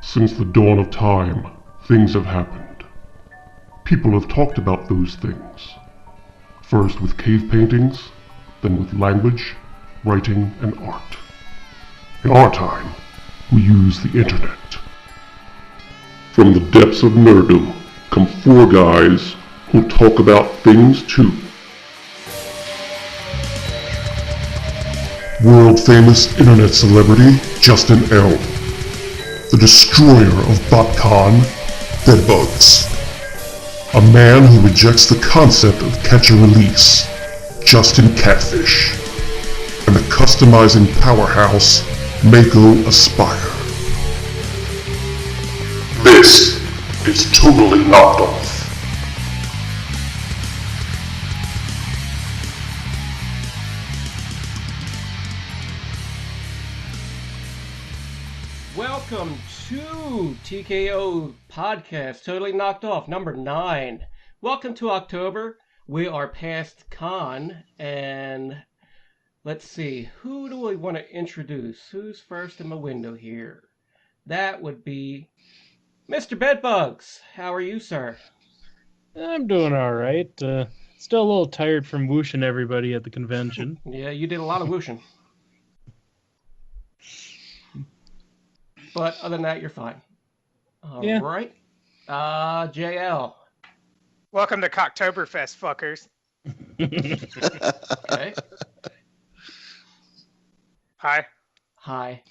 Since the dawn of time, things have happened. People have talked about those things. First with cave paintings, then with language, writing, and art. In our time, we use the internet. From the depths of nerdom come four guys who talk about things too. World-famous internet celebrity Justin L. The destroyer of BotCon, Bedbugs. A man who rejects the concept of catch and release, Justin Catfish. And the customizing powerhouse, Mako Aspire. This is Totally Knocked Off. Welcome to TKO Podcast, Totally Knocked Off, number 9. Welcome to October. We are past con, and let's see, who do we want to introduce? Who's first in my window here? That would be Mr. Bedbugs. How are you, sir? I'm doing all right. Still a little tired from whooshing everybody at the convention. Yeah, you did a lot of whooshing. But other than that, you're fine. All right. JL. Welcome to Cocktoberfest, fuckers. Okay. Hi.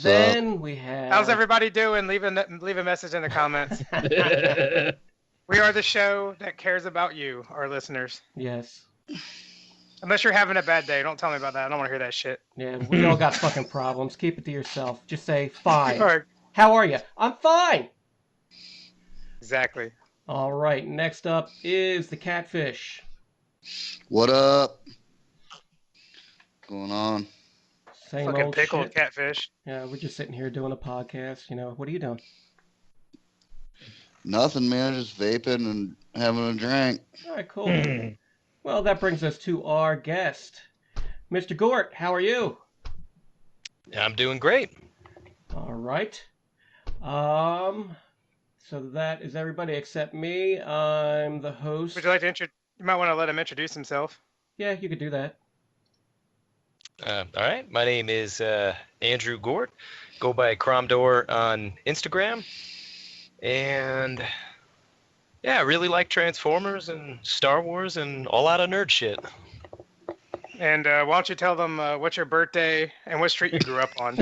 Then we have... How's everybody doing? Leave a message in the comments. We are the show that cares about you, our listeners. Yes. Unless you're having a bad day. Don't tell me about that. I don't want to hear that shit. Yeah, we all got fucking problems. Keep it to yourself. Just say, fine. All right. How are you? I'm fine. Exactly. All right. Next up is the Catfish. What up? What's going on? Same Fucking old pickled shit. catfish. Yeah, we're just sitting here doing a podcast. You know, what are you doing? Nothing, man. Just vaping and having a drink. All right, cool. Well, that brings us to our guest. Mr. Gort, how are you? I'm doing great. All right. So that is everybody except me. I'm the host. Would you like to You might want to let him introduce himself. Yeah, you could do that. All right. My name is Andrew Gort. Go by Cromdor on Instagram. And yeah, I really like Transformers and Star Wars and all out of nerd shit. And why don't you tell them what's your birthday and what street you grew up on?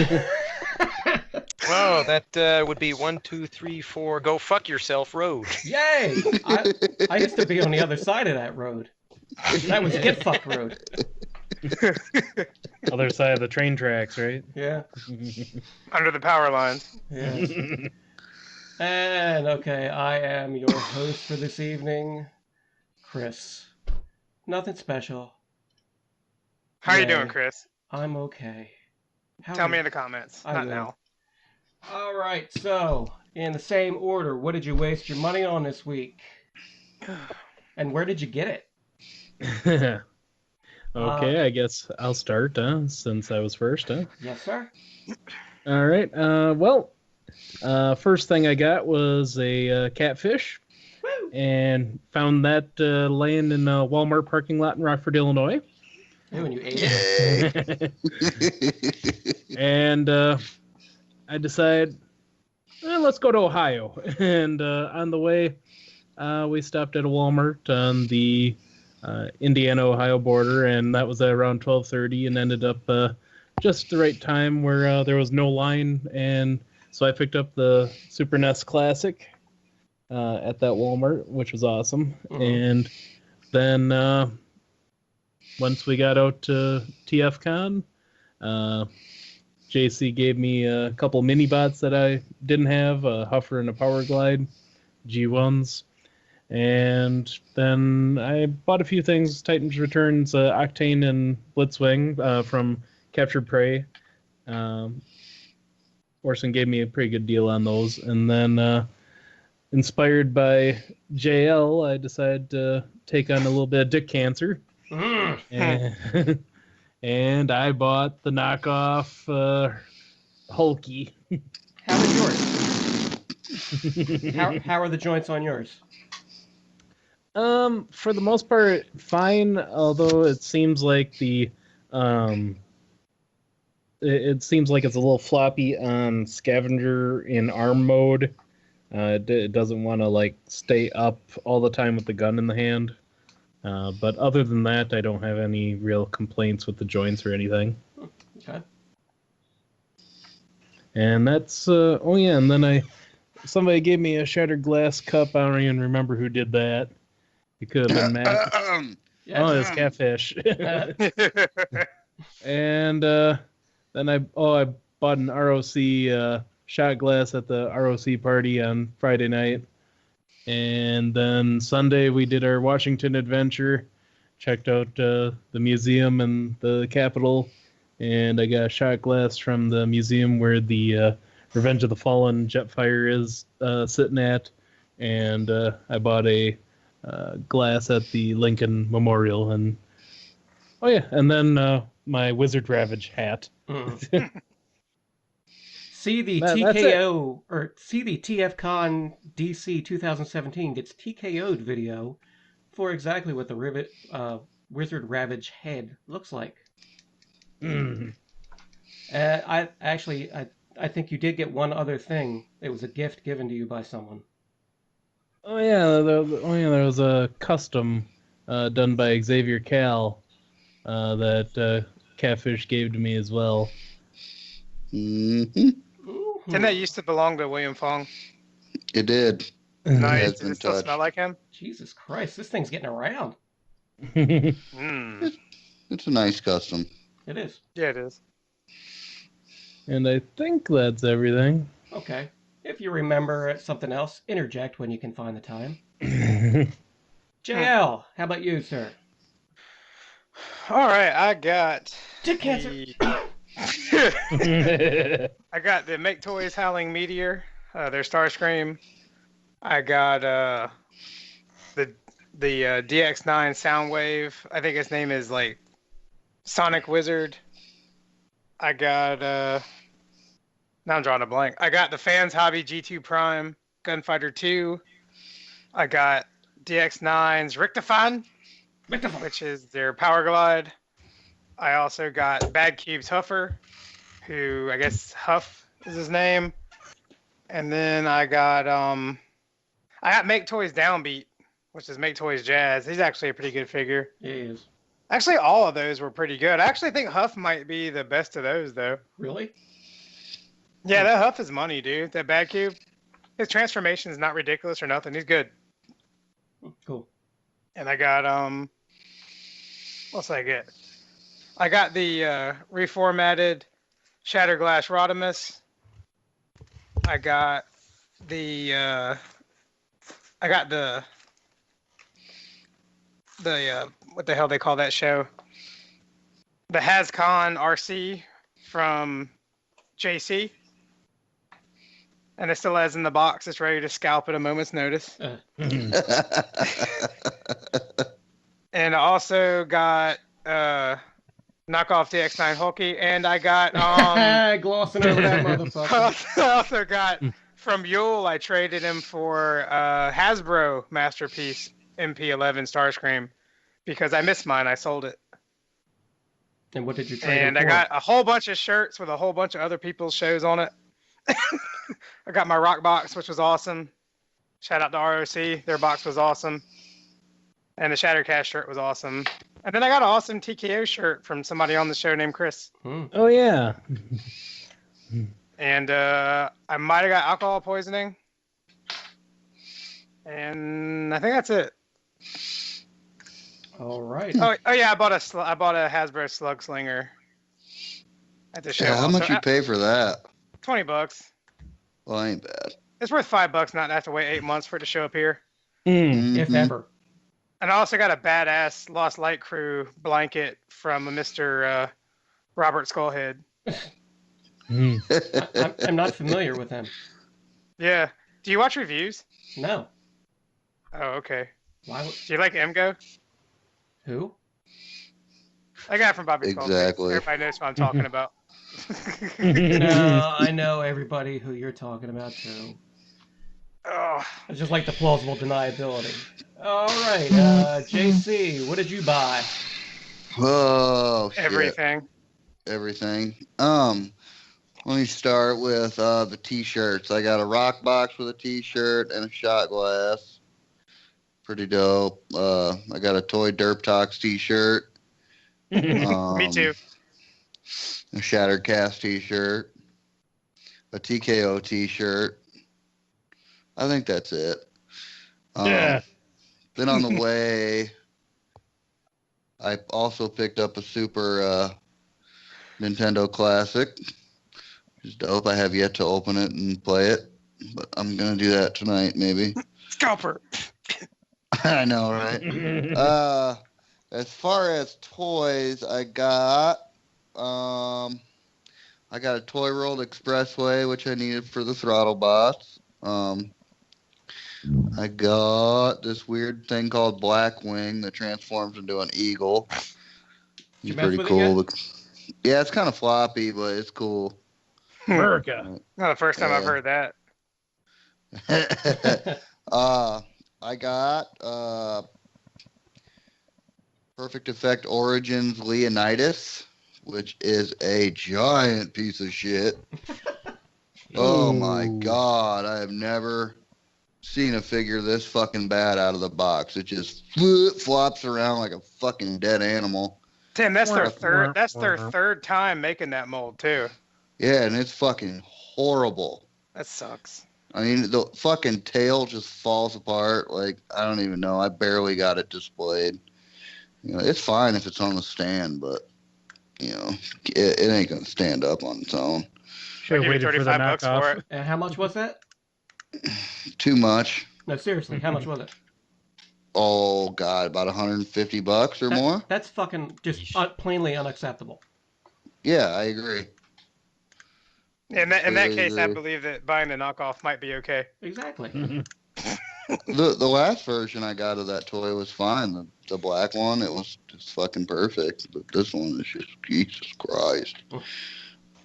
Oh, that would be 1, 2, 3, 4. Go fuck yourself road. Yay! I used to be on the other side of that road. That was Get Fuck Road. Other side of the train tracks, right? Yeah. Under the power lines. Yes. And okay, I am your host for this evening, Chris. Nothing special. How are you doing, Chris? I'm okay. Tell me in the comments. Not will. now. All right, so in the same order, what did you waste your money on this week? And where did you get it? Okay, I guess I'll start, since I was first, Yes, sir. All right, first thing I got was a catfish. Woo! And found that laying in a Walmart parking lot in Rockford, Illinois. Ooh, and you ate it? And I decided, let's go to Ohio. And on the way, we stopped at a Walmart on the Indiana-Ohio border, and that was at around 12:30, and ended up just the right time where there was no line, and so I picked up the Super NES Classic at that Walmart, which was awesome. Mm-hmm. And then once we got out to TFCON, JC gave me a couple mini bots that I didn't have, a Huffer and a Power Glide, G1s. And then I bought a few things, Titans Returns, Octane and Blitzwing from Captured Prey. Orson gave me a pretty good deal on those. And then inspired by JL, I decided to take on a little bit of dick cancer. And I bought the knockoff Hulky. How yours? How are the joints on yours? For the most part, fine. Although it seems like it seems like it's a little floppy on scavenger in arm mode. It doesn't want to like stay up all the time with the gun in the hand. But other than that, I don't have any real complaints with the joints or anything. Okay. And that's oh yeah, and then somebody gave me a shattered glass cup. I don't even remember who did that. It could have been Matt. Yes. Oh, it's Catfish. And then I bought an ROC shot glass at the ROC party on Friday night. And then Sunday we did our Washington adventure, checked out the museum and the Capitol, and I got a shot glass from the museum where the Revenge of the Fallen Jetfire is sitting at, and I bought a glass at the Lincoln Memorial, and oh yeah, and then my Wizard Ravage hat. See the That's TKO or see the TFCON DC 2017 gets TKO'd video for exactly what the Wizard Ravage head looks like. I think you did get one other thing. It was a gift given to you by someone. Oh yeah, there was a custom done by Xavier Cal that Catfish gave to me as well. Mm-hmm. Didn't that used to belong to William Fong? It did. Nice. has Does been it still touched. smell like him? Jesus Christ, this thing's getting around. Mm. It's a nice custom. It is. Yeah, it is. And I think that's everything. Okay. If you remember something else, interject when you can find the time. JL, how about you, sir? All right, I got Dick cancer. I got the Make Toys Howling Meteor, their Starscream. I got the DX9 Soundwave. I think his name is like Sonic Wizard. I got now I'm drawing a blank. I got the Fans Hobby G2 Prime Gunfighter 2. I got DX9's Richtophon, which is their Power Glide. I also got Bad Cube's Huffer, who I guess Huff is his name. And then I got Make Toys Downbeat, which is Make Toys Jazz. He's actually a pretty good figure. Yeah, he is. Actually, all of those were pretty good. I actually think Huff might be the best of those, though. Really? Yeah, that Huff is money, dude. That Bad Cube. His transformation is not ridiculous or nothing. He's good. Cool. And I got what's I get? I got the reformatted Shatterglass Rodimus. I got the what the hell they call that show? The HasCon RC from JC. And it still has in the box. It's ready to scalp at a moment's notice. And I also got knockoff DX9 Hulky, and I got glossing over that motherfucker. I also got from Yule. I traded him for Hasbro Masterpiece MP11 Starscream because I missed mine. I sold it. And what did you trade? And I got a whole bunch of shirts with a whole bunch of other people's shows on it. I got my rock box, which was awesome. Shout out to ROC. Their box was awesome. And the Shattercast shirt was awesome. And then I got an awesome TKO shirt from somebody on the show named Chris. Oh, yeah. And I might have got alcohol poisoning. And I think that's it. All right. Oh yeah, I bought a Hasbro Slug Slinger at the show. Yeah, how also. much you pay for that? $20. Well, ain't bad. It's worth $5 not to have to wait 8 months for it to show up here. If ever. And I also got a badass Lost Light Crew blanket from Mr. Robert Skullhead. I'm not familiar with him. Yeah. Do you watch reviews? No. Oh, okay. Why? Do you like Emgo? Who? I got it from Bobby Skullhead. Exactly. Everybody knows what I'm talking about. No, I know everybody who you're talking about too. Oh, It's just like the plausible deniability. All right, JC, what did you buy? Oh shit. everything. Let me start with the t-shirts. I got a rock box with a t-shirt and a shot glass. Pretty dope. I got a Toy Derp Talks t-shirt. Me too. A Shattered Cast t-shirt. A TKO t-shirt. I think that's it. Yeah. Then on the way, I also picked up a Super Nintendo Classic. It's dope. I have yet to open it and play it, but I'm gonna do that tonight, maybe. Scalper. I know, right? As far as toys, I got a Toy World Expressway, which I needed for the throttle bots. I got this weird thing called Blackwing that transforms into an eagle. It's pretty cool. Yeah, it's kind of floppy, but it's cool. America. Not the first time I've heard that. I got Perfect Effect Origins Leonidas, which is a giant piece of shit. Oh my god, I have never seen a figure this fucking bad out of the box. It just flops around like a fucking dead animal. Tim, that's their third. That's their third time making that mold too. Yeah, and it's fucking horrible. That sucks. I mean, the fucking tail just falls apart. Like, I don't even know. I barely got it displayed. You know, it's fine if it's on the stand, but you know, it ain't gonna stand up on its own. Should have waited for the knockoff. And how much was that? Too much. No, seriously, how much was it? Oh god, about $150 or more. That's fucking just plainly unacceptable. Yeah, I agree. In that case, I believe that buying the knockoff might be okay. Exactly. The last version I got of that toy was fine. The black one, it was just fucking perfect. But this one is just Jesus Christ. I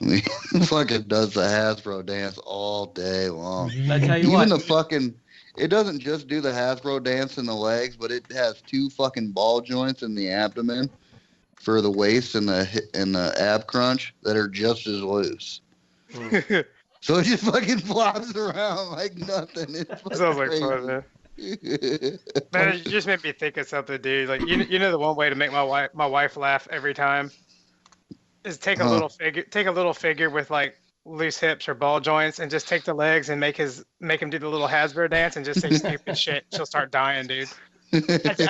mean, it fucking does the Hasbro dance all day long. I tell you Even what, the fucking, it doesn't just do the Hasbro dance in the legs, but it has two fucking ball joints in the abdomen for the waist and the ab crunch that are just as loose. So it just fucking flops around like nothing. Sounds like fun, man. Man, it just made me think of something, dude. Like you know the one way to make my wife laugh every time is take a little figure with like loose hips or ball joints and just take the legs and make him do the little Hasbro dance and just say stupid shit. She'll start dying, dude. I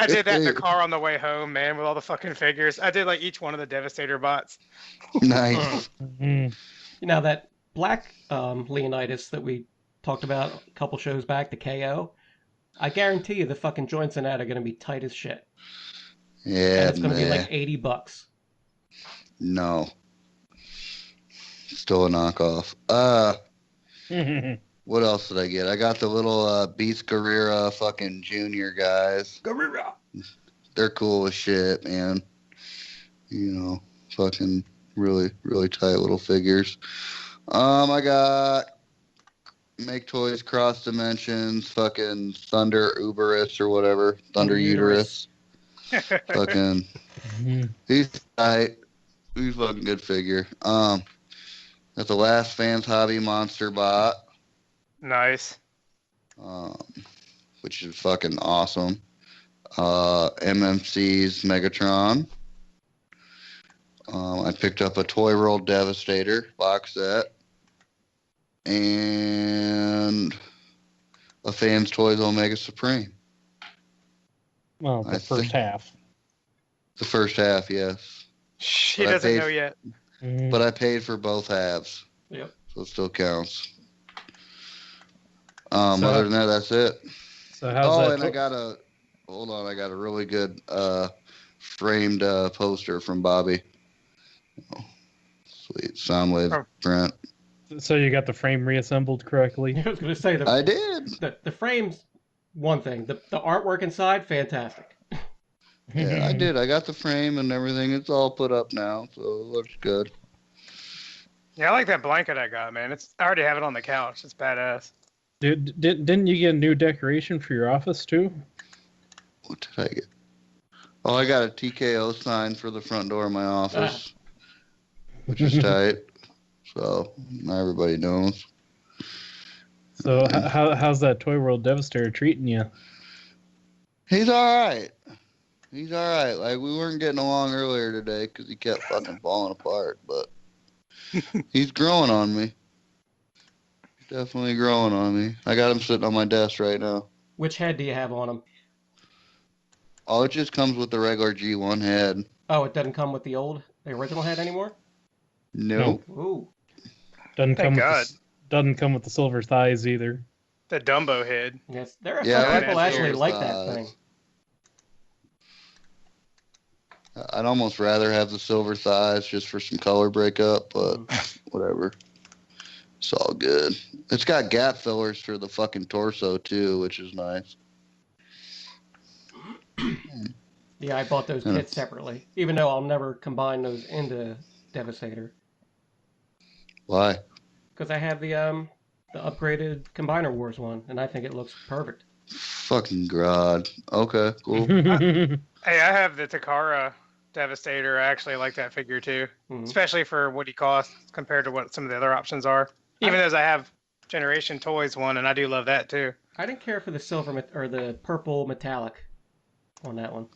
did that in the car on the way home, man, with all the fucking figures. I did like each one of the Devastator bots. Nice. You know that black Leonidas that we talked about a couple shows back, the KO. I guarantee you the fucking joints in that are going to be tight as shit. Yeah, and it's going to be like $80. No. Still a knockoff. What else did I get? I got the little Beast Guerrera fucking junior guys. Guerrera! They're cool as shit, man. You know, fucking really, really tight little figures. I got Make Toys Cross Dimensions, fucking Thunder Uberus or whatever. Thunder Uterus. Fucking, he's tight. He's a fucking good figure. Got the Last Fans Hobby Monster bot. Nice. Which is fucking awesome. MMC's Megatron. I picked up a Toy World Devastator box set. And a Fans Toys Omega Supreme. Well, the first half. The first half, yes. She doesn't know yet. But I paid for both halves. Yep. So it still counts. Other than that, that's it. So how's that? And I got a really good framed poster from Bobby. Oh, sweet Soundwave print. So you got the frame reassembled correctly? I was going to say I did. The frame's one thing. The artwork inside, fantastic. Yeah, I did. I got the frame and everything. It's all put up now, so it looks good. Yeah, I like that blanket I got, man. I already have it on the couch. It's badass. Dude, didn't you get a new decoration for your office too? What did I get? Oh, I got a TKO sign for the front door of my office, which is tight. So now everybody knows. So how's that Toy World Devastator treating you? He's all right. He's all right. Like, we weren't getting along earlier today because he kept fucking falling apart, but he's growing on me. Definitely growing on me. I got him sitting on my desk right now. Which head do you have on him? Oh, it just comes with the regular G1 head. Oh, it doesn't come with the original head anymore? Nope. Ooh. Doesn't Thank God. Doesn't come with the silver thighs either. The Dumbo head. Yes, there are Yeah, some people that's actually silver like that thighs. thing. I'd almost rather have the silver thighs just for some color breakup, but whatever. It's all good. It's got gap fillers for the fucking torso too, which is nice. Yeah, I bought those kits separately, even though I'll never combine those into Devastator. Why? Because I have the upgraded Combiner Wars one, and I think it looks perfect. Fucking God. Okay, cool. Hey, I have the Takara Devastator. I actually like that figure too, especially for what he costs compared to what some of the other options are. Even though I have Generation Toys one, and I do love that too. I didn't care for the silver or the purple metallic on that one.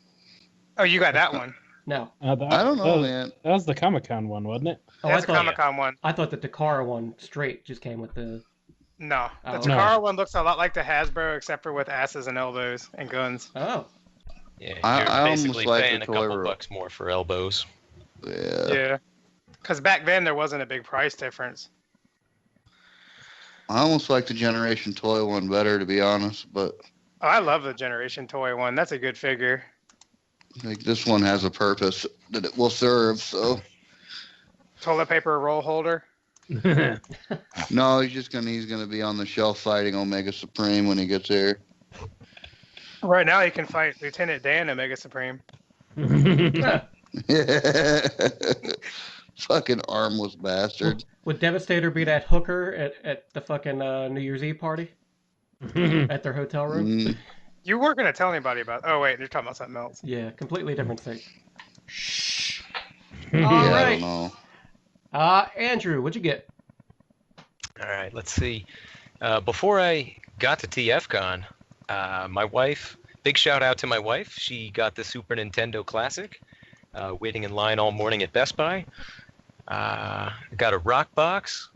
Oh, you got that one? No. I don't know, man. That was the Comic-Con one, wasn't it? Oh, That's a Comic-Con one. I thought the Takara one straight just came with the... No, the Oh. Takara one looks a lot like the Hasbro, except for with asses and elbows and guns. Oh. Yeah, I you're almost basically like paying the a couple toy bucks more for elbows. Yeah. Yeah. Because back then there wasn't a big price difference. I almost like the Generation Toy one better, to be honest, but Oh, I love the Generation Toy one. That's a good figure. like this one has a purpose that it will serve, so. Toilet paper roll holder. No, he's gonna be on the shelf fighting Omega Supreme when he gets here. Right now he can fight Lieutenant Dan Omega Supreme. Fucking armless bastard. Would Devastator be that hooker at the fucking New Year's Eve party? At their hotel room? Mm, You weren't going to tell anybody about... Oh, wait, you're talking about something else. Yeah, completely different thing. yeah, All I right. don't know. Andrew, what'd you get? All right, let's see. Before I got to TFCon, my wife, big shout out to my wife. She got the Super Nintendo Classic, waiting in line all morning at Best Buy. Got a rock box.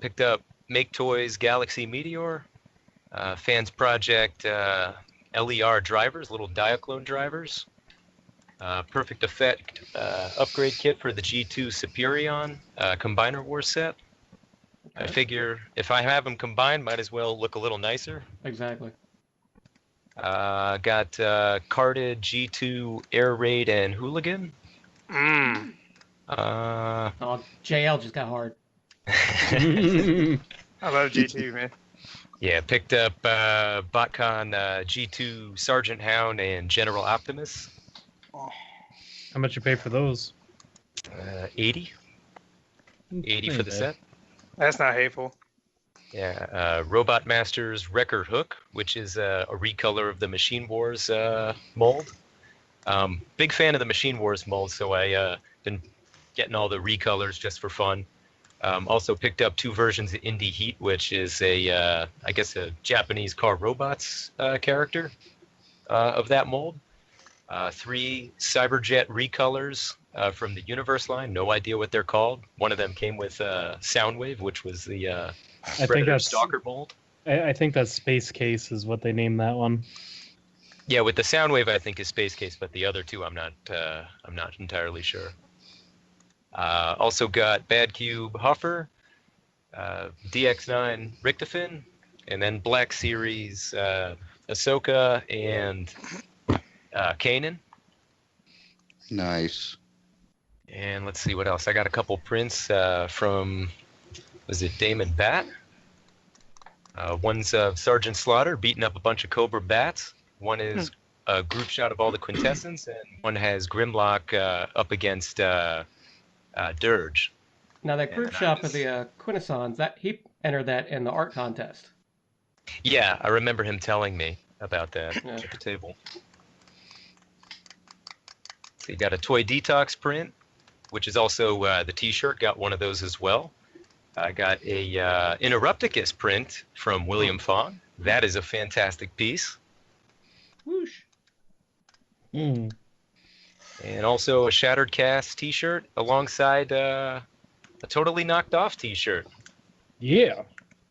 Picked up Make Toys Galaxy Meteor. Fans Project LER drivers, little Diaclone drivers. Perfect Effect upgrade kit for the G2 Superion Combiner War set. I figure if I have them combined, might as well look a little nicer. Exactly. Got carded G2 Air Raid and Hooligan. Mm. Oh, JL just got hard. I love G2, man. Yeah, picked up BotCon G2 Sergeant Hound and General Optimus. How much you pay for those? 80. 80 for the set. That's not hateful. Yeah, Robot Masters Record Hook, which is a recolor of the Machine Wars mold. Big fan of the Machine Wars mold, so I been getting all the recolors just for fun. Also picked up 2 versions of Indie Heat, which is I guess a Japanese car robots character of that mold. 3 Cyberjet recolors from the Universe line. No idea what they're called. One of them came with Soundwave, which was the I think that's Stalker mold. I think that's Space Case is what they named that one. Yeah, with the Soundwave, I think is Space Case, but the other 2, I'm not entirely sure. Also got Bad Cube Huffer, DX9 Richtofen, and then Black Series Ahsoka and Kanan. Nice. And let's see what else. I got a couple prints from, was it Damon Bat? One's Sergeant Slaughter beating up a bunch of Cobra Bats. One is a group shot of all the quintessence, and one has Grimlock up against Dirge. Now that And group then I shop of was- the Quintessons, that he entered that in the art contest. Yeah, I remember him telling me about that Yeah. at the table. So you got a Toy Detox print, which is also the T-shirt. Got one of those as well. I got a Interrupticus print from William Fong. That is a fantastic piece. Whoosh. Mm. And also a Shattered Cast T-shirt alongside a Totally Knocked Off T-shirt. Yeah.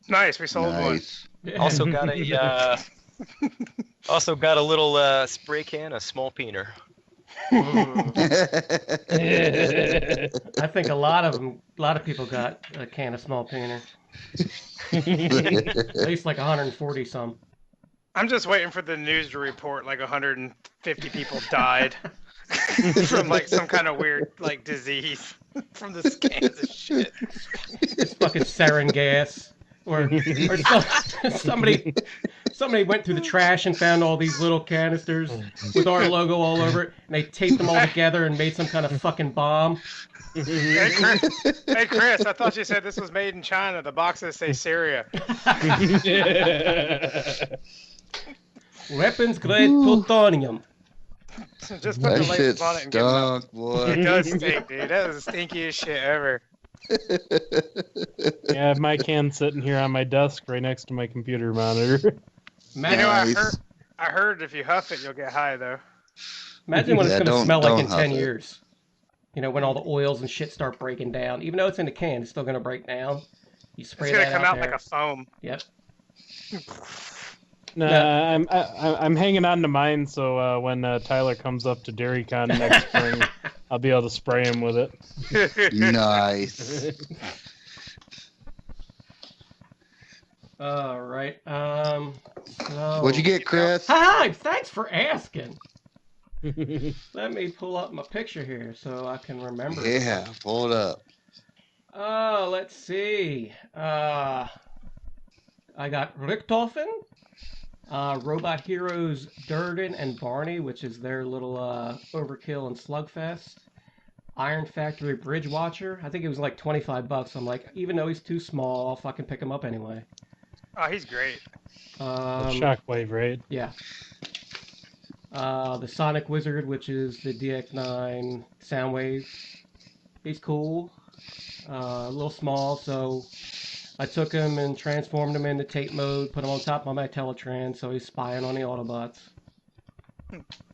Nice, we sold one. Nice. Yeah. Also got a little spray can, a small peener. Mm. I think a lot of people got a can of small peener. At least like 140 some. I'm just waiting for the news to report like 150 people died from like some kind of weird like disease from the scans of shit. It's fucking sarin gas. Or somebody went through the trash and found all these little canisters with our logo all over it, and they taped them all together and made some kind of fucking bomb. Hey Chris, I thought you said this was made in China. The boxes say Syria. Weapons grade plutonium. Just put That the shit labels on it and give them out. stunk, boy. It does stink, dude. That is the stinkiest shit ever. Yeah, I have my can sitting here on my desk right next to my computer monitor. You know, Nice. I heard if you huff it, you'll get high though. Imagine what it's Yeah, going to don't- smell like in don't 10 huff it. years. You know, when all the oils and shit start breaking down. Even though it's in the can, it's still going to break down. You It's spray gonna that come out there. like a foam. Yep. Nah, Yeah. I'm hanging on to mine, so when Tyler comes up to DairyCon next spring, I'll be able to spray him with it. Nice. All right. So... What'd you get, Chris? Hi, thanks for asking. Let me pull up my picture here so I can remember. Yeah, pull it up. Let's see. I got Richtofen, Robot Heroes Durden and Barney, which is their little Overkill and Slugfest. Iron Factory Bridge Watcher. I think it was like $25. I'm like, even though he's too small, I'll fucking pick him up anyway. Oh, he's great. Shockwave, right? Yeah. The Sonic Wizard, which is the DX9 Soundwave. He's cool. A little small, so I took him and transformed him into tape mode, put him on top of my Teletrans, so he's spying on the Autobots.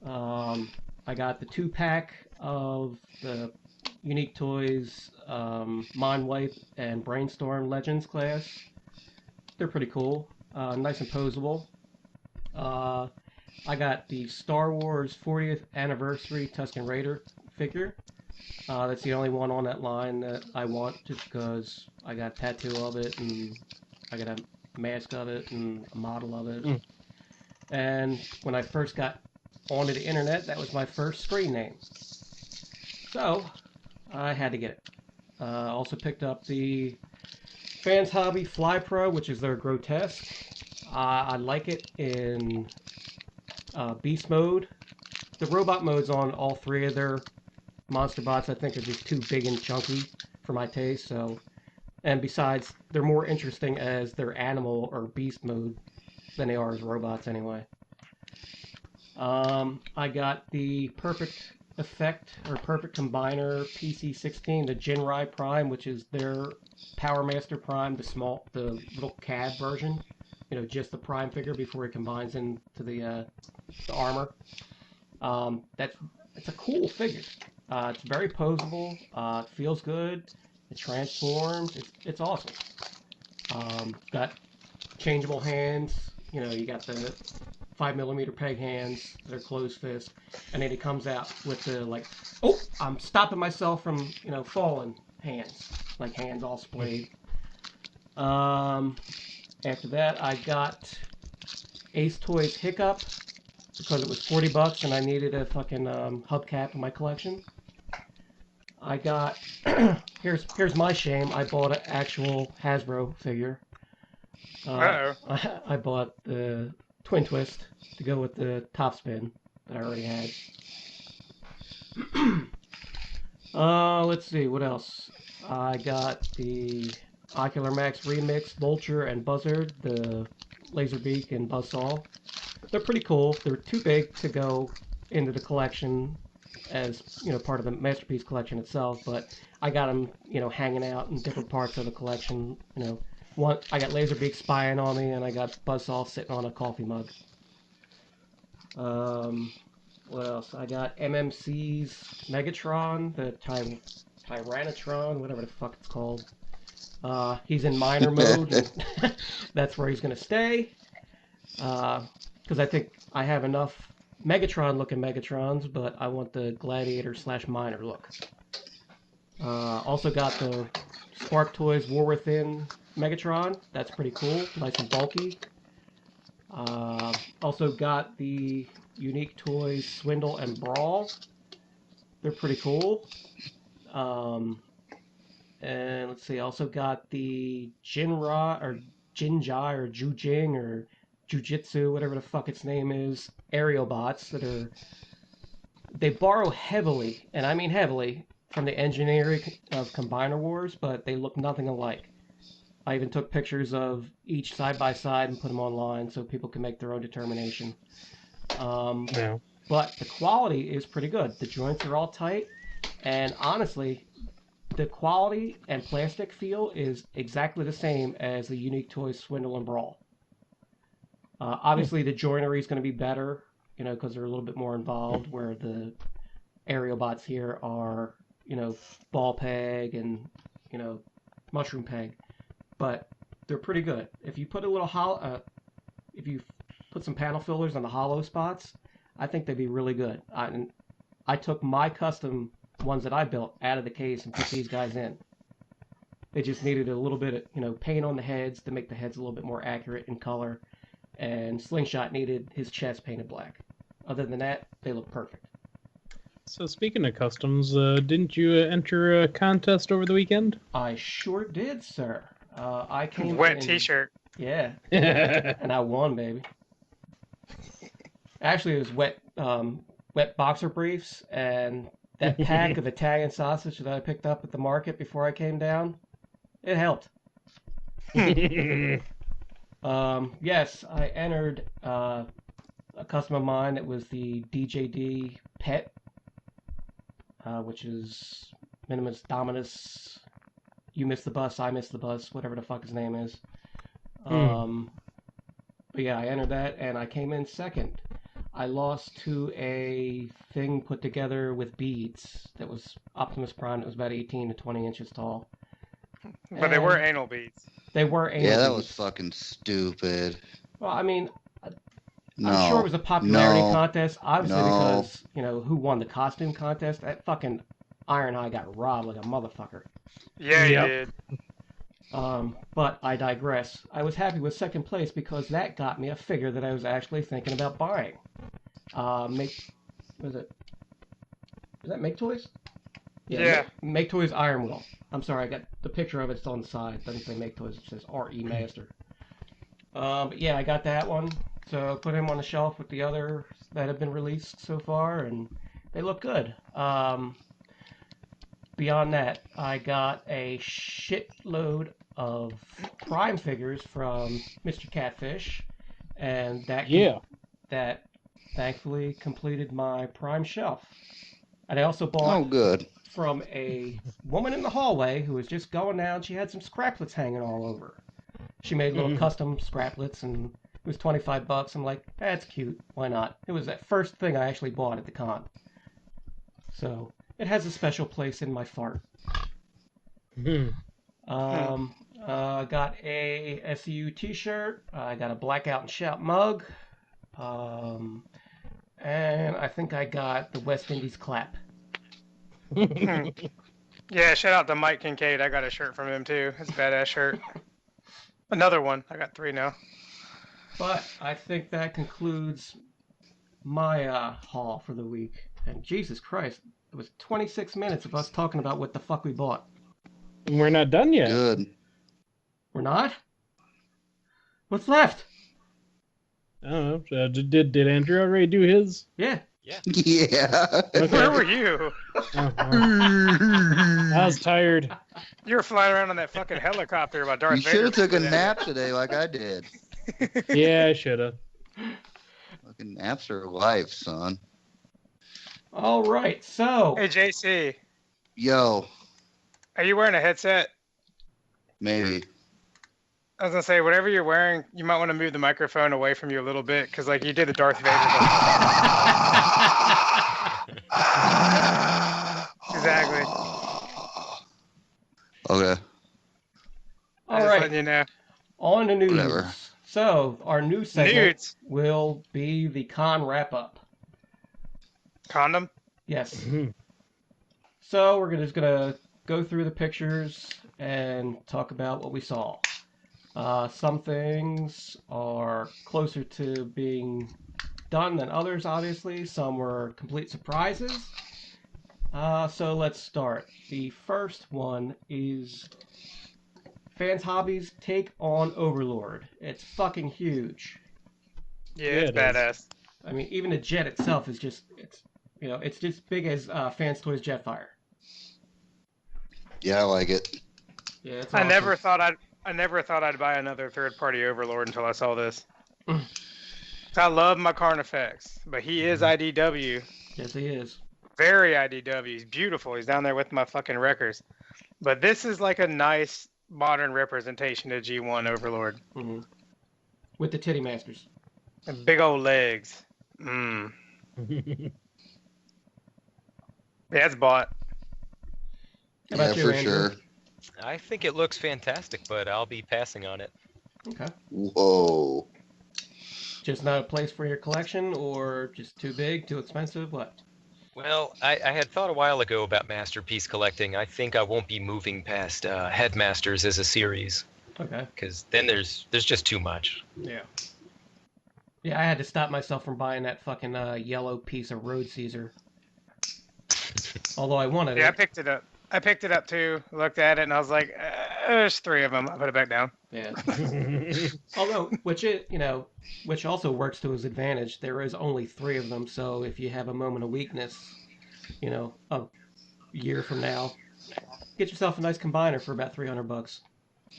I got the 2-pack of the Unique Toys Mind Wipe and Brainstorm Legends class. They're pretty cool. Nice and posable. I got the Star Wars 40th Anniversary Tusken Raider figure. That's the only one on that line that I want, just because I got a tattoo of it, and I got a mask of it, and a model of it. And when I first got onto the internet, that was my first screen name. So, I had to get it. Also picked up the Fans Hobby Fly Pro, which is their Grotesque. I like it in Beast mode. The robot modes on all three of their monster bots, I think, are just too big and chunky for my taste. So, and besides, they're more interesting as their animal or beast mode than they are as robots anyway. I got the Perfect Effect or Perfect Combiner PC-16, the Jinrai Prime, which is their Power Master Prime, the little CAD version. You know, just the Prime figure before it combines into the armor. It's a cool figure. It's very posable. It feels good. It transforms. It's awesome. Got changeable hands. You know, you got the 5mm peg hands. They're closed fist, and then it comes out with the like, oh, I'm stopping myself from falling hands, like hands all splayed. After that, I got Ace Toys Hiccup because it was $40 and I needed a fucking hubcap in my collection. I got here's my shame. I bought an actual Hasbro figure. I bought the Twin Twist to go with the Top Spin that I already had. Let's see what else. I got the Ocular Max Remix Vulture and Buzzard, the Laserbeak and Buzzsaw. They're pretty cool. They're too big to go into the collection as, part of the Masterpiece collection itself, but I got them, hanging out in different parts of the collection. I got Laserbeak spying on me, and I got Buzzsaw sitting on a coffee mug. What else? I got MMC's Megatron, the Tyrannotron, whatever the fuck it's called. He's in minor mode, and that's where he's going to stay. Because I think I have enough Megatron-looking Megatrons, but I want the Gladiator/Miner look. Also got the Spark Toys War Within Megatron. That's pretty cool, nice and bulky. Also got the Unique Toys Swindle and Brawl. They're pretty cool. And let's see, also got the Jinra or Jinjai or Jujing or Jujitsu, whatever the fuck its name is, aerial bots they borrow heavily, and I mean heavily, from the engineering of Combiner Wars, but they look nothing alike. I even took pictures of each side by side and put them online so people can make their own determination. Yeah. But the quality is pretty good. The joints are all tight, and honestly, the quality and plastic feel is exactly the same as the Unique Toys Swindle and Brawl. Obviously, the joinery is going to be better, because they're a little bit more involved, where the aerial bots here are, ball peg and, mushroom peg. But they're pretty good. If you put if you put some panel fillers on the hollow spots, I think they'd be really good. I took my custom ones that I built out of the case and put these guys in. They just needed a little bit of, paint on the heads to make the heads a little bit more accurate in color. And Slingshot needed his chest painted black. Other than that, they look perfect. So speaking of customs, didn't you enter a contest over the weekend? I sure did, sir. I came Wet in, T-shirt. Yeah, and I won, baby. Actually, it was wet boxer briefs, and that pack of Italian sausage that I picked up at the market before I came down, it helped. Yes, I entered a custom of mine. It was the DJD Pet, which is Minimus Dominus. You missed the bus, I missed the bus, whatever the fuck his name is. But yeah, I entered that, and I came in second. I lost to a thing put together with beads that was Optimus Prime. It was about 18 to 20 inches tall. But they were anal beads. They were anal Yeah, that beads. was fucking stupid. Well, I mean, No. I'm sure it was a popularity No. contest, obviously, No. because, who won the costume contest? That fucking Iron Eye got robbed like a motherfucker. Yeah, he Yep. did. But I digress. I was happy with second place because that got me a figure that I was actually thinking about buying. Was that Make Toys? Yeah. Make Toys Iron Will. I'm sorry, I got the picture of it's on the side. It doesn't say Make Toys, it says RE Master. But yeah, I got that one. So I put him on the shelf with the others that have been released so far, and they look good. Beyond that, I got a shitload of Prime figures from Mr. Catfish, and that thankfully completed my Prime shelf. And I also bought good. from a woman in the hallway who was just going down. She had some scraplets hanging all over. She made little custom scraplets, and it was $25. I'm like, that's cute. Why not? It was that first thing I actually bought at the con. So it has a special place in my fart. Got a SEU t-shirt. I got a Blackout and Shout mug. And I think I got the West Indies clap. Yeah, shout out to Mike Kincaid. I got a shirt from him too. It's a badass shirt. Another one. I got 3 now. But I think that concludes my haul for the week. And Jesus Christ, it was 26 minutes of us talking about what the fuck we bought. We're not done yet. Good. We're not? What's left? I don't know. Did Andrew already do his? Yeah. Yeah. Where were you? I was tired. You were flying around on that fucking helicopter by Darth You Vader. should have took a before that. nap today like I did. Yeah, I should have. Fucking naps are life, son. All right, so Hey, JC, Yo, are you wearing a headset? maybe. I was gonna say, whatever you're wearing, you might want to move the microphone away from you a little bit, because like you did the Darth Vader. Exactly. Okay. all Just right, letting you know. on the news. Whatever. So our news segment Nudes. will be the con wrap up. Condom. Yes. So we're just gonna go through the pictures and talk about what we saw. Some things are closer to being done than others, obviously. Some were complete surprises. So let's start. The first one is Fans Hobbies take on Overlord. It's fucking huge. Yeah, Yeah, it's it is. badass. I mean, even the jet itself is just, it's just big as Fans Toys Jetfire. Yeah, I like it. Yeah, it's I awesome. never thought I'd buy another third-party Overlord until I saw this. I love my Carnifex, but he is IDW. Yes, he is. Very IDW. He's beautiful. He's down there with my fucking wreckers. But this is like a nice modern representation of G1 Overlord. Hmm. With the Titty Masters. And big old legs. Yeah, it's bought. How about Yeah, you, for Andrew? sure. I think it looks fantastic, but I'll be passing on it. Okay. Whoa. Just not a place for your collection, or just too big, too expensive? What? Well, I had thought a while ago about masterpiece collecting. I think I won't be moving past Headmasters as a series, Okay. because then there's just too much. Yeah. Yeah, I had to stop myself from buying that fucking yellow piece of Road Caesar. Although I wanted Yeah, I it. picked it up. I picked it up too. Looked at it and I was like, there's 3 of them. I'll put it back down. Yeah. Although, which also works to his advantage. There is only 3 of them, so if you have a moment of weakness, a year from now, get yourself a nice combiner for about $300.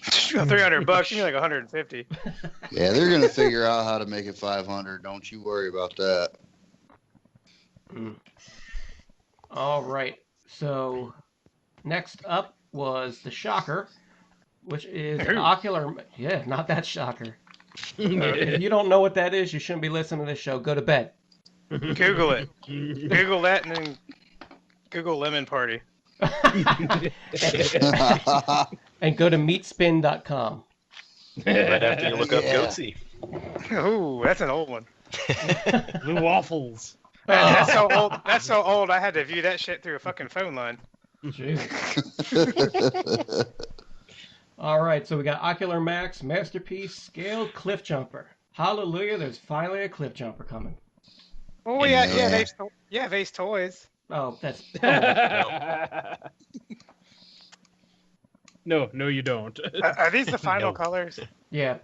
$300. You mean like 150? Yeah, they're gonna figure out how to make it 500. Don't you worry about that. All right. So, next up was the Shocker, which is an ocular. Yeah, not that Shocker. If you don't know what that is, you shouldn't be listening to this show. Go to bed. Google it. Google that and then Google Lemon Party. And go to meatspin.com. Right after you look up Yeah. Goatsy. Ooh, that's an old one. The waffles. That's so old. That's so old. I had to view that shit through a fucking phone line. Jesus. All right, so we got Ocular Max Masterpiece Scaled Cliff Jumper. Hallelujah! There's finally a cliff jumper coming. Oh yeah, Yeah. Vase Toys. Oh, that's No, you don't. Are these the final No. colors? yeah,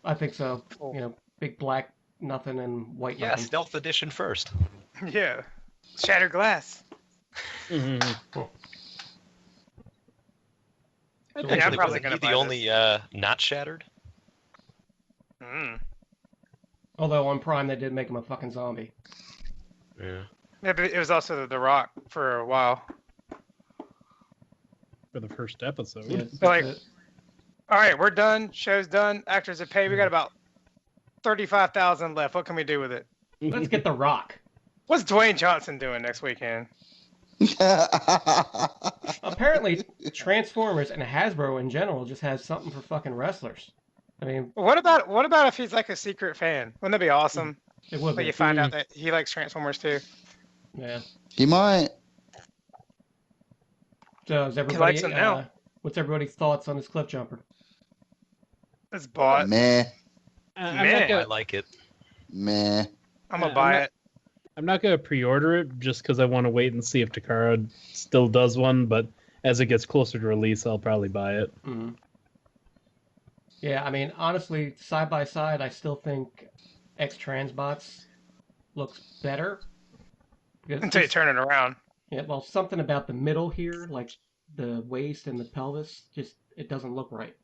I think so. Cool. Big black nothing and white Yeah, nothing. stealth edition first. Yeah. Shattered glass. Mhm. Yeah, I'm Actually, probably wasn't gonna he buy the only not shattered? Mm. Although on Prime they did make him a fucking zombie. Yeah. Yeah, but it was also the Rock for a while. For the first episode. Yeah, that's like- it. All right, we're done. Show's done. Actors are paid. We got about 35,000 left. What can we do with it? Let's get The Rock. What's Dwayne Johnson doing next weekend? Apparently, Transformers and Hasbro in general just has something for fucking wrestlers. I mean, What about if he's like a secret fan? Wouldn't that be awesome? it would Like be. you find out that he likes Transformers too. Yeah. He might. So is everybody? likes them now. What's everybody's thoughts on this cliff jumper? It's bought. Meh. I'm Man. not I gonna, like it. Meh. I'm gonna I'm buy not- it. I'm not gonna pre-order it just because I want to wait and see if Takara still does one. But as it gets closer to release, I'll probably buy it. Mm-hmm. Yeah, I mean, honestly, side by side, I still think X Transbots looks better. Until you turn it around. Yeah, well, something about the middle here, like the waist and the pelvis, just it doesn't look right.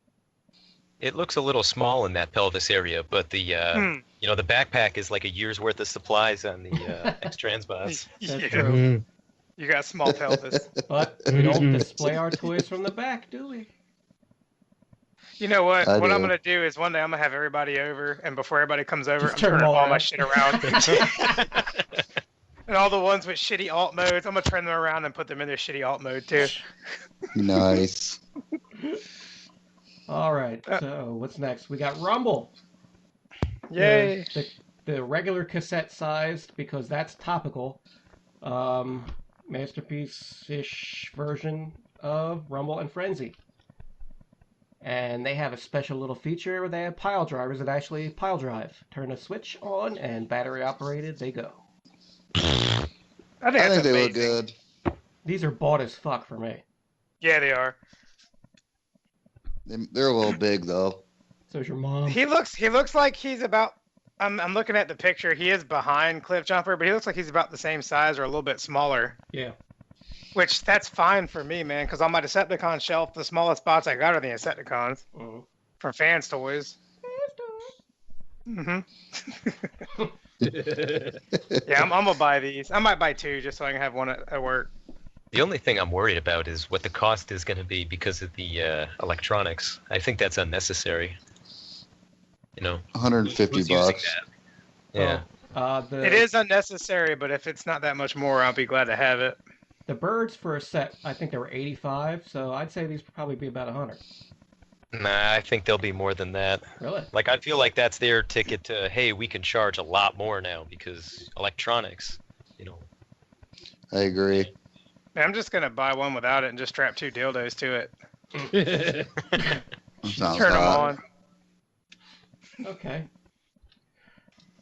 It looks a little small in that pelvis area, but the the backpack is like a year's worth of supplies on the X-Transbots. That's Yeah. true. You got small pelvis. But we don't display our toys from the back, do we? You know what? I What I'm do. gonna do is one day I'm gonna have everybody over, and before everybody comes over, Just I'm turn turning them all all my around. shit around. And all the ones with shitty alt modes, I'm gonna turn them around and put them in their shitty alt mode too. Nice. All right. So what's next? We got Rumble. Yay! The regular cassette sized because that's topical. Masterpiece-ish version of Rumble and Frenzy. And they have a special little feature where they have pile drivers that actually pile drive. Turn a switch on and battery operated, they go. I I that's think they look amazing. good. These are bought as fuck for me. Yeah, they are. They're a little big though. So's your mom. He looks like he's about. I'm looking at the picture. He is behind Cliff Jumper, but he looks like he's about the same size or a little bit smaller. Yeah. Which that's fine for me, man, because on my Decepticon shelf, the smallest spots I got are the Insecticons Mhm. from Fans Toys. Mm-hmm. Yeah, I'm gonna buy these. I might buy two just so I can have one at work. The only thing I'm worried about is what the cost is going to be because of the electronics. I think that's unnecessary. 150 who's using bucks. that? Yeah. It is unnecessary, but if it's not that much more, I'll be glad to have it. The birds for a set, I think they were 85, so I'd say these would probably be about 100. Nah, I think they'll be more than that. Really? Like, I feel like that's their ticket to, hey, we can charge a lot more now because electronics, I agree. Man, I'm just gonna buy one without it and just strap two dildos to it. That sounds Turn them hot. on. Okay.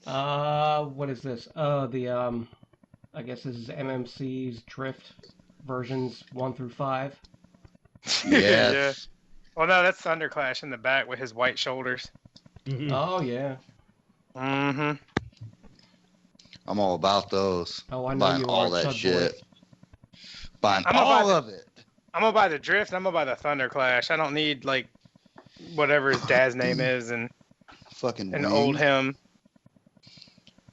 What is this? I guess this is MMC's Drift versions 1 through 5. Yes. Yeah. Well, no, that's Thunderclash in the back with his white shoulders. Oh, yeah. Mm-hmm. I'm all about those. Oh, I know Buying you all are, that Tug shit. Boy. Buying I'm gonna buy all the- of it. I'm gonna buy the Drift. I'm gonna buy the Thunderclash. I don't need like whatever his dad's name is and Fucking an wing. old him.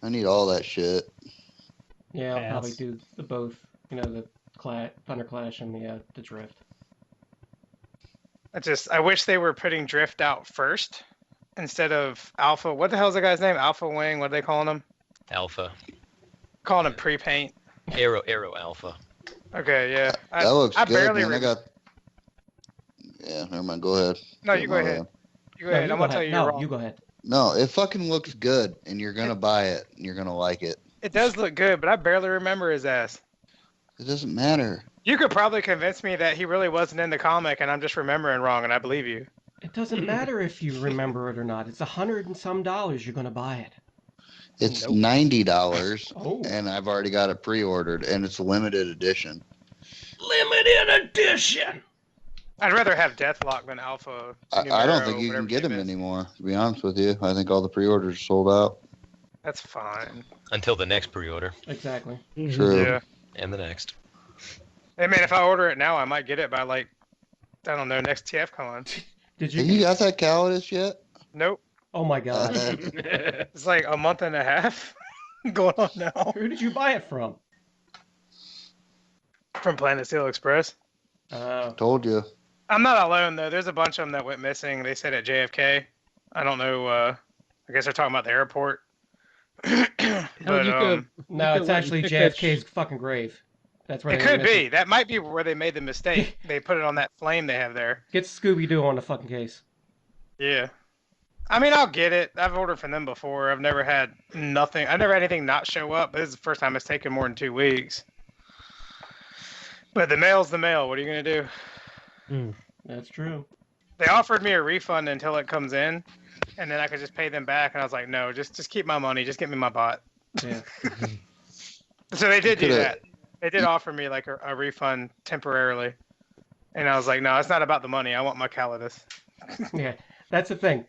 I need all that shit. Yeah, I'll Pass. probably do the both. The Thunderclash and the Drift. I wish they were putting Drift out first instead of Alpha. What the hell's the guy's name? Alpha Wing. What are they calling him? Alpha. Calling him pre-paint. Aero Alpha. Okay, yeah. That looks I good, barely man. I got. Yeah, never mind. Go ahead. No, you Get go my- ahead. You go No, ahead. I'm gonna tell you you're No, wrong. you go ahead. No, it fucking looks good, and you're gonna buy it, and you're gonna like it. It does look good, but I barely remember his ass. It doesn't matter. You could probably convince me that he really wasn't in the comic, and I'm just remembering wrong, and I believe you. It doesn't matter if you remember it or not. It's $100 and some you're gonna buy it. It's Nope. $90, Oh. and I've already got it pre-ordered, and it's a limited edition. Limited edition. I'd rather have Deathlock than Alpha. I Numero, don't think you whatever can get his them name is. anymore. To be honest with you, I think all the pre-orders are sold out. That's fine. Until the next pre-order. Exactly. True. Yeah. And the next. Hey man, if I order it now, I might get it by like, I don't know, next TFCon. Did Have you you? got that Calidus yet? Nope. Oh my God. It's like a month and a half going on now. Who did you buy it from? From Planet Steel Express. Told you. I'm not alone though. There's a bunch of them that went missing. They said at JFK. I don't know. I guess they're talking about the airport. Hell, But you could, No, you it's could actually pick that JFK's fucking grave. That's where it they could went missing. be. That might be where they made the mistake. They put it on that flame they have there. Get Scooby Doo on the fucking case. Yeah. I mean, I'll get it. I've ordered from them before. I've never had nothing. I never had anything not show up. This is the first time it's taken more than 2 weeks. But the mail's the mail. What are you gonna do? That's true. They offered me a refund until it comes in, and then I could just pay them back. And I was like, no, just keep my money. Just get me my bot. Yeah. So they did do Coulda- that. They did offer me like a refund temporarily, and I was like, no, it's not about the money. I want my Calidus. Yeah. That's the thing.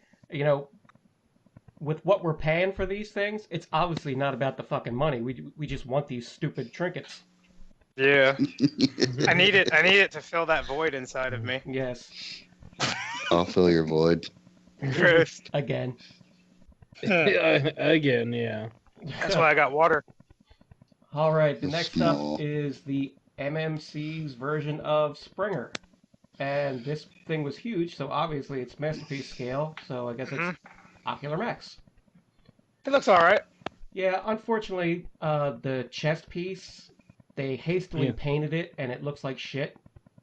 with what we're paying for these things, it's obviously not about the fucking money. We just want these stupid trinkets. Yeah. I need it to fill that void inside of me. Yes. I'll fill your void. Gross. Again. Again, yeah. That's why I got water. All right, the The next small. up is the MMC's version of Springer. And this thing was huge, so obviously it's masterpiece scale, so I guess it's Ocular Max. It looks all right. Yeah, unfortunately, the chest piece, they hastily painted it, and it looks like shit.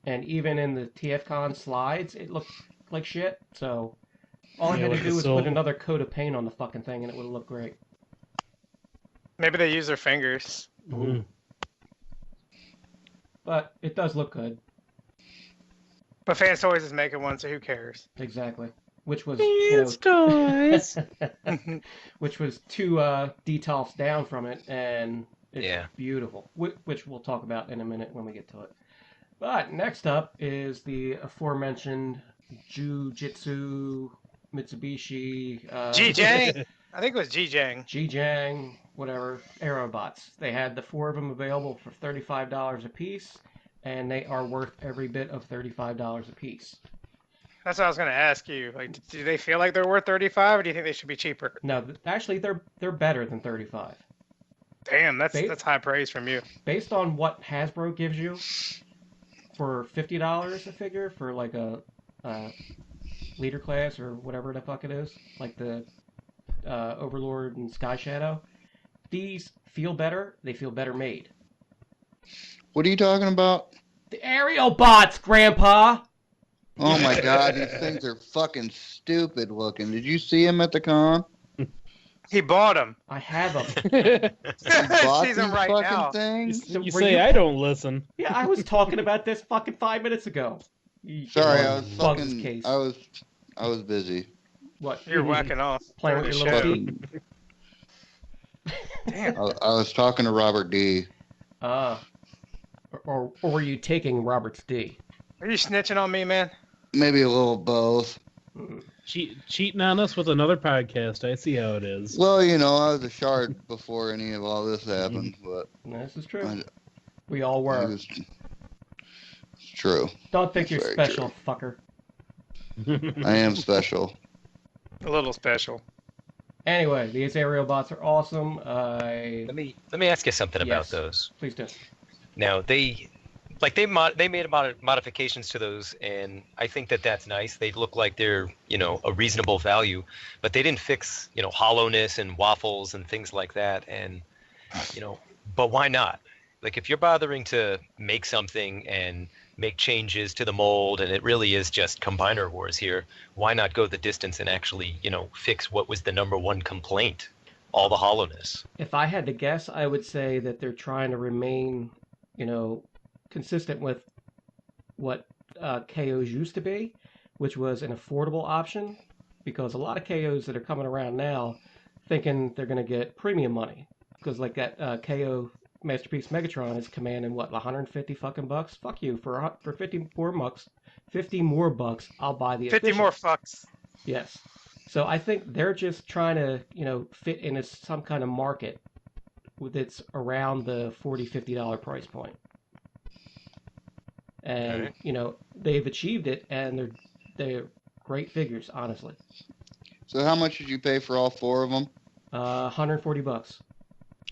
And even in the TFCON slides, it looked like shit, so all I had to do was put another coat of paint on the fucking thing, and it would have looked great. Maybe they use their fingers. Mm. But it does look good. But Fans Toys is making one, so who cares? Exactly. Which was, Toys. which was two detolfs down from it, and it's beautiful. Which we'll talk about in a minute when we get to it. But next up is the aforementioned Jujitsu Mitsubishi. G-Jang. I think it was G-Jang. G-Jang, whatever, Aerobots. They had the 4 of them available for $35 a piece, and they are worth every bit of $35 a piece. That's what I was going to ask you. Like, do they feel like they're worth 35, or do you think they should be cheaper? No, actually, they're better than 35. Damn, that's high praise from you. Based on what Hasbro gives you for $50 a figure for like a leader class or whatever the fuck it is, like the Overlord and Sky Shadow, these feel better. They feel better made. What are you talking about? The aerial bots, Grandpa! Oh my god, these things are fucking stupid looking. Did you see him at the con? He bought them. I have them. He bought Sees them these right fucking now. things? You say I don't listen. Yeah, I was talking about this fucking 5 minutes ago. Sorry, I was Bugs fucking. case. I was busy. What? You're whacking off. Playing with your little feet? Damn. I was talking to Robert D. Or were you taking Robert's D? Are you snitching on me, man? Maybe a little both. Cheating on us with another podcast. I see how it is. Well, you know, I was a shard before any of all this happened, but This is true. We all were. it's true. Don't think That's you're very special, fucker. I am special. A little special. Anyway, these aerial bots are awesome. Let me ask you something about those. Please do. Now they made modifications to those, and I think that's nice. They look like they're a reasonable value, but they didn't fix hollowness and waffles and things like that. And but why not? Like if you're bothering to make something and make changes to the mold, and it really is just combiner wars here, why not go the distance and actually fix what was the number one complaint, all the hollowness? If I had to guess, I would say that they're trying to remain consistent with what KOs used to be, which was an affordable option, because a lot of KOs that are coming around now thinking they're going to get premium money, because like that KO Masterpiece Megatron is commanding what, 150 fucking bucks? Fuck you, for 50 more bucks, I'll buy the 50 more fucks. Yes. So I think they're just trying to fit into some kind of market that's around the $40-$50 price point. And they've achieved it, and they're great figures, honestly. So how much did you pay for all 4 of them? $140.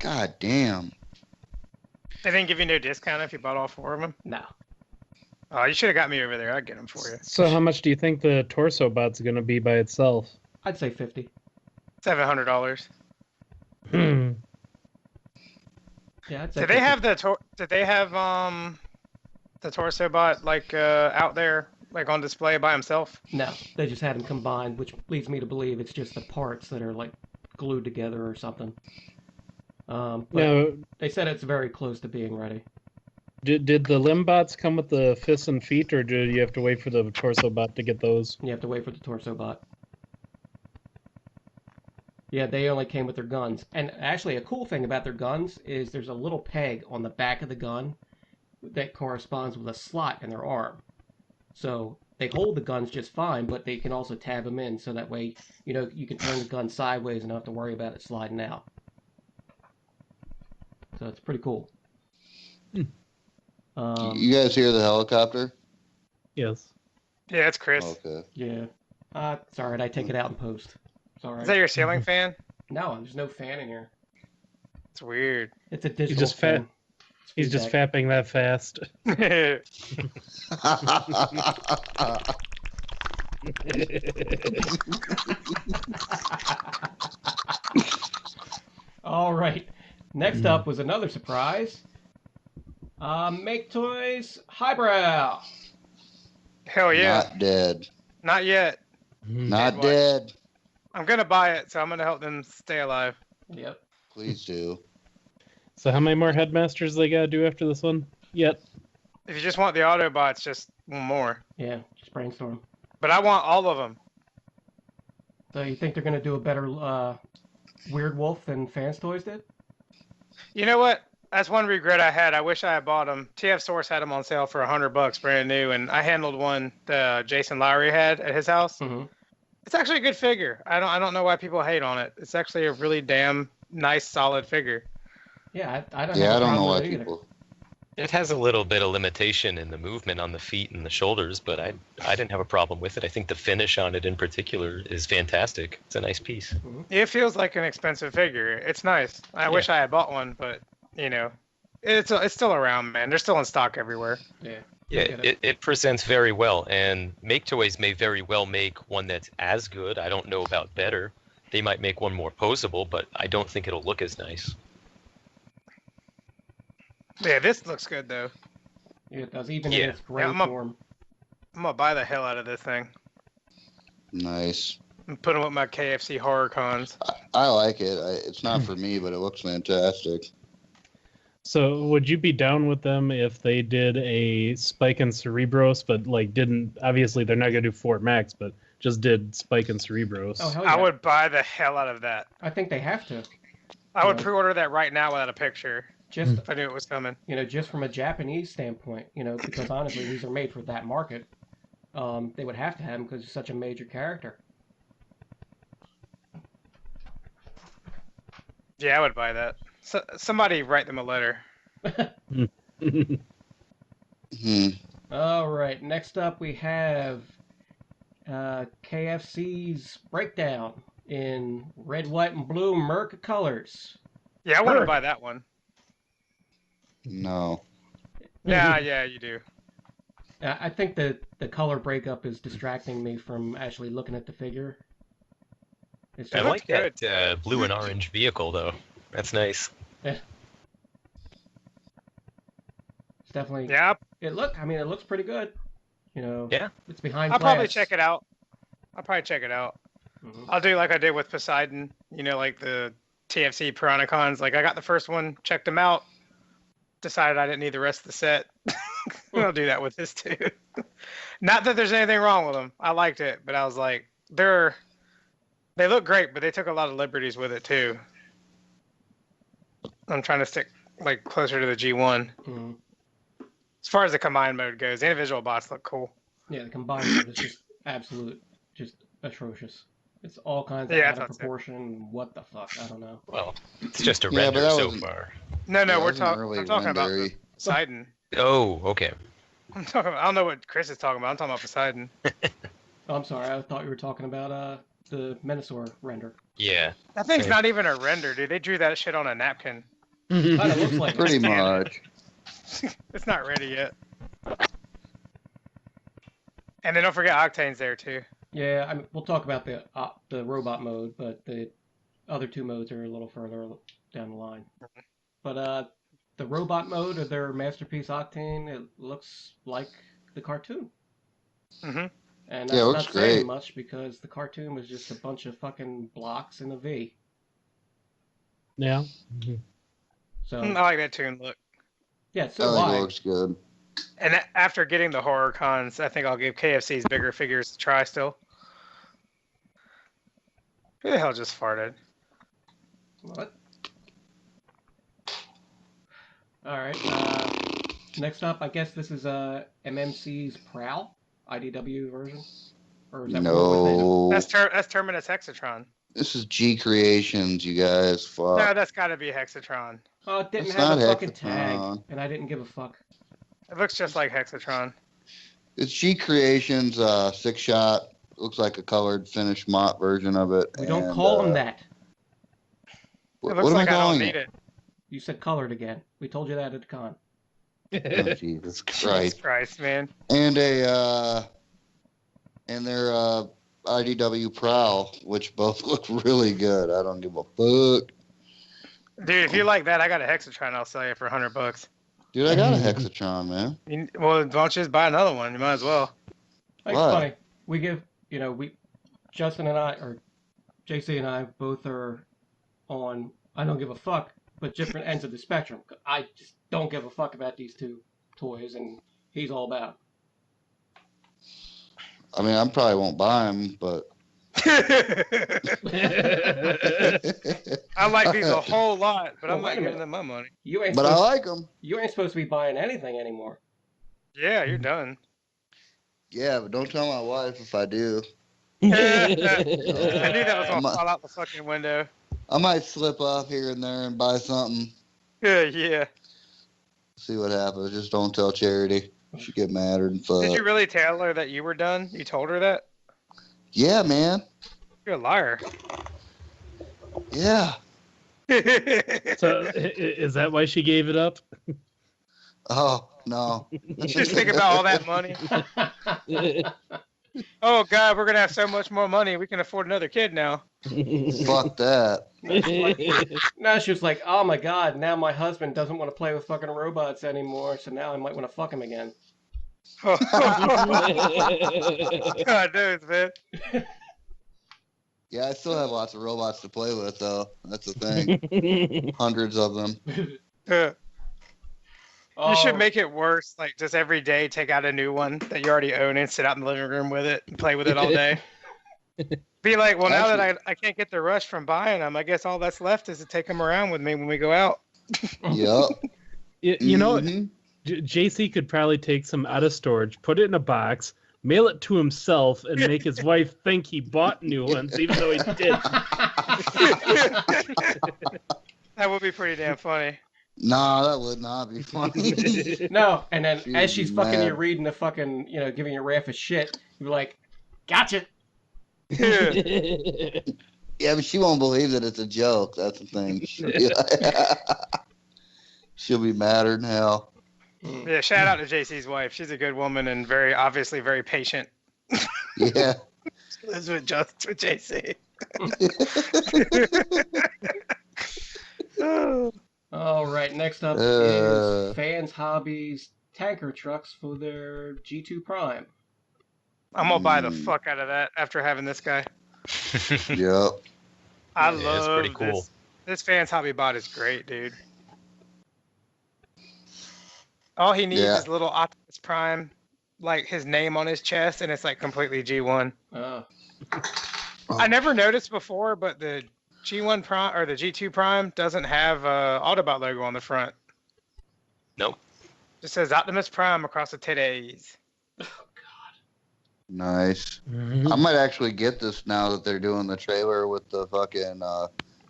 God damn. They didn't give you no discount if you bought all 4 of them? No. Oh, you should have got me over there. I'd get them for you. So how much do you think the torso bot's going to be by itself? I'd say $50. $700. Yeah, I'd say Did they have the torso bot out there on display by himself? No, they just had them combined, which leads me to believe it's just the parts that are glued together or something. But they said it's very close to being ready. Did the limb bots come with the fists and feet, or do you have to wait for the torso bot to get those? You have to wait for the torso bot. Yeah, they only came with their guns. And actually, a cool thing about their guns is there's a little peg on the back of the gun that corresponds with a slot in their arm. So they hold the guns just fine, but they can also tab them in, so that way, you can turn the gun sideways and not have to worry about it sliding out. So it's pretty cool. You guys hear the helicopter? Yes. Yeah, it's Chris. Okay. Yeah. It's alright, I take it out in post. It's alright. Is that your ceiling fan? No, there's no fan in here. It's weird. It's a digital just fan. He's just fapping that fast. All right. Next up was another surprise. Make Toys Highbrow. Hell yeah. Not dead. Not yet. Not dead. I'm gonna buy it, so I'm gonna help them stay alive. Yep. Please do. So how many more headmasters they gotta do after this one? Yet. If you just want the Autobots, just one more. Yeah, just brainstorm. But I want all of them. So you think they're going to do a better Weird Wolf than Fans Toys did? You know what? That's one regret I had. I wish I had bought them. TF Source had them on sale for $100, brand new, and I handled one that Jason Lowry had at his house. Mm-hmm. It's actually a good figure. I don't know why people hate on it. It's actually a really damn nice, solid figure. Yeah, I don't. Yeah, have I a don't know problem why with it either. people. It has a little bit of limitation in the movement on the feet and the shoulders, but I didn't have a problem with it. I think the finish on it in particular is fantastic. It's a nice piece. Mm-hmm. It feels like an expensive figure. It's nice. I wish I had bought one, but it's still around, man. They're still in stock everywhere. Yeah. Yeah, it presents very well, and Make Toys may very well make one that's as good. I don't know about better. They might make one more posable, but I don't think it'll look as nice. Yeah, this looks good though. Yeah, it does, even in its gray form. I'm gonna buy the hell out of this thing. Nice. And put them with my KFC horror cons. I like it. It's not for me, but it looks fantastic. So would you be down with them if they did a Spike and Cerebros, but didn't, obviously they're not gonna do Fort Max, but just did Spike and Cerebros? Oh, hell yeah. I would buy the hell out of that. I think they have to. I would pre-order that right now without a picture. Just if I knew it was coming. Just from a Japanese standpoint, because honestly, these are made for that market. They would have to have them because it's such a major character. Yeah, I would buy that. So, somebody write them a letter. All right, next up we have KFC's Breakdown in red, white, and blue Merc colors. Yeah, I want to buy that one. No. Yeah, you do. I think that the color breakup is distracting me from actually looking at the figure. I like that blue and orange vehicle, though. That's nice. Yeah. It's definitely. Yeah. It looks pretty good. Yeah. It's behind. I'll glass. probably check it out. Mm-hmm. I'll do like I did with Poseidon. Like the TFC Piranacons. Like I got the first one, checked them out, decided I didn't need the rest of the set. I'll do that with this too. Not that there's anything wrong with them. I liked it, but I was like, they look great, but they took a lot of liberties with it too. I'm trying to stick closer to the G1. Mm-hmm. As far as the combined mode goes, the individual bots look cool. Yeah, the combined mode is just just atrocious. It's all kinds of out of proportion. What the fuck? I don't know. Well, it's just a render so far. No, I'm talking about the Poseidon. Oh, okay. I don't know what Chris is talking about. I'm talking about Poseidon. Oh, I'm sorry. I thought you were talking about the Menosaur render. Yeah. That thing's not even a render, dude. They drew that shit on a napkin. Kind of looks like pretty much. It's not ready yet. And then don't forget Octane's there too. Yeah, we'll talk about the robot mode, but the other two modes are a little further down the line. But the robot mode of their masterpiece Octane, it looks like the cartoon. Mm-hmm. And that's not saying much because the cartoon was just a bunch of fucking blocks in a V. Yeah. Mm-hmm. So I like that tune look. Yeah, so I think it looks good. And after getting the horror cons, I think I'll give KFC's bigger figures a try still. Who the hell just farted? What? All right. Next up, I guess this is MMC's Prowl. IDW version? Or is that more within? No. That's Terminus Hexatron. This is G Creations, you guys. Fuck. No, that's got to be Hexatron. Oh, it didn't It's have a not fucking Hexatron. tag, and I didn't give a fuck. It looks just like Hexatron. It's G Creations, 6-shot. Looks like a colored finished matte version of it. We don't call them that. What, It looks what like am I I don't calling need it? it. You said colored again. We told you that at the con. Oh, Jesus Jesus Christ. Christ, man. And their IDW Prowl, which both look really good. I don't give a fuck. Dude, if you like that, I got a Hexatron. I'll sell you for $100. Dude, I got a Hexatron, man. Well, why don't you just buy another one? You might as well. It's Why? funny. We give, Justin and I, or JC and I, both are on, I don't give a fuck, but different ends of the spectrum. I just don't give a fuck about these two toys, and he's all about. I mean, I probably won't buy them, but. I like these a whole lot, but I'm Well, wait not a giving minute. them my money. You ain't But I supposed, like them. you ain't supposed to be buying anything anymore. Yeah, you're done. Yeah, but don't tell my wife if I do. I knew that was going to I'm- fall out the fucking window. I might slip up here and there and buy something. Yeah. See what happens. Just don't tell Charity. She get mad and fuck. Did you really tell her that you were done? You told her that? Yeah, man. You're a liar. Yeah. So is that why she gave it up? Oh, no. Just think about all that money. Oh, God, we're going to have so much more money. We can afford another kid now. Fuck that. Now she was like, oh my god, now my husband doesn't want to play with fucking robots anymore, so now I might want to fuck him again. God knows, man. Yeah, I still have lots of robots to play with, though. That's the thing. Hundreds of them. You should make it worse. Like, just every day take out a new one that you already own and sit out in the living room with it and play with it all day. Be like, well, now that I can't get the rush from buying them, I guess all that's left is to take them around with me when we go out. Yep. You know, Mhm. JC could probably take some out of storage, put it in a box, mail it to himself, and make his wife think he bought new ones, even though he did. That would be pretty damn funny. Nah, that would not be funny. No, and then She'd as she's be fucking you mad. reading the fucking, giving you a raft of shit, you're like, gotcha. Yeah, but she won't believe that it's a joke. That's the thing. She'll be madder than hell. Yeah, shout out to JC's wife. She's a good woman and very obviously very patient. Yeah. Lives with JC. All right, next up Uh. is Fans Hobbies tanker trucks for their G2 Prime. I'm gonna buy the fuck out of that after having this guy. Yep. I Yeah, love it's pretty cool. This Fans Hobby bot is great, dude. All he needs Yeah. is a little Optimus Prime, like his name on his chest, and it's like completely G1. I never noticed before, but the G1 Prime or the G2 Prime doesn't have Autobot logo on the front. Nope. It says Optimus Prime across the titties. Nice. I might actually get this now that they're doing the trailer with the fucking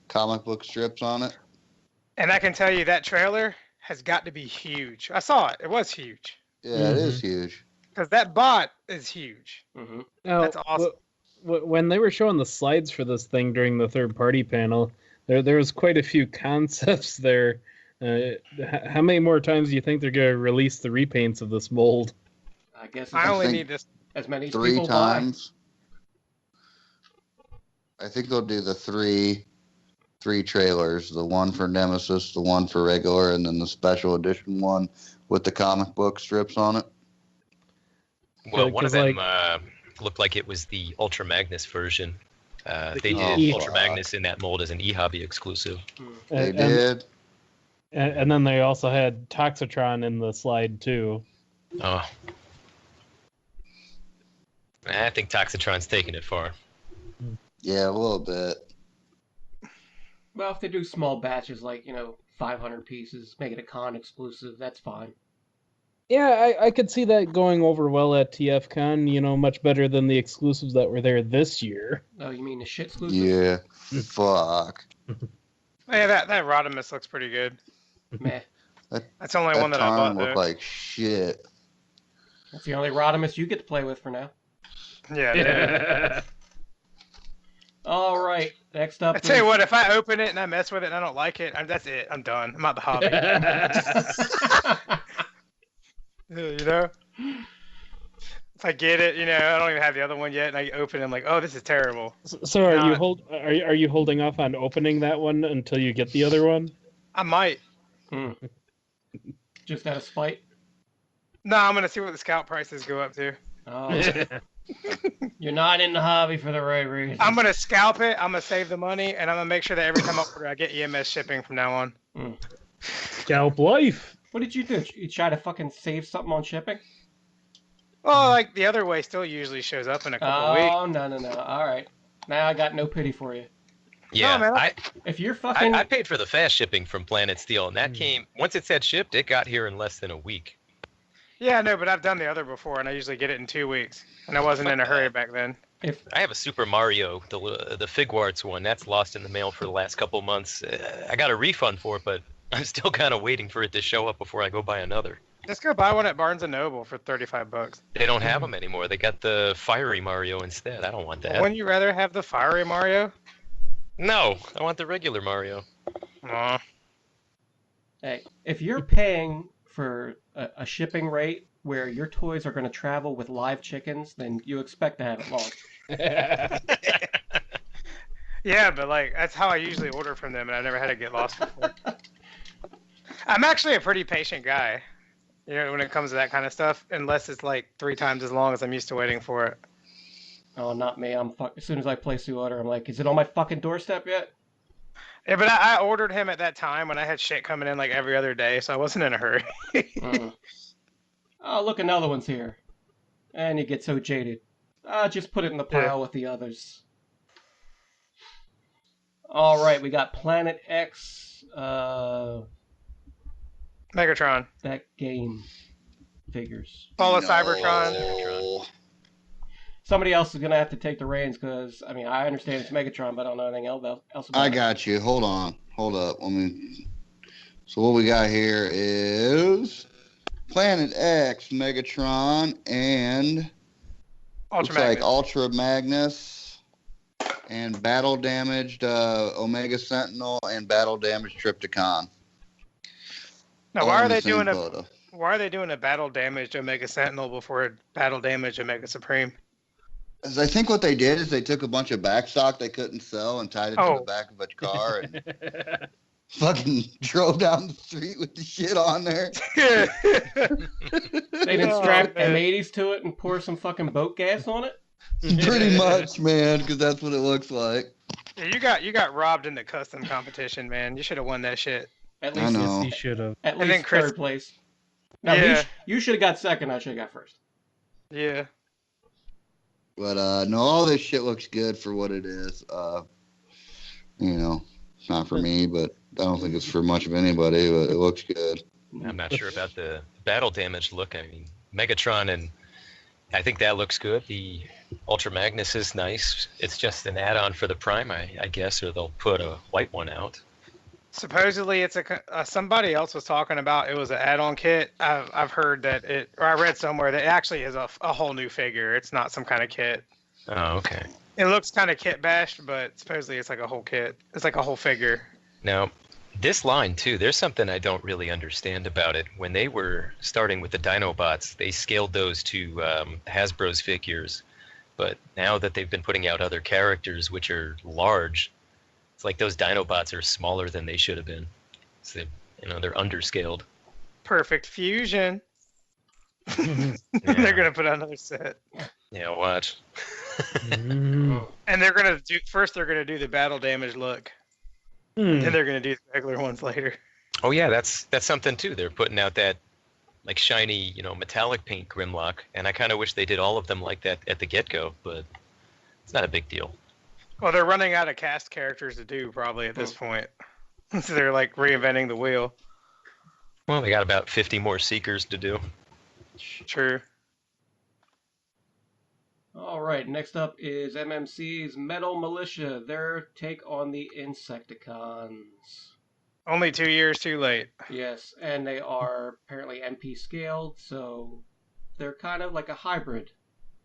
comic book strips on it. And I can tell you that trailer has got to be huge. I saw it. It was huge. Yeah, it is huge. Because that bot is huge. Mm-hmm. Now, That's awesome. When they were showing the slides for this thing during the third-party panel, there was quite a few concepts there. How many more times do you think they're going to release the repaints of this mold? I guess I it's only think- need this. as many as 3 people times. I think they'll do the three trailers. The one for Nemesis, the one for regular, and then the special edition one with the comic book strips on it. Well, one of 'Cause, them looked like it was the Ultra Magnus version. They Oh, did fuck. Ultra Magnus in that mold as an e-hobby exclusive. They And- did. And then they also had Toxitron in the slide too. Oh. I think Toxitron's taking it far. Yeah, a little bit. Well, if they do small batches, like 500 pieces, make it a con exclusive, that's fine. Yeah, I could see that going over well at TFCON, much better than the exclusives that were there this year. Oh, you mean the shit exclusives? Yeah. Fuck. Yeah, that Rodimus looks pretty good. Meh. That's the only one that I bought, Tarn looked though. like shit. That's the only Rodimus you get to play with for now. Yeah. All right, next up. I tell you what, if I open it and I mess with it and I don't like it, that's it. I'm done. I'm out the hobby. You know? If I get it, I don't even have the other one yet, and I open it, I'm like, oh, this is terrible. So are you holding off on opening that one until you get the other one? I might. Just out of spite? No, I'm going to see what the scout prices go up to. Oh. You're not in the hobby for the right reason. I'm going to scalp it, I'm going to save the money, and I'm going to make sure that every time I order, I get EMS shipping from now on. Scalp life. What did you do? You try to fucking save something on shipping? Well, like, the other way still usually shows up in a couple weeks. Oh, no. All right. Now I got no pity for you. Yeah, No, man, If you're fucking... I paid for the fast shipping from Planet Steel, and that came, once it said shipped, it got here in less than a week. Yeah, no, but I've done the other before, and I usually get it in 2 weeks. And I wasn't in a hurry back then. I have a Super Mario, the Figuarts one, that's lost in the mail for the last couple months. I got a refund for it, but I'm still kind of waiting for it to show up before I go buy another. Just go buy one at Barnes & Noble for $35. They don't have them anymore. They got the Fiery Mario instead. I don't want that. Wouldn't you rather have the Fiery Mario? No, I want the regular Mario. Aw. Hey, if you're paying for a shipping rate where your toys are going to travel with live chickens, then you expect to have it lost. Yeah, but like that's how I usually order from them, and I never had to get lost before. I'm actually a pretty patient guy, when it comes to that kind of stuff, unless it's like 3 times as long as I'm used to waiting for it. Oh, not me. As soon as I place the order, I'm like, is it on my fucking doorstep yet? Yeah, but I ordered him at that time when I had shit coming in like every other day, so I wasn't in a hurry. Oh, look, another one's here. And you get so jaded. Just put it in the pile with the others. All right, we got Planet X. Megatron. That game figures. Follow Cybertron. No. Somebody else is going to have to take the reins because, I understand it's Megatron, but I don't know anything else about I it. got you. Hold up. So what we got here is Planet X, Megatron, and looks like Ultra Magnus, and battle damaged Omega Sentinel, and battle damaged Trypticon. Now, All why are in the they same doing photo. Why are they doing a battle damaged Omega Sentinel before a battle damaged Omega Supreme? As I think what they did is they took a bunch of back stock they couldn't sell and tied it to the back of a car and fucking drove down the street with the shit on there. They didn't strap M80s to it and pour some fucking boat gas on it? Pretty much, man, because that's what it looks like. Yeah, you got robbed in the custom competition, man. You should have won that shit. At I least know. He should have. At And least then Chris- third place. No, Yeah. you should have got second. I should have got first. Yeah. But no, all this shit looks good for what it is. It's not for me, but I don't think it's for much of anybody, but it looks good. I'm not sure about the battle damage look. Megatron, and I think that looks good. The Ultra Magnus is nice. It's just an add-on for the Prime, I guess, or they'll put a white one out. Supposedly, it's somebody else was talking about it was an add-on kit. I've heard that I read somewhere that it actually is a whole new figure. It's not some kind of kit. Oh, okay. It looks kind of kit bashed, but supposedly it's like a whole kit. It's like a whole figure. Now, this line, too, there's something I don't really understand about it. When they were starting with the Dinobots, they scaled those to Hasbro's figures. But now that they've been putting out other characters, which are large, it's like those Dinobots are smaller than they should have been. So, they're underscaled. Perfect fusion. Yeah. They're gonna put out another set. Yeah, watch. And they're gonna do the battle damage look. And then they're gonna do the regular ones later. Oh yeah, that's something too. They're putting out that like shiny, metallic paint Grimlock, and I kind of wish they did all of them like that at the get-go, but it's not a big deal. Well, they're running out of cast characters to do probably at this point. So they're like reinventing the wheel. Well, they got about 50 more Seekers to do. True. All right, next up is MMC's Metal Militia, their take on the Insecticons. Only 2 years too late. Yes, and they are apparently MP scaled, so they're kind of like a hybrid.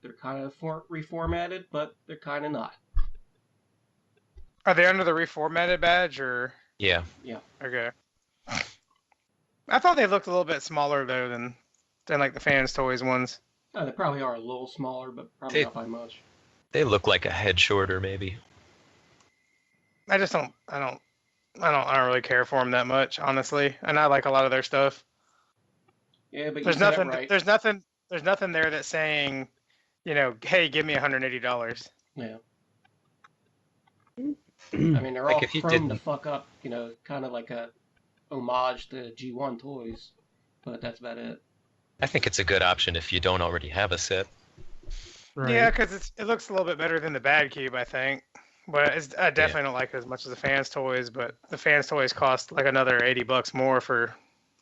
They're kind of reformatted, but they're kind of not. Are they under the reformatted badge or? Yeah. Yeah. Okay. I thought they looked a little bit smaller though than like the Fans Toys ones. They probably are a little smaller, but probably not by much. They look like a head shorter, maybe. I just don't. I don't really care for them that much, honestly. And I like a lot of their stuff. Yeah, but there's you said nothing. it right. There's nothing there that's saying, hey, give me $180. Yeah. I mean, they're all chrome to fuck up, kind of like a homage to G1 toys, but that's about it. I think it's a good option if you don't already have a set. Right. Yeah, because it looks a little bit better than the Bad Cube, I think. But I definitely don't like it as much as the Fans Toys. But the Fans Toys cost like another $80 more for.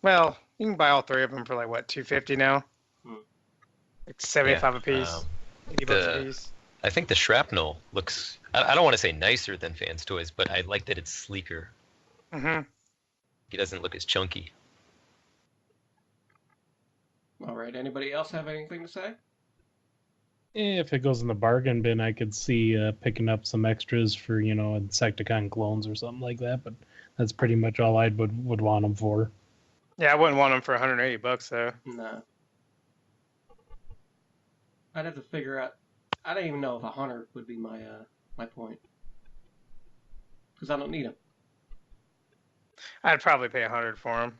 Well, you can buy all three of them for like what, $250 now? Like 75 a piece, $80 a piece. I think the Shrapnel looks. I don't want to say nicer than Fans Toys, but I like that it's sleeker. Mm-hmm. He doesn't look as chunky. All right. Anybody else have anything to say? If it goes in the bargain bin, I could see picking up some extras for, Insecticon clones or something like that. But that's pretty much all I would want them for. Yeah, I wouldn't want them for $180 though. No. I'd have to figure out. I don't even know if 100 would be my point, because I don't need them. I'd probably pay 100 for them.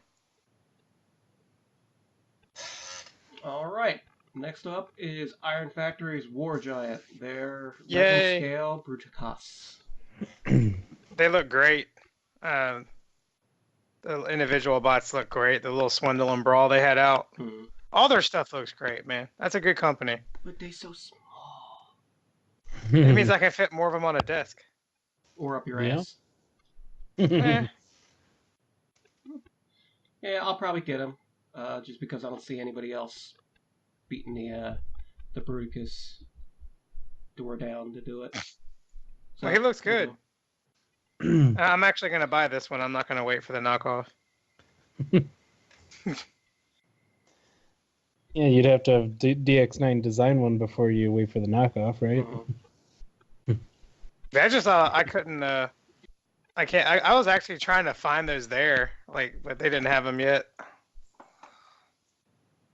All right. Next up is Iron Factory's War Giant. Their Yay. Legend Scale Bruticus. They look great. The individual bots look great. The little Swindle and Brawl they had out. All their stuff looks great, man. That's a good company. But they so small. It means I can fit more of them on a desk. Or up your ass. Eh. Yeah, I'll probably get them. Just because I don't see anybody else beating the Bruticus door down to do it. So, Well, he looks good. I'm actually going to buy this one. I'm not going to wait for the knockoff. Yeah, you'd have to have DX9 design one before you wait for the knockoff, right? I just thought I couldn't. I can't. I was actually trying to find those there, but they didn't have them yet.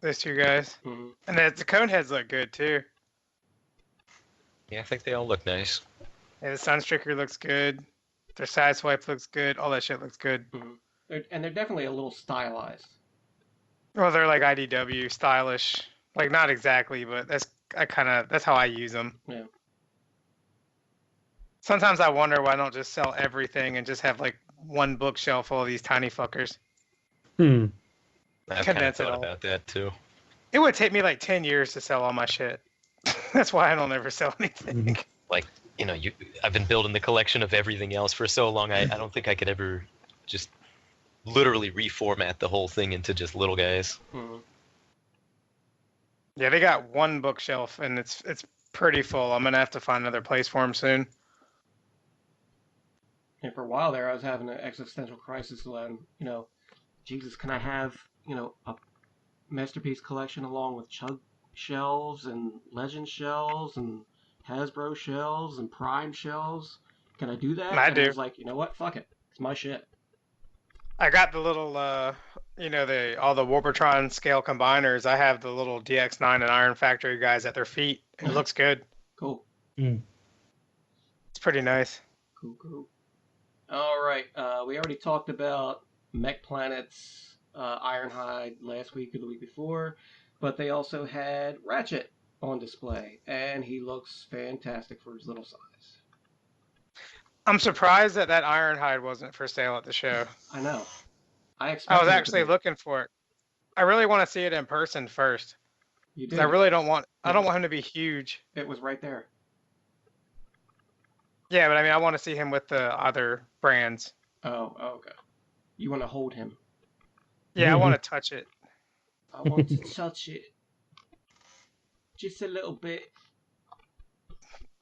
Those two guys, and the cone heads look good too. Yeah, I think they all look nice. Yeah, the Sunstreaker looks good. Their Sideswipe looks good. All that shit looks good. And they're definitely a little stylized. Well, they're like IDW stylish. Like not exactly, but that's how I use them. Yeah. Sometimes I wonder why I don't just sell everything and just have like one bookshelf full of these tiny fuckers. I've kind of thought about that too. It would take me like 10 years to sell all my shit. That's why I don't ever sell anything. Like, I've been building the collection of everything else for so long, I don't think I could ever just literally reformat the whole thing into just little guys. Yeah, they got one bookshelf and it's pretty full. I'm going to have to find another place for them soon. And for a while there, I was having an existential crisis when, Jesus, can I have, a Masterpiece collection along with Chug shelves and Legend shelves and Hasbro shelves and Prime shelves? Can I do that? I do. I was like, you know what? Fuck it. It's my shit. I got the little, all the Warpatron scale combiners. I have the little DX9 and Iron Factory guys at their feet. It looks good. Cool. It's pretty nice. Cool. All right. We already talked about Mech Planet's Ironhide last week or the week before, but they also had Ratchet on display, and he looks fantastic for his little size. I'm surprised that Ironhide wasn't for sale at the show. I know. I was actually looking for it. I really want to see it in person first. You did. I really don't want. I don't want him to be huge. It was right there. Yeah, but I mean, I want to see him with the other brands. Oh, okay. You want to hold him? Yeah, I want to touch it. I want to touch it. just a little bit.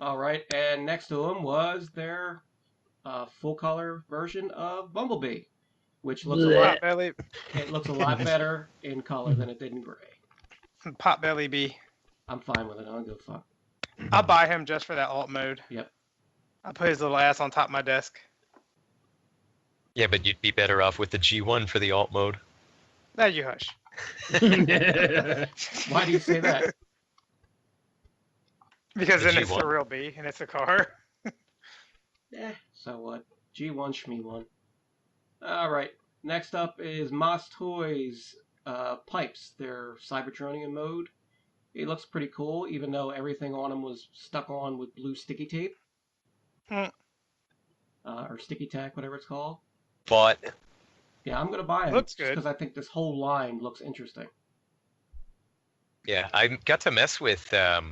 All right, and next to him was their full color version of Bumblebee, which looks a lot. Potbelly, It looks a lot better in color than it did in gray. Potbelly B. I'm fine with it. I don't give a fuck. I'll buy him just for that alt mode. Yep. I'll put his little ass on top of my desk. Yeah, but you'd be better off with the G1 for the alt mode. Now you hush. Why do you say that? Because The then it's G1. the real B and it's a car. So what? G1, Shme1. All right. Next up is Moss Toys Pipes. They're Cybertronian mode. It looks pretty cool, even though everything on them was stuck on with blue sticky tape. Or sticky tack, whatever it's called. But Yeah, I'm going to buy them. Looks good. Because I think this whole line looks interesting. yeah, I got to mess with the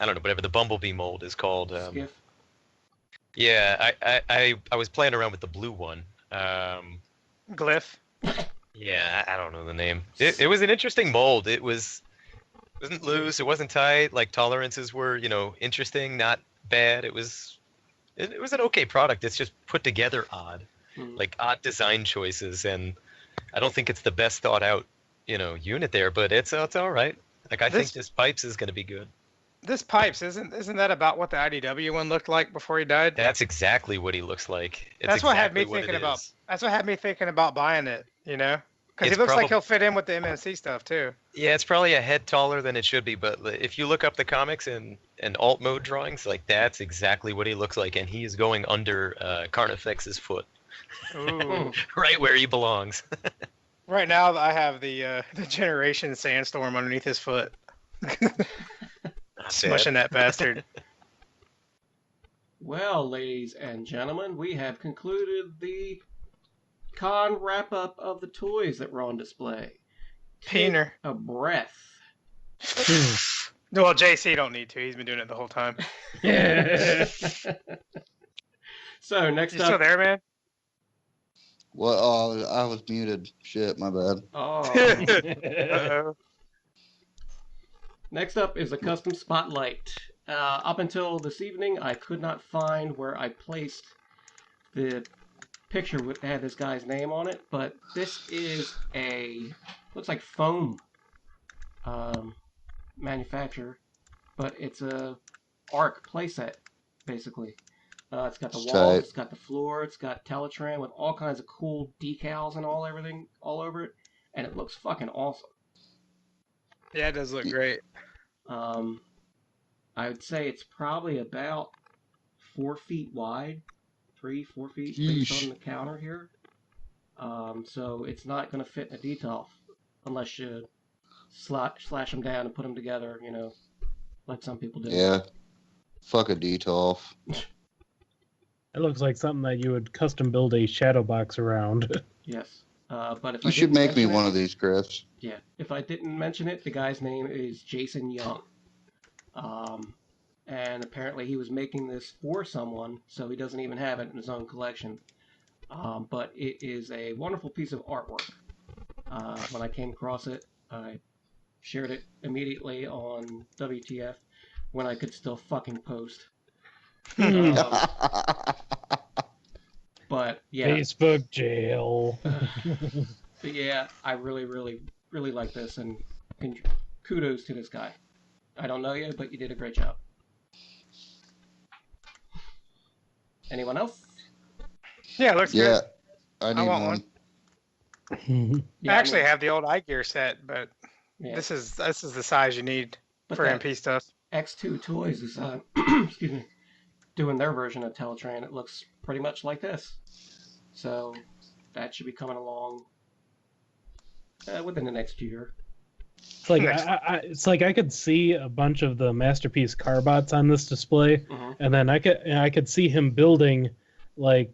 I don't know, whatever the Bumblebee mold is called. Skiff. Yeah, I was playing around with the blue one. Glyph. Yeah, I don't know the name. It was an interesting mold. It wasn't loose. It wasn't tight. Like tolerances were, interesting, not bad. It was an okay product. It's just put together odd, like odd design choices, and I don't think it's the best thought out, unit there. But it's all right. Like I think this Pipes is going to be good. This Pipes isn't that about what the IDW one looked like before he died? That's exactly what he looks like. It's That's what had me exactly thinking it about. is. That's what had me thinking about buying it. Because he It's looks like probab- he'll fit in with the MMC stuff too. Yeah, it's probably a head taller than it should be, but if you look up the comics and alt mode drawings, like that's exactly what he looks like, and he is going under Carnifex's foot, Ooh. right where he belongs. Right now, I have the Generation Sandstorm underneath his foot, smushing that bastard. Well, ladies and gentlemen, we have concluded the con wrap-up of the toys that were on display. Peener. A breath. Well, JC don't need to. He's been doing it the whole time. So, next You still up... there, man? What? Oh, I was muted. Shit, my bad. Oh. Uh-oh. Next up is a custom spotlight. Up until this evening, I could not find where I placed the picture that had this guy's name on it, but this is looks like foam manufacturer, but it's a Arc playset, basically. It's got the It's walls, tight. it's got the floor, it's got Teletran with all kinds of cool decals and everything all over it, and it looks fucking awesome. Yeah, it does look great. I would say it's probably about 4 feet wide, 3-4 feet based Yeesh. on the counter here. So it's not going to fit in a detail unless you slash them down and put them together, like some people do. Yeah. Fuck a detolf. It looks like something that you would custom build a shadow box around. Yes. But if You I should didn't make me mention one it- of these, Chris. Yeah. If I didn't mention it, the guy's name is Jason Young. And apparently he was making this for someone, so he doesn't even have it in his own collection. But it is a wonderful piece of artwork. When I came across it, I shared it immediately on WTF when I could still fucking post. But yeah, Facebook jail. but yeah, I really, really, really like this, and kudos to this guy. I don't know you, but you did a great job. Anyone else? Yeah, it looks Yeah. good. I need want one. Yeah, I actually mean, have the old iGear set, but yeah. this is the size you need But for that MP stuff. X2 Toys is excuse me, doing their version of Teletran. It looks pretty much like this, so that should be coming along within the next year. It's like it's like I could see a bunch of the Masterpiece Carbots on this display, Mhm. and then I could see him building like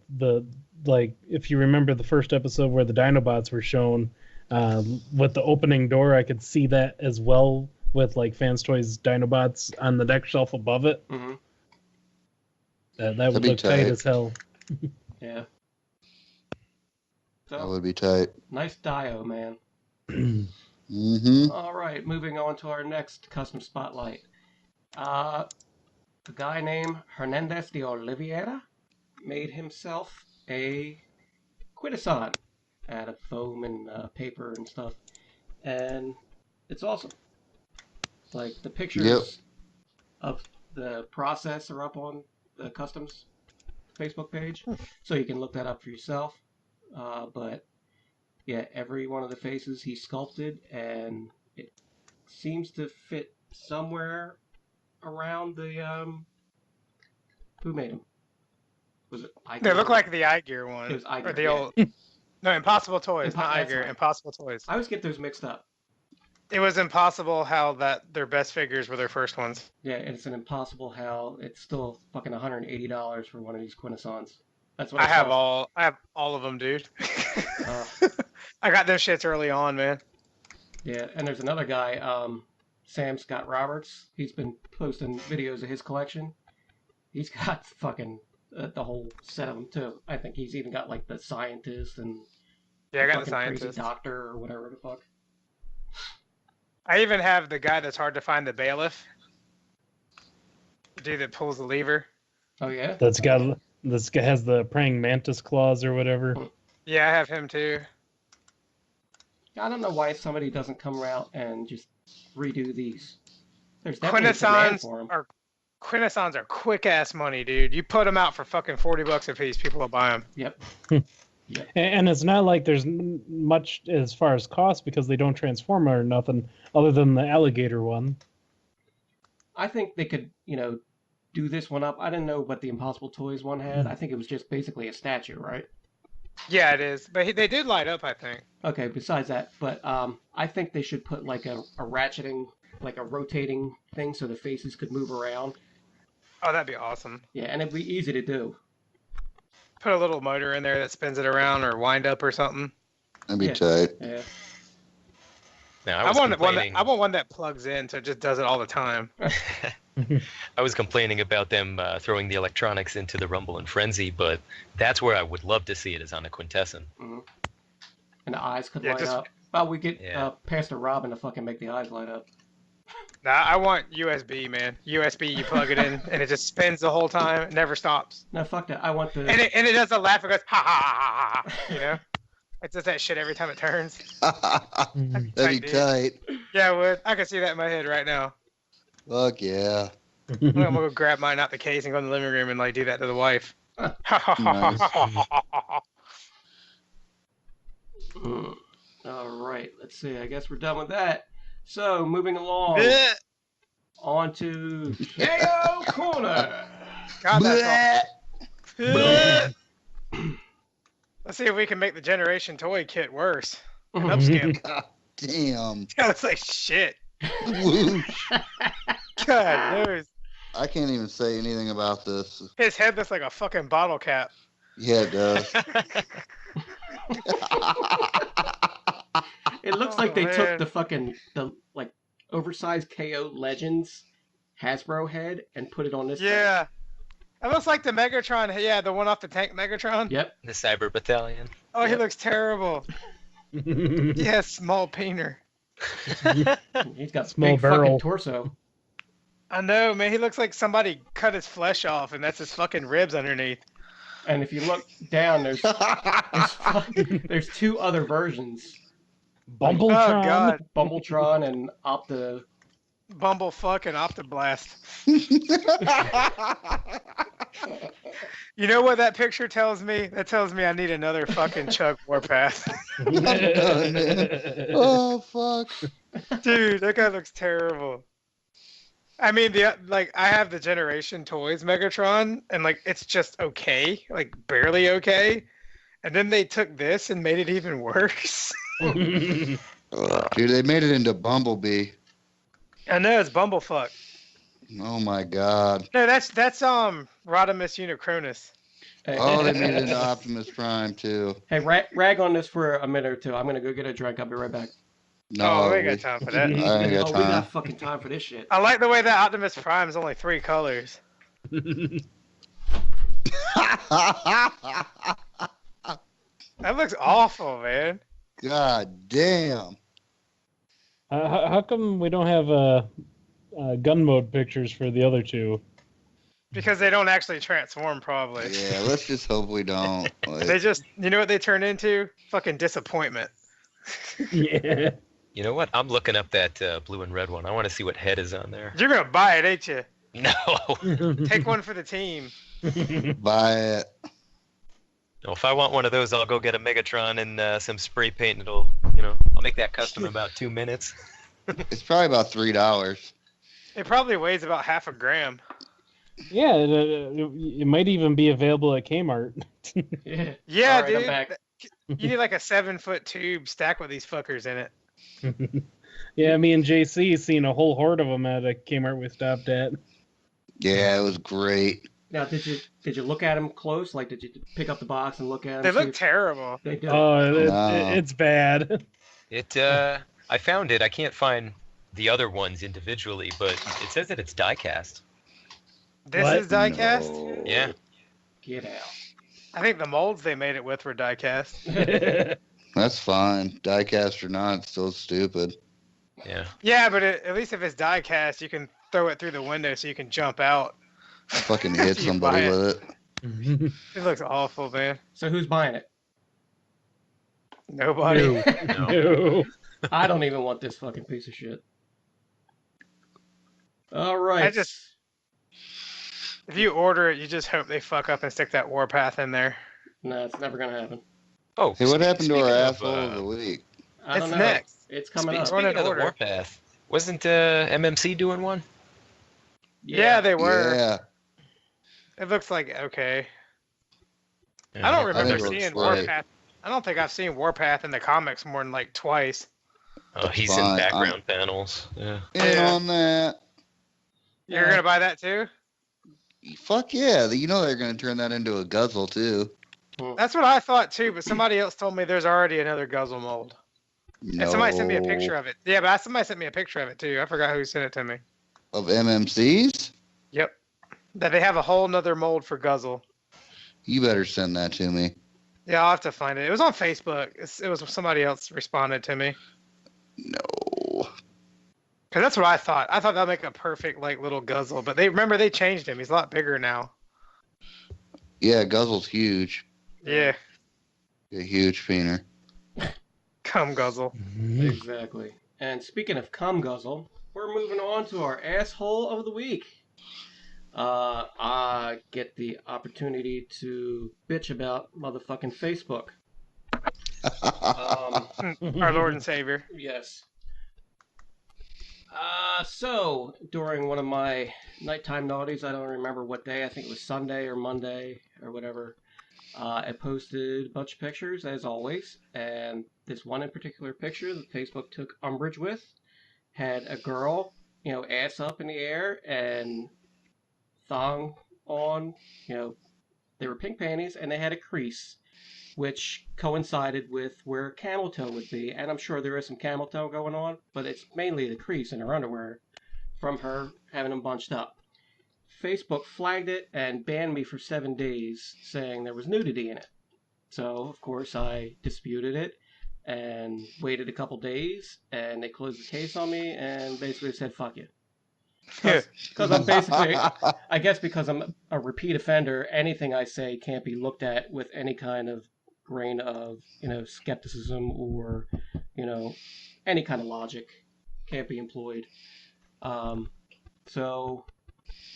if you remember the first episode where the Dinobots were shown with the opening door, I could see that as well with like Fans Toys Dinobots on the deck shelf above it. Mm-hmm. That That'd would be look tight tight. as hell. Yeah. That So would be tight. nice Dio, man. Mm-hmm. All right, moving on to our next custom spotlight. A guy named Hernandez de Oliveira made himself a quintesson out of foam and paper and stuff, and it's awesome. Like the Yep. pictures of the process are up on the customs Facebook page, so you can look that up for yourself. But yeah, every one of the faces he sculpted, and it seems to fit somewhere around the who made him? Was it They Iger? look like the iGear one. It was Iger, Or the yeah. old. No, Impossible Toys, not That's iGear. right. Impossible Toys. I always get those mixed up. It was impossible how that their best figures were their first ones. Yeah, and it's an impossible how it's still fucking $180 for one of these quintessons. That's what I have saw. all of them, dude. Uh, I got those shits early on, man. Yeah, and there's another guy, Sam Scott Roberts. He's been posting videos of his collection. He's got fucking the whole set of them too. I think he's even got like the scientist and Yeah, I got the fucking crazy scientist. doctor or whatever the fuck. I even have the guy that's hard to find, the bailiff. The dude that pulls the lever. Oh yeah. This guy has the praying mantis claws or whatever. Yeah, I have him too. I don't know why somebody doesn't come around and just redo these. There's definitely a demand for them. Quintessons are quick ass money, dude. You put them out for fucking $40 a piece, people will buy them. Yep. And it's not like there's much as far as cost because they don't transform or nothing other than the alligator one. I think they could, do this one up. I didn't know what the Impossible Toys one had. I think it was just basically a statue, right? Yeah, it is. But they did light up, I think. Okay, besides that, but I think they should put like a ratcheting, like a rotating thing so the faces could move around. Oh, that'd be awesome. Yeah, and it'd be easy to do. Put a little motor in there that spins it around or wind up or something. That'd be tight. Yeah. Now, I want one that plugs in so it just does it all the time. I was complaining about them throwing the electronics into the Rumble and Frenzy, but that's where I would love to see it, is on a Quintesson. Mm-hmm. And the eyes could Yeah, light just- up. Well, we get Pastor Robin to fucking make the eyes light up. Nah, I want USB, man. USB, you plug it in and it just spins the whole time. It never stops. No, fuck that. I want the... And it does a laugh. It goes, ha ha ha ha ha. You know? It does that shit every time it turns. That'd be tight. Yeah, it would. I can see that in my head right now. Fuck yeah. I'm gonna go grab mine out the case and go in the living room and like do that to the wife. All right, let's see. I guess we're done with that. So, moving along. On to KO Corner. God, that's awful. Let's see if we can make the Generation Toy kit worse. And upscale. God damn. That looks like shit. Whoosh. God knows. I can't even say anything about this. His head looks like a fucking bottle cap. Yeah, it does. It looks like they man. took the oversized KO Legends Hasbro head and put it on this thing. Yeah. It looks like the Megatron. Yeah, the one off the tank Megatron. Yep. The Cyber Battalion. Oh, he Yep. looks terrible. Yeah, small peener. He's got Small big barrel. fucking torso. I know, man. He looks like somebody cut his flesh off, and that's his fucking ribs underneath. And if you look down, there's two other versions. Bumbletron. Oh, God. Bumbletron and Opta. Bumblefuck and Optoblast. You know what that picture tells me? That tells me I need another fucking Chuck Warpath. Oh, fuck. Dude, that guy looks terrible. I mean, I have the Generation Toys Megatron, and it's just okay, barely okay. And then they took this and made it even worse. Dude, they made it into Bumblebee. I know, it's Bumblefuck. Oh my god. No, that's Rodimus Unicronus. Hey, Oh, they made it into Optimus Prime too. hey, rag on this for a minute or two. I'm gonna go get a drink. I'll be right back. No, We ain't got time for that. I ain't Oh, got we time. got fucking time for this shit. I like the way that Optimus Prime is only 3 colors. That looks awful, man. God damn. How come we don't have gun mode pictures for the other two? Because they don't actually transform, probably. Yeah, let's just hope we don't. They just, you know what they turn into? Fucking disappointment. Yeah. You know what? I'm looking up that blue and red one. I want to see what head is on there. You're gonna buy it, ain't you? No. Take one for the team. Buy it. No, if I want one of those, I'll go get a Megatron and some spray paint. And I'll make that custom in about 2 minutes. It's probably about $3. It probably weighs about half a gram. Yeah, it might even be available at Kmart. Yeah. Yeah, All right, I'm dude. back. You need like a 7-foot tube stacked with these fuckers in it. Yeah, me and JC seen a whole horde of them at a Kmart we stopped at. Yeah, it was great. Now, did you look at them close? Like, did you pick up the box and look at them? They look terrible. They do. Oh, No. it's bad. I found it. I can't find the other ones individually, but it says that it's die-cast. This What? is die-cast? No. Yeah. Get out. I think the molds they made it with were die-cast. That's fine. Die-cast or not, it's still stupid. Yeah. Yeah, but at least if it's die-cast, you can throw it through the window so you can jump out. Fucking hit You somebody buy it. with it. It looks awful, man. So who's buying it? Nobody. No. I don't even want this fucking piece of shit. All right. If you order it, you just hope they fuck up and stick that warpath in there. No, it's never gonna happen. Oh, Hey, what happened to our speaking asshole of the week? I don't It's know. next. It's coming up. Run Speaking an of the order. Warpath, wasn't MMC doing one? Yeah, they were. Yeah. It looks like okay. Yeah, I don't think remember it looks seeing great. Warpath. I don't think I've seen Warpath in the comics more than like twice. Oh, he's Fine, in background panels. Yeah. In Yeah. on that. You're gonna buy that too? Fuck yeah. You know they're going to turn that into a guzzle, too. That's what I thought too, but somebody else told me there's already another guzzle mold. No. And somebody sent me a picture of it. Yeah, but somebody sent me a picture of it too. I forgot who sent it to me. Of MMCs? Yep. That they have a whole nother mold for guzzle. You better send that to me. Yeah, I'll have to find it. It was on Facebook. It was somebody else responded to me. No. Cause that's what I thought. I thought that'd make a perfect like little guzzle, but they changed him. He's a lot bigger now. Yeah, guzzle's huge. Yeah, A huge peener. cum guzzle. Exactly. And speaking of cum guzzle, we're moving on to our asshole of the week. I get the opportunity to bitch about motherfucking Facebook. Our Lord and Savior. Yes. So during one of my nighttime naughties, I don't remember what day, I think it was Sunday or Monday or whatever, I posted a bunch of pictures as always, and this one in particular picture that Facebook took umbrage with had a girl, ass up in the air and thong on, they were pink panties and they had a crease, which coincided with where camel toe would be. And I'm sure there is some camel toe going on, but it's mainly the crease in her underwear from her having them bunched up. Facebook flagged it and banned me for 7 days, saying there was nudity in it. So, of course, I disputed it and waited a couple days, and they closed the case on me and basically said, fuck you. Because I'm basically, I guess because I'm a repeat offender, anything I say can't be looked at with any kind of grain of, skepticism or, any kind of logic can't be employed. So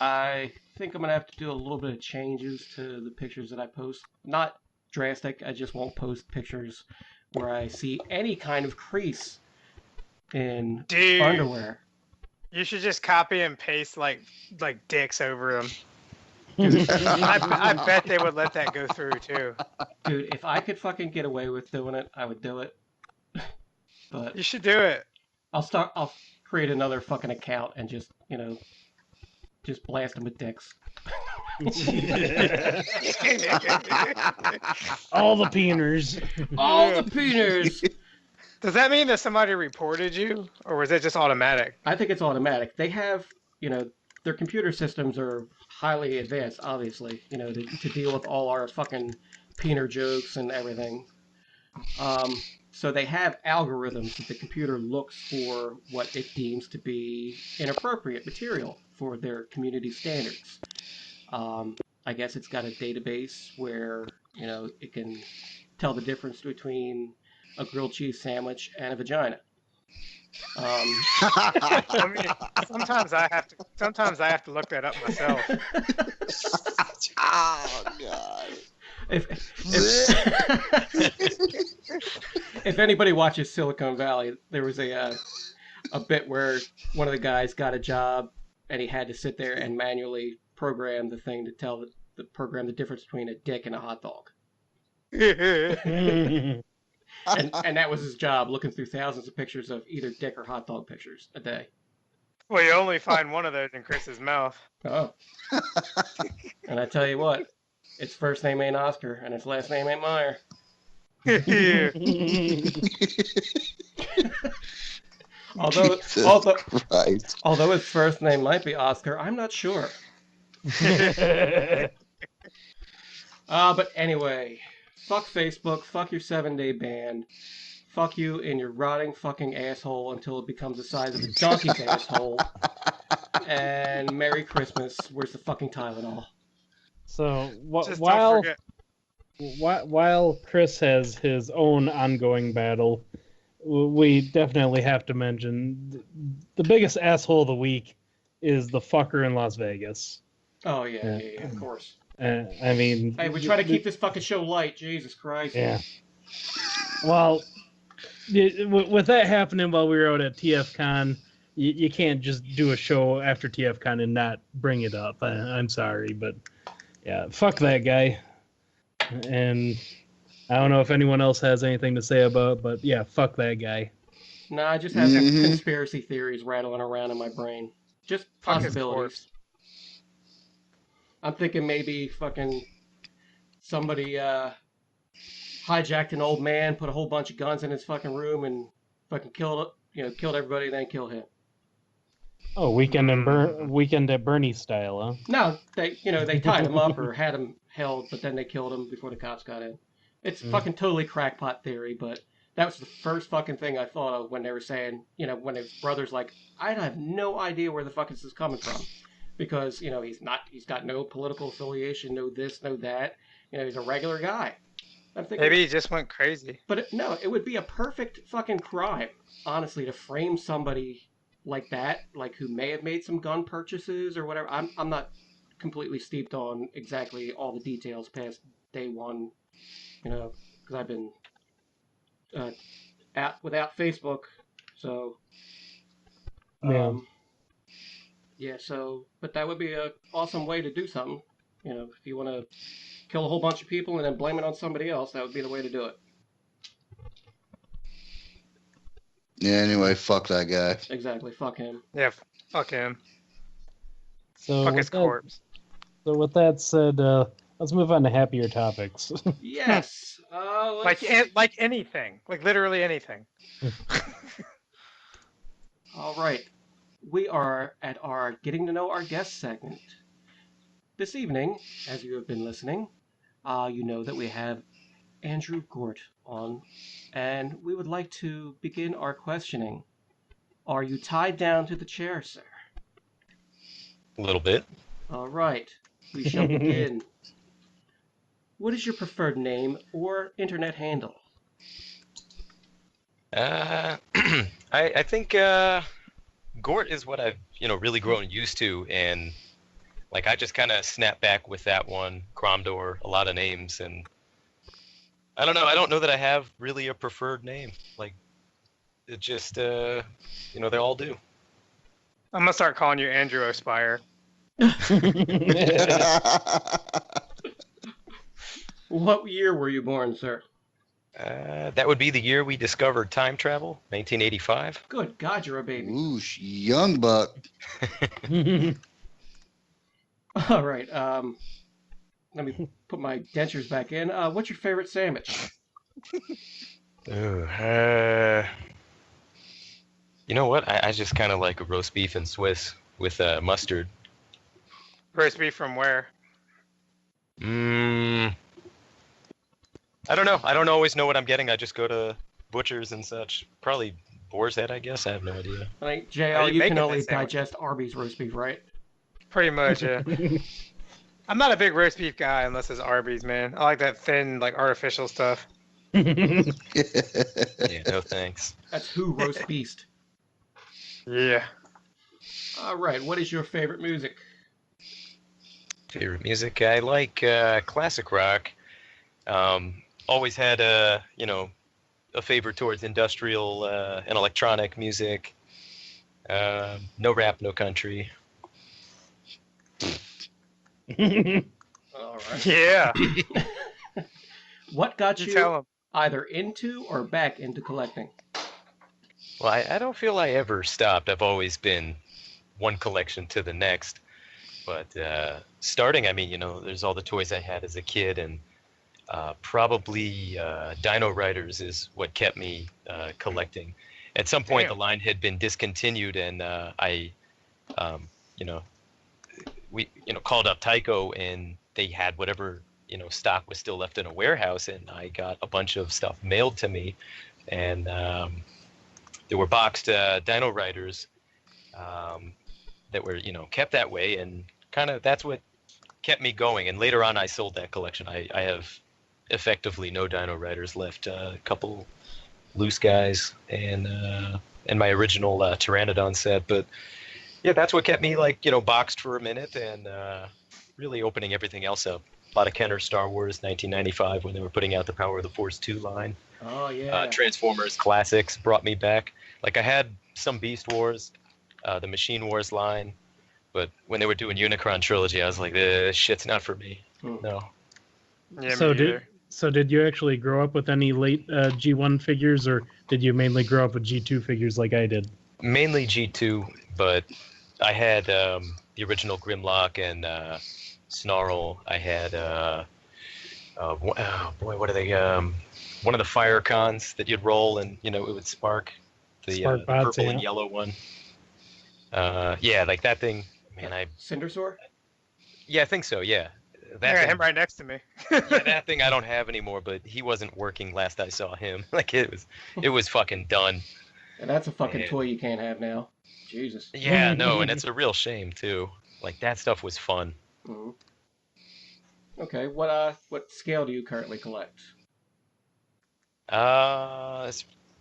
I think I'm going to have to do a little bit of changes to the pictures that I post. Not drastic, I just won't post pictures where I see any kind of crease in Dude, underwear. you should just copy and paste like dicks over them. I bet they would let that go through too. Dude, if I could fucking get away with doing it, I would do it. But You should do it. I'll create another fucking account and just, just blast them with dicks. All the peeners. All the peeners! Does that mean that somebody reported you, or was it just automatic? I think it's automatic. They have, their computer systems are highly advanced, obviously, to deal with all our fucking peener jokes and everything. So they have algorithms that the computer looks for what it deems to be inappropriate material for their community standards. I guess it's got a database where, it can tell the difference between a grilled cheese sandwich and a vagina. I mean, sometimes I have to look that up myself. Oh God. If anybody watches Silicon Valley, there was a bit where one of the guys got a job and he had to sit there and manually program the thing to tell program the difference between a dick and a hot dog. And that was his job, looking through thousands of pictures of either dick or hot dog pictures a day. Well, you only find one of those in Chris's mouth. Oh. And I tell you what, its first name ain't Oscar, and its last name ain't Meyer. although its first name might be Oscar, I'm not sure. But anyway, fuck Facebook, fuck your 7-day ban, fuck you in your rotting fucking asshole until it becomes the size of a donkey's asshole, and Merry Christmas. Where's the fucking Tylenol? So Just while don't forget. while Chris has his own ongoing battle, we definitely have to mention the biggest asshole of the week is the fucker in Las Vegas. Oh, yeah, of course. I mean... Hey, we try to keep this fucking show light, Jesus Christ. Yeah. Well, with that happening while we were out at TFCON, you can't just do a show after TFCON and not bring it up. I'm sorry, but yeah, fuck that guy. And I don't know if anyone else has anything to say about it, but yeah, fuck that guy. No, I just have conspiracy theories rattling around in my brain. Just possibilities. I'm thinking maybe fucking somebody hijacked an old man, put a whole bunch of guns in his fucking room, and fucking killed everybody, then kill him. Oh, Weekend at Bernie style, huh? No, they tied him up or had him held, but then they killed him before the cops got in. It's fucking totally crackpot theory, but that was the first fucking thing I thought of when they were saying, when his brother's like, I have no idea where the fuck this is coming from. Because, he's got no political affiliation, no this, no that. He's a regular guy. I'm thinking, Maybe he just went crazy. But no, it would be a perfect fucking crime, honestly, to frame somebody like that, like who may have made some gun purchases or whatever. I'm not completely steeped on exactly all the details past day one, because I've been out without Facebook, so but that would be an awesome way to do something. If you want to kill a whole bunch of people and then blame it on somebody else, that would be the way to do it. Yeah, anyway, fuck that guy. Exactly, fuck him. Yeah, fuck him. So fuck his corpse. So with that said, let's move on to happier topics. Yes. Like anything. Like literally anything. All right. We are at our Getting to Know Our Guest segment. This evening, as you have been listening, you know that we have Andrew Gort on, and we would like to begin our questioning. Are you tied down to the chair, sir? A little bit. All right. We shall begin. What is your preferred name or internet handle? I think Gort is what I've really grown used to, and like I just kind of snap back with that one. Cromdor, a lot of names, and I don't know. I don't know that I have really a preferred name. Like it just they all do. I'm gonna start calling you Andrew Aspire. What year were you born, sir? That would be the year we discovered time travel, 1985. Good God, you're a baby. Whoosh, young buck. All right. Let me put my dentures back in. What's your favorite sandwich? You know what? I just kind of like a roast beef and Swiss with mustard. Roast beef from where? I don't know. I don't always know what I'm getting. I just go to butchers and such. Probably Boar's Head, I guess. I have no idea. Like, How JL, you you making can that only sandwich? digest Arby's roast beef, right? Pretty much, yeah. I'm not a big roast beef guy unless it's Arby's, man. I like that thin, like artificial stuff. Yeah, no thanks. That's who roast beast. Yeah. All right, what is your favorite music? Favorite music? I like classic rock. Always had a favor towards industrial and electronic music. No rap, no country. All right. Yeah. What got You you tell 'em. either into or back into collecting? Well, I don't feel I ever stopped. I've always been one collection to the next. But starting, I mean, there's all the toys I had as a kid, and probably Dino Riders is what kept me collecting. At some point, Damn. the line had been discontinued, and we called up Tyco, and they had whatever stock was still left in a warehouse, and I got a bunch of stuff mailed to me, and there were boxed Dino Riders that were kept that way, and kind of that's what kept me going. And later on, I sold that collection. I have effectively no Dino Riders left. A couple loose guys and my original Pteranodon set, but yeah, that's what kept me boxed for a minute and really opening everything else up. A lot of Kenner Star Wars 1995 when they were putting out the Power of the Force 2 line. Oh yeah. Transformers Classics brought me back. Like I had some Beast Wars, the Machine Wars line, but when they were doing Unicron Trilogy, I was like, this shit's not for me. No. Yeah, So me either. did you actually grow up with any late G1 figures, or did you mainly grow up with G2 figures like I did? Mainly G2, but I had the original Grimlock and Snarl. I had, what are they? One of the fire cons that you'd roll and, it would spark. The Spark bots, purple yeah. and yellow one. Yeah, like that thing. Man, Cindersaur? Yeah, I think so, yeah. I That got thing, him right next to me. yeah, that thing I don't have anymore, but he wasn't working last I saw him. Like it was fucking done. And that's a fucking Man. toy you can't have now. Jesus. Yeah, no, and it's a real shame too. Like that stuff was fun. Mhm. Okay, what scale do you currently collect?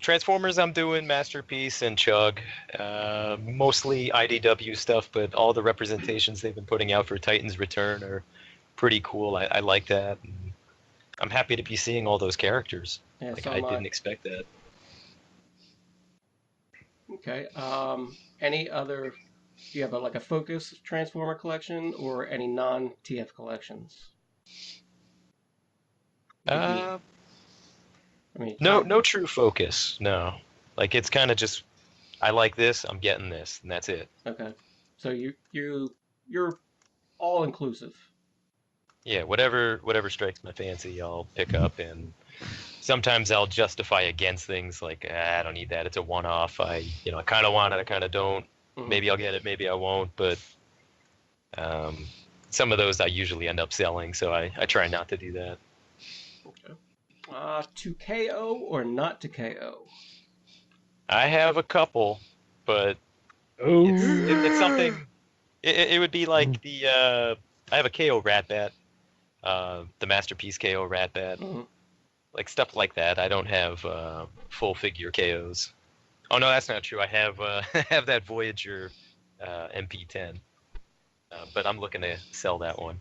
Transformers I'm doing, Masterpiece and Chug. Mostly IDW stuff, but all the representations they've been putting out for Titan's Return are pretty cool. I like that. And I'm happy to be seeing all those characters. Yeah, Like so I am I. didn't expect that. Okay. Any other? Do you have a Focus Transformer collection or any non-TF collections? Uh, I mean, no true focus. No, like it's kind of just I like this, I'm getting this, and that's it. Okay. So you're all inclusive. Yeah, whatever strikes my fancy, I'll pick up, and sometimes I'll justify against things like I don't need that. It's a one-off. I kind of want it, I kind of don't. Mhm. Maybe I'll get it, maybe I won't. But some of those I usually end up selling, so I try not to do that. Okay. To KO or not to KO? I have a couple, but Oh, it's something. It would be like the I have a KO Rat Bat, the Masterpiece KO Rat Bat, Mhm. like stuff like that. I don't have full figure KOs. Oh no, that's not true. I have have that Voyager MP10, but I'm looking to sell that one.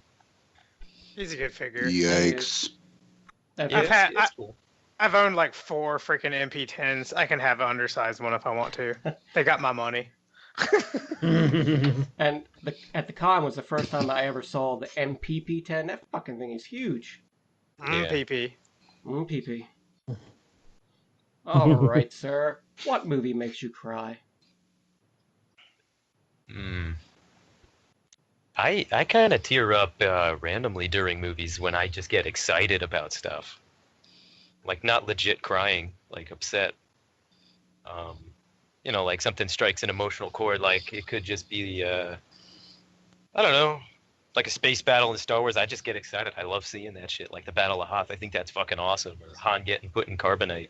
He's a good figure. Yikes. That's Yeah, I've had- it's cool. I've owned like 4 freaking MP10s. I can have an undersized one if I want to. They got my money. And at the con was the first time I ever saw the MPP10. That fucking thing is huge. Yeah. PP. PP. All right, sir. What movie makes you cry? I kind of tear up randomly during movies when I just get excited about stuff. Like not legit crying, like upset. Like something strikes an emotional chord. Like it could just be, I don't know, like a space battle in Star Wars, I just get excited. I love seeing that shit, like the Battle of Hoth. I think that's fucking awesome. Or Han getting put in carbonite.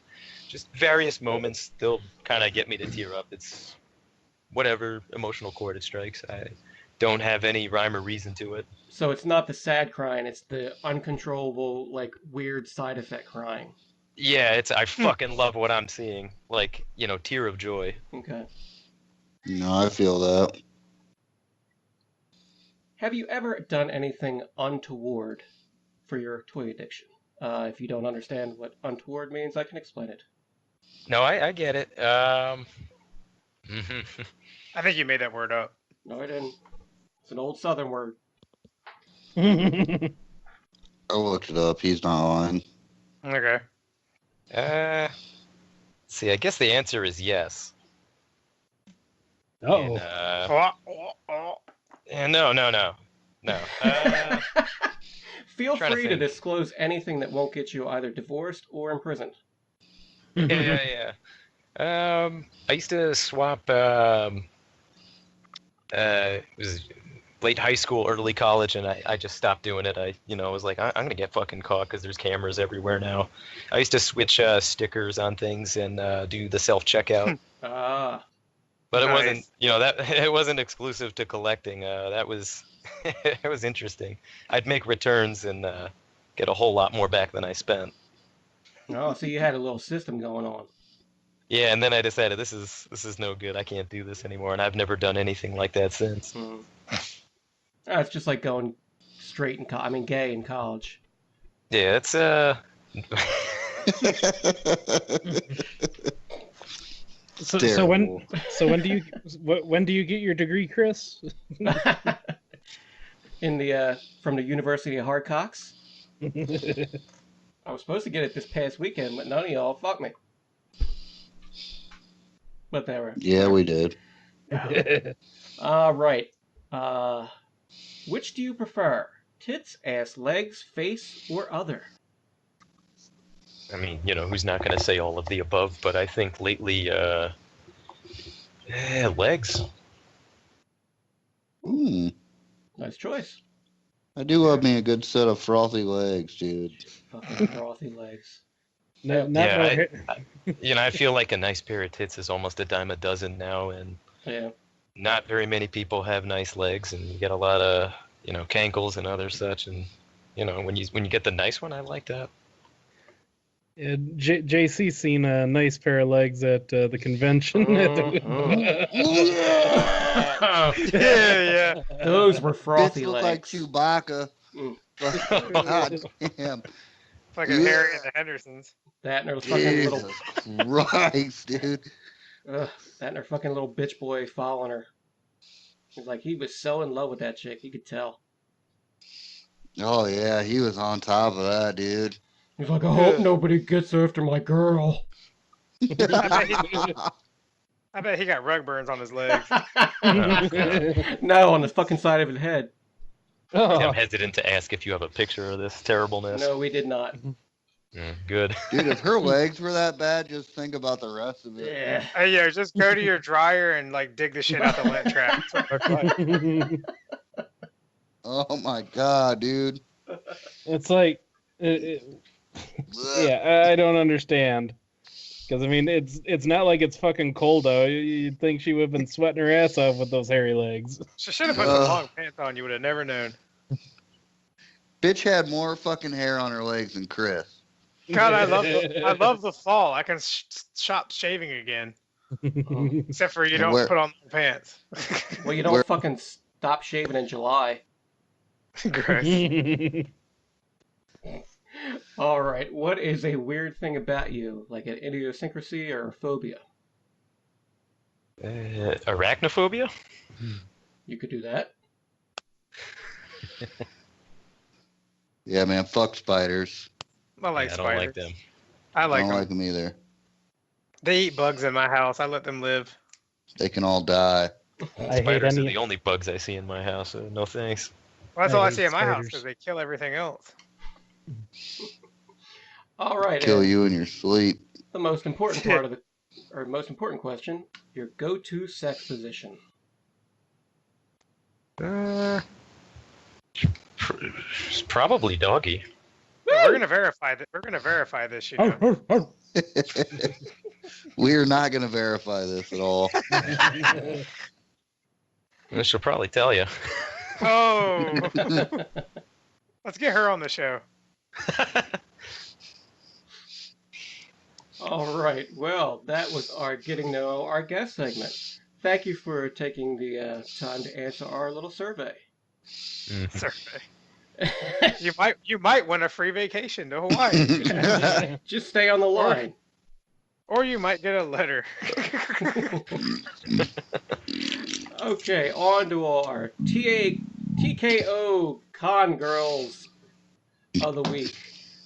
Just various moments, they'll kind of get me to tear up. It's whatever emotional chord it strikes. I don't have any rhyme or reason to it. So it's not the sad crying; it's the uncontrollable, like weird side effect crying. Yeah, I fucking love what I'm seeing. Like, tear of joy. Okay. No, I feel that. Have you ever done anything untoward for your toy addiction? If you don't understand what untoward means, I can explain it. No, I get it. I think you made that word up. No, I didn't. It's an old Southern word. I looked it up. He's not lying. Okay. See, I guess the answer is yes. Oh. And, no. Feel Trying to free to think. disclose anything that won't get you either divorced or imprisoned. Yeah. I used to swap. It was late high school, early college, and I just stopped doing it. I was like, I'm gonna get fucking caught because there's cameras everywhere now. I used to switch stickers on things and do the self checkout. Ah. But it Nice. wasn't, that it wasn't exclusive to collecting. That was, it was interesting. I'd make returns and get a whole lot more back than I spent. Oh, so you had a little system going on. Yeah, and then I decided this is no good. I can't do this anymore, and I've never done anything like that since. It's just like going straight gay in college. Yeah, it's So when do you get your degree, Chris? In the from the University of Hardcocks. I was supposed to get it this past weekend, but none of y'all fucked me. But they were. Yeah, we did. Right. Which do you prefer? Tits, ass, legs, face, or other? I mean, who's not going to say all of the above, but I think lately, legs. Nice choice. I do love me a good set of frothy legs, dude. Fucking frothy legs. I feel like a nice pair of tits is almost a dime a dozen now, and Yeah. not very many people have nice legs, and you get a lot of, cankles and other such, and, when you get the nice one, I like that. Yeah, JC seen a nice pair of legs at the convention. Yeah. Those were frothy Bitch look legs. like Chewbacca. God damn. Fucking Harry and the Hendersons. That and her fucking little, Jesus Christ, dude. that and her fucking little bitch boy following her. He's like, he was so in love with that chick, you could tell. Oh yeah, he was on top of that, dude. He's like, I hope nobody gets after my girl. I bet he got rug burns on his legs. No, on the fucking side of his head. I'm hesitant to ask if you have a picture of this terribleness. No, we did not. Good. Dude, if her legs were that bad, just think about the rest of it. Yeah. Yeah, just go to your dryer and dig the shit out the lint trap. That's what it looks like. Oh my god, dude. It's like, yeah, I don't understand. Because I mean, it's not like it's fucking cold out. You'd think she would have been sweating her ass off with those hairy legs. She should have put some long pants on. You would have never known. Bitch had more fucking hair on her legs than Chris. God, I love the fall. I can stop shaving again. Except for you don't put on long pants. Well, you don't fucking stop shaving in July. Gross. All right. What is a weird thing about you, like an idiosyncrasy or a phobia? Arachnophobia? You could do that. Yeah, man, fuck spiders. I like I spiders. don't like them. I I like don't them. like them either. They eat bugs in my house. I let them live. They can all die. I hate Spiders are any. the only bugs I see in my house, so no thanks. Well, that's I all I hate see in my house spiders. because they kill everything else. All right. Kill Ed, you in your sleep. the most important part of it, or most important question: your go-to sex position. It's probably doggy. Yeah, we're gonna verify that. We're gonna verify this. You know. We're not going to verify this at all. She'll probably tell you. Oh. Let's get her on the show. All right. Well, that was our getting to know our guest segment. Thank you for taking the time to answer our little survey. Survey. You might win a free vacation to Hawaii. Just stay on the line. Or you might get a letter. Okay, on to our TKO Con Girls of the Week,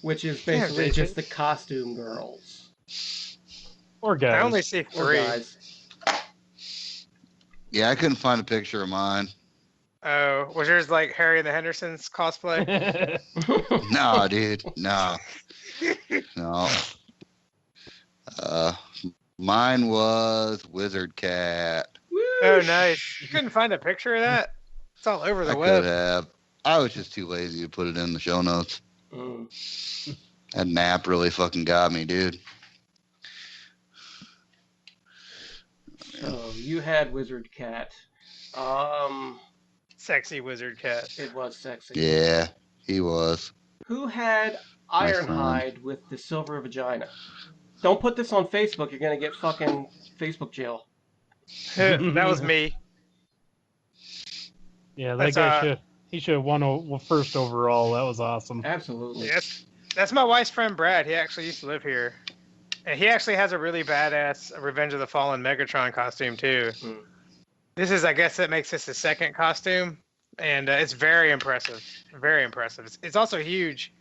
which is basically Yeah, just the costume girls. Or guys. I only see Or 3. guys. Yeah, I couldn't find a picture of mine. Oh, was yours like Harry and the Hendersons cosplay? No, dude. No. No. Mine was Wizard Cat. Oh, nice. You couldn't find a picture of that? It's all over the I web. could have. I was just too lazy to put it in the show notes. That nap really fucking got me, dude. So you had Wizard Cat. Sexy wizard cat. It was sexy. Yeah, he was. Who had My Ironhide with the silver vagina? Don't put this on Facebook. You're gonna get fucking Facebook jail. That was me. Yeah, that guy should have won first overall. That was awesome. Absolutely. Yes. That's my wife's friend Brad. He actually used to live here. And he actually has a really badass Revenge of the Fallen Megatron costume too. This is, I guess that makes this his second costume. And it's very impressive. Very impressive. It's also huge.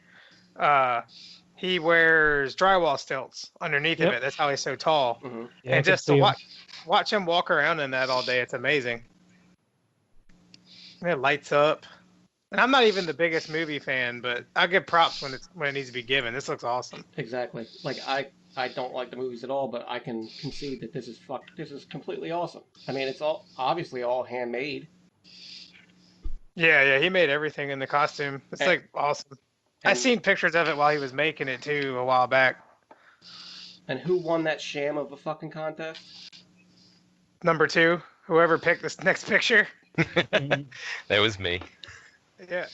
He wears drywall stilts underneath of it. That's how he's so tall. Yeah, and just to watch him walk around in that all day, it's amazing. It lights up. And I'm not even the biggest movie fan, but I'll give props when it needs to be given. This looks awesome. Exactly. Like I don't like the movies at all, but I can concede that this is completely awesome. I mean, it's obviously all handmade. Yeah, he made everything in the costume. It's like awesome. I seen pictures of it while he was making it too a while back. And who won that sham of a fucking contest? Number 2, whoever picked this next picture. That was me. Yeah.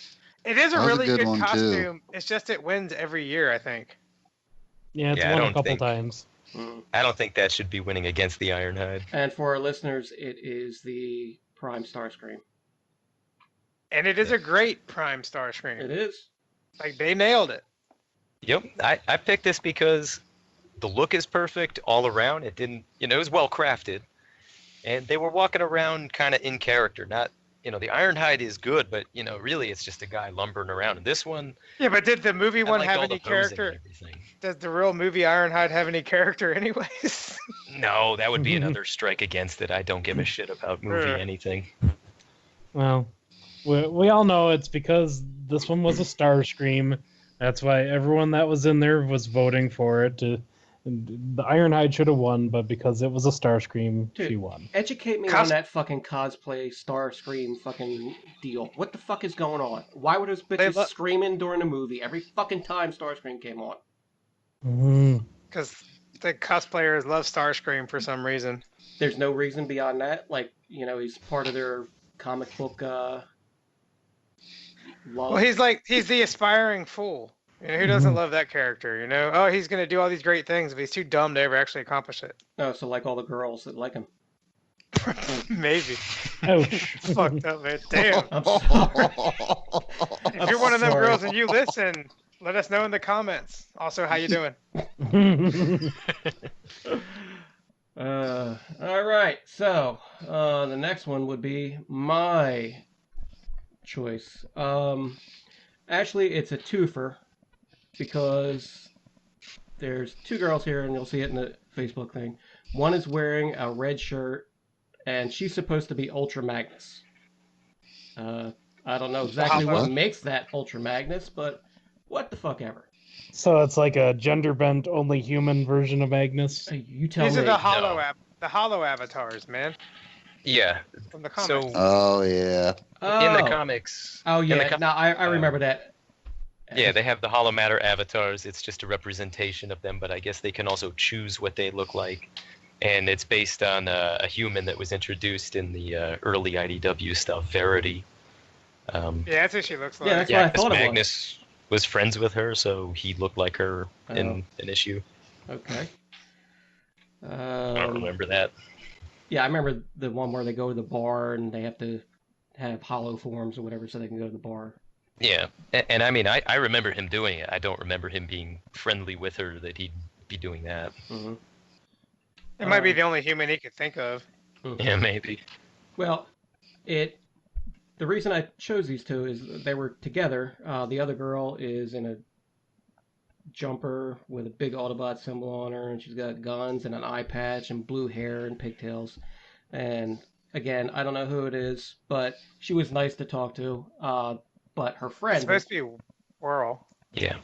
It is a That was a really good good one, too. costume. It's just it wins every year, I think. Yeah, it's Yeah, I won a don't couple think- times. I don't think that should be winning against the Ironhide. And for our listeners, it is the Prime Starscream. And it is a great Prime Starscream. It is. Like, they nailed it. Yep, I picked this because the look is perfect all around. It didn't, it was well crafted, and they were walking around kind of in character. Not, the Ironhide is good, but really it's just a guy lumbering around. And this one, Yeah, but did the movie I one liked have all any the posing and character? everything. Does the real movie Ironhide have any character anyways? No, that would be another strike against it. I don't give a shit about movie Sure. anything. Well, we all know it's because this one was a Starscream. That's why everyone that was in there was voting for it. The Ironhide should have won, but because it was a Starscream, she won. Educate me on that fucking cosplay Starscream fucking deal. What the fuck is going on? Why were those bitches screaming during the movie every fucking time Starscream came on? Because the cosplayers love Starscream for some reason. There's no reason beyond that. Like, he's part of their comic book love. Well, he's the aspiring fool. Who doesn't love that character, Oh, he's going to do all these great things, but he's too dumb to ever actually accomplish it. Oh, so like all the girls that like him. Maybe. Ouch. Fucked up, man. Damn. I'm sorry. If you're one of them girls and you listen, let us know in the comments. Also, how you doing? All right. So the next one would be my choice. Actually, it's a twofer because there's 2 girls here, and you'll see it in the Facebook thing. One is wearing a red shirt, and she's supposed to be Ultra Magnus. I don't know exactly what makes that Ultra Magnus, but what the fuck ever. So it's like a gender bent, only human version of Magnus. You tell These me. are the hollow avatars, man. Yeah. from the comics. So Oh yeah. Oh. in the comics. Oh in the yeah. com- No, I remember that. Yeah, they have the hollow matter avatars. It's just a representation of them, but I guess they can also choose what they look like. And it's based on a human that was introduced in the early IDW stuff, Verity. Yeah, that's what she looks like. Yeah, that's what I 'Cause thought it was. Magnus was friends with her, so he looked like her in an issue. Okay. I don't remember that. Yeah, I remember the one where they go to the bar and they have to have hollow forms or whatever so they can go to the bar. Yeah, and I mean, I remember him doing it. I don't remember him being friendly with her that he'd be doing that. Mm-hmm. It might be the only human he could think of. Yeah, maybe. Well, the reason I chose these two is they were together. The other girl is in a jumper with a big Autobot symbol on her, and she's got guns and an eye patch and blue hair and pigtails. And again, I don't know who it is, but she was nice to talk to. But her friend... It's supposed to be Whirl. Yeah.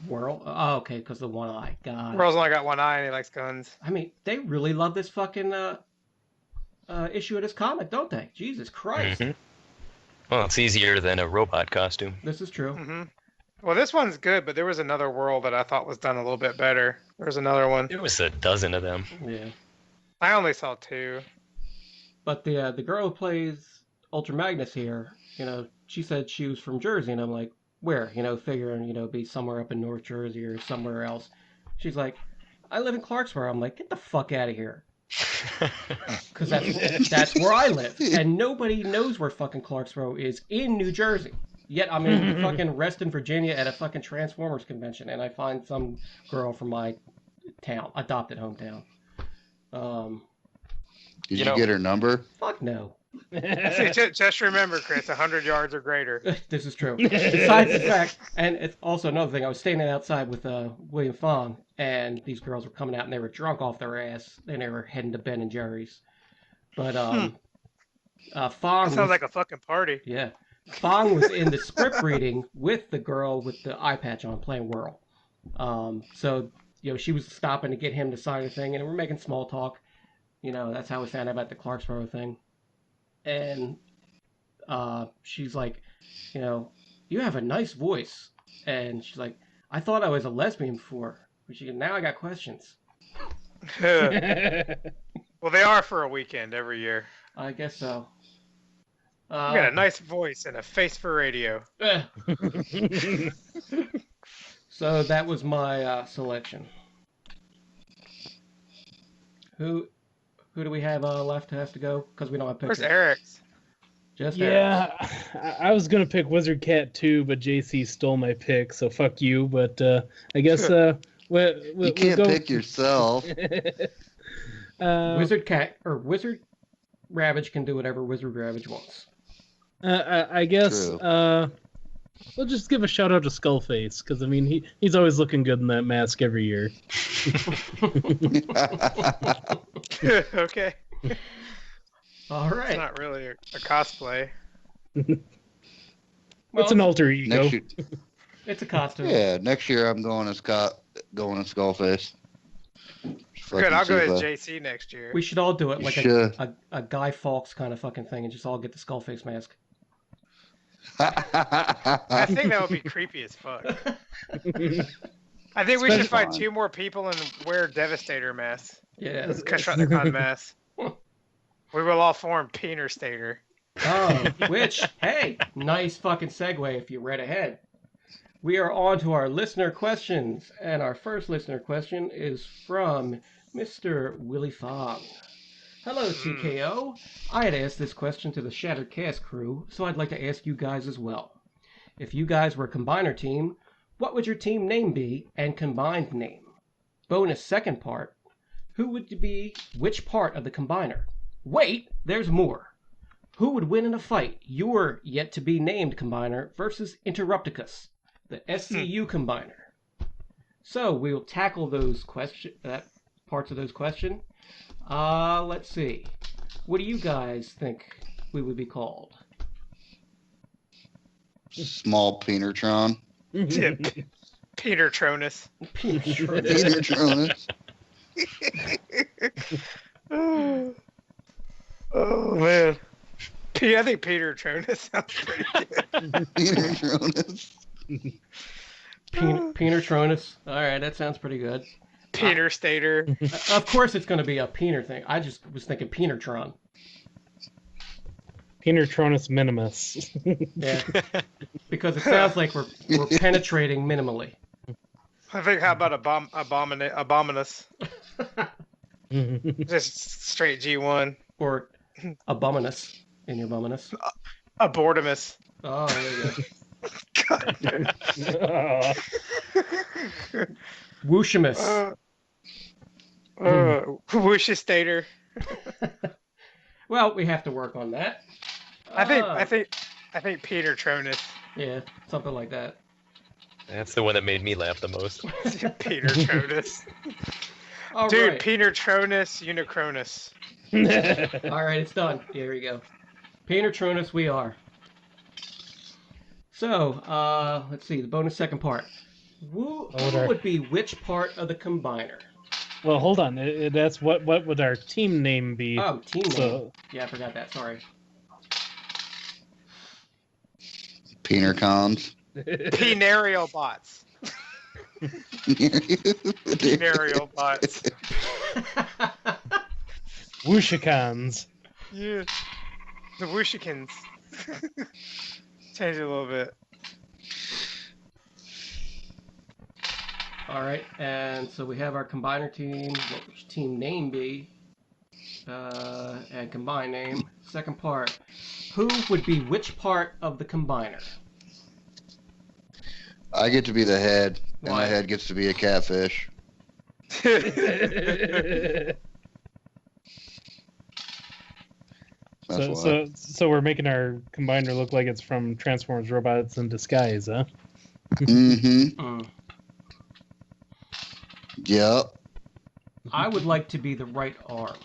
Whirl? Oh, okay, because the one eye. God. Whirl's only got one eye and he likes guns. I mean, they really love this fucking issue of this comic, don't they? Jesus Christ. Mm-hmm. Well, it's easier than a robot costume. This is true. Mm-hmm. Well, this one's good, but there was another Whirl that I thought was done a little bit better. There's another one. There was a dozen of them. Yeah. I only saw 2. But the girl who plays Ultra Magnus here, she said she was from Jersey, and I'm like, where? Figuring, be somewhere up in North Jersey or somewhere else. She's like, I live in Clarksboro. I'm like, get the fuck out of here. Because that's where I live. And nobody knows where fucking Clarksboro is in New Jersey. Yet I'm in fucking Reston, Virginia at a fucking Transformers convention, and I find some girl from my town, adopted hometown. Did you get her number? Fuck no. See, just remember, Chris, 100 yards or greater. This is true. Besides the fact, and it's also another thing, I was standing outside with William Fong, and these girls were coming out, and they were drunk off their ass, and they were heading to Ben and Jerry's. But Fong Sounds like a fucking party. Yeah. Fong was in the script reading with the girl with the eye patch on playing Whirl. So, she was stopping to get him to sign a thing, and we're making small talk. That's how we found out about the Clarksboro thing. And she's like, you have a nice voice. And she's like, I thought I was a lesbian before. But now I got questions. Well, they are for a weekend every year. I guess so. You got a nice voice and a face for radio. So that was my selection. Who do we have left who has to go? Because we don't have pictures. Where's Eric's? Just Yeah, I was gonna pick Wizard Cat too, but JC stole my pick, so fuck you. But I guess you can't pick yourself. Wizard Cat or Wizard Ravage can do whatever Wizard Ravage wants. I guess we'll just give a shout out to Skullface, because I mean he's always looking good in that mask every year. Okay. All right. It's not really a cosplay. It's an alter ego. Next year, It's a costume. yeah, next year I'm going as Skullface. Good, I'll go as JC next year. We should all do it like Sure. a Guy Fawkes kind of fucking thing and just all get the Skullface mask. I think that would be creepy as fuck. I think we should find 2 more people and wear Devastator masks. Yeah. Constructicon masks. We will all form Peener Stater. Oh, which, hey, nice fucking segue if you read ahead. We are on to our listener questions, and our first listener question is from Mr. Willie Fong. Hello, TKO. I had asked this question to the Shattered Cast crew, so I'd like to ask you guys as well. If you guys were a combiner team, what would your team name be and combined name? Bonus second part, who would be which part of the combiner? Wait, there's more. Who would win in a fight, your yet-to-be-named combiner versus Interrupticus, the SCU combiner? So we'll tackle those parts of those questions. Let's see. What do you guys think we would be called? Small Peenertron. Peter Tronus. Peenertronus. Oh man. I think Peter Tronus sounds pretty good. Peter Tronus. Peter Tronus. All right, that sounds pretty good. Peter Stater. Of course, it's going to be a Peener thing. I just was thinking Peenertron. Peenertronus minimus. Yeah, because it sounds like we're penetrating minimally. I think how about Abominus? Just straight G1. Or Abominus in your Abominus. Abortimus. Oh, there you go. Wooshimus. Wooshing. Well, we have to work on that. I think Peter Tronus. Yeah, something like that. That's the one that made me laugh the most. Peter Tronus. All Dude, right. Peter Tronus Unicronus. All right, it's done. Here we go. Peter Tronus, we are. So, let's see, the bonus second part. Who would be which part of the combiner? Well, hold on. That's what would our team name be? Oh, team name. So- Yeah, I forgot that. Sorry. Peenercons. Penario bots. Penario bots. Wooshicons. Yeah. The Wooshikins. Change it a little bit. All right, and so we have our combiner team. What would team name be? And combine name. Second part. Who would be which part of the combiner? I get to be the head, and Why? the head gets to be a catfish. That's why. So we're making our combiner look like it's from Transformers Robots in Disguise, huh? Mm-hmm. Yep. I would like to be the right arm.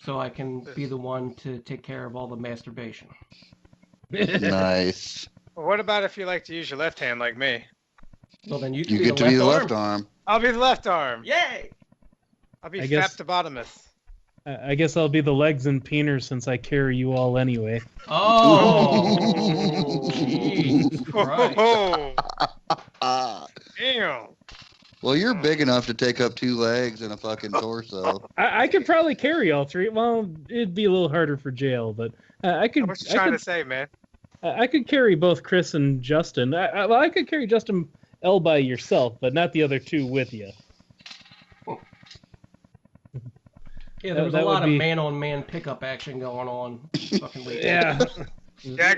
So I can be the one to take care of all the masturbation. Nice. Well, what about if you like to use your left hand like me? Well, then you can You be get the to be the left left arm. I'll be the left arm. Yay! I'll be I guess- Faptobotomus. I guess I'll be the legs and peeners since I carry you all anyway. Oh! Jesus Christ. Oh, Ah. damn. Well, you're big enough to take up 2 legs and a fucking torso. I could probably carry all 3. Well, it'd be a little harder for jail, but I could. What you trying to say, man? I could carry both Chris and Justin. I could carry Justin L by yourself, but not the other 2 with you. Yeah, there was That a lot would of be- man-on-man pickup action going on fucking weekend. Yeah. Yeah,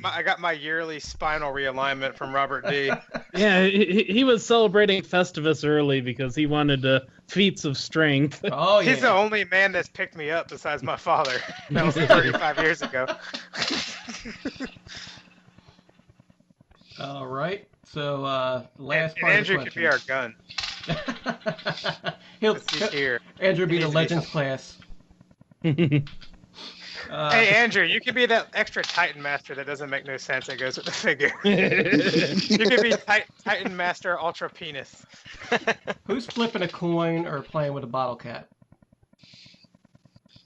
I got my yearly spinal realignment from Robert D. Yeah, he was celebrating Festivus early because he wanted feats of strength. Oh, yeah. He's the only man that's picked me up besides my father. That was 35 years ago. All right. So, last And part Andrew of the could be our gun. He'll He's here. Andrew be He the needs to be Legends class. Hey, Andrew, you could be that extra Titan Master that doesn't make no sense that goes with the figure. You could be Titan Master Ultra Penis. Who's flipping a coin or playing with a bottle cap?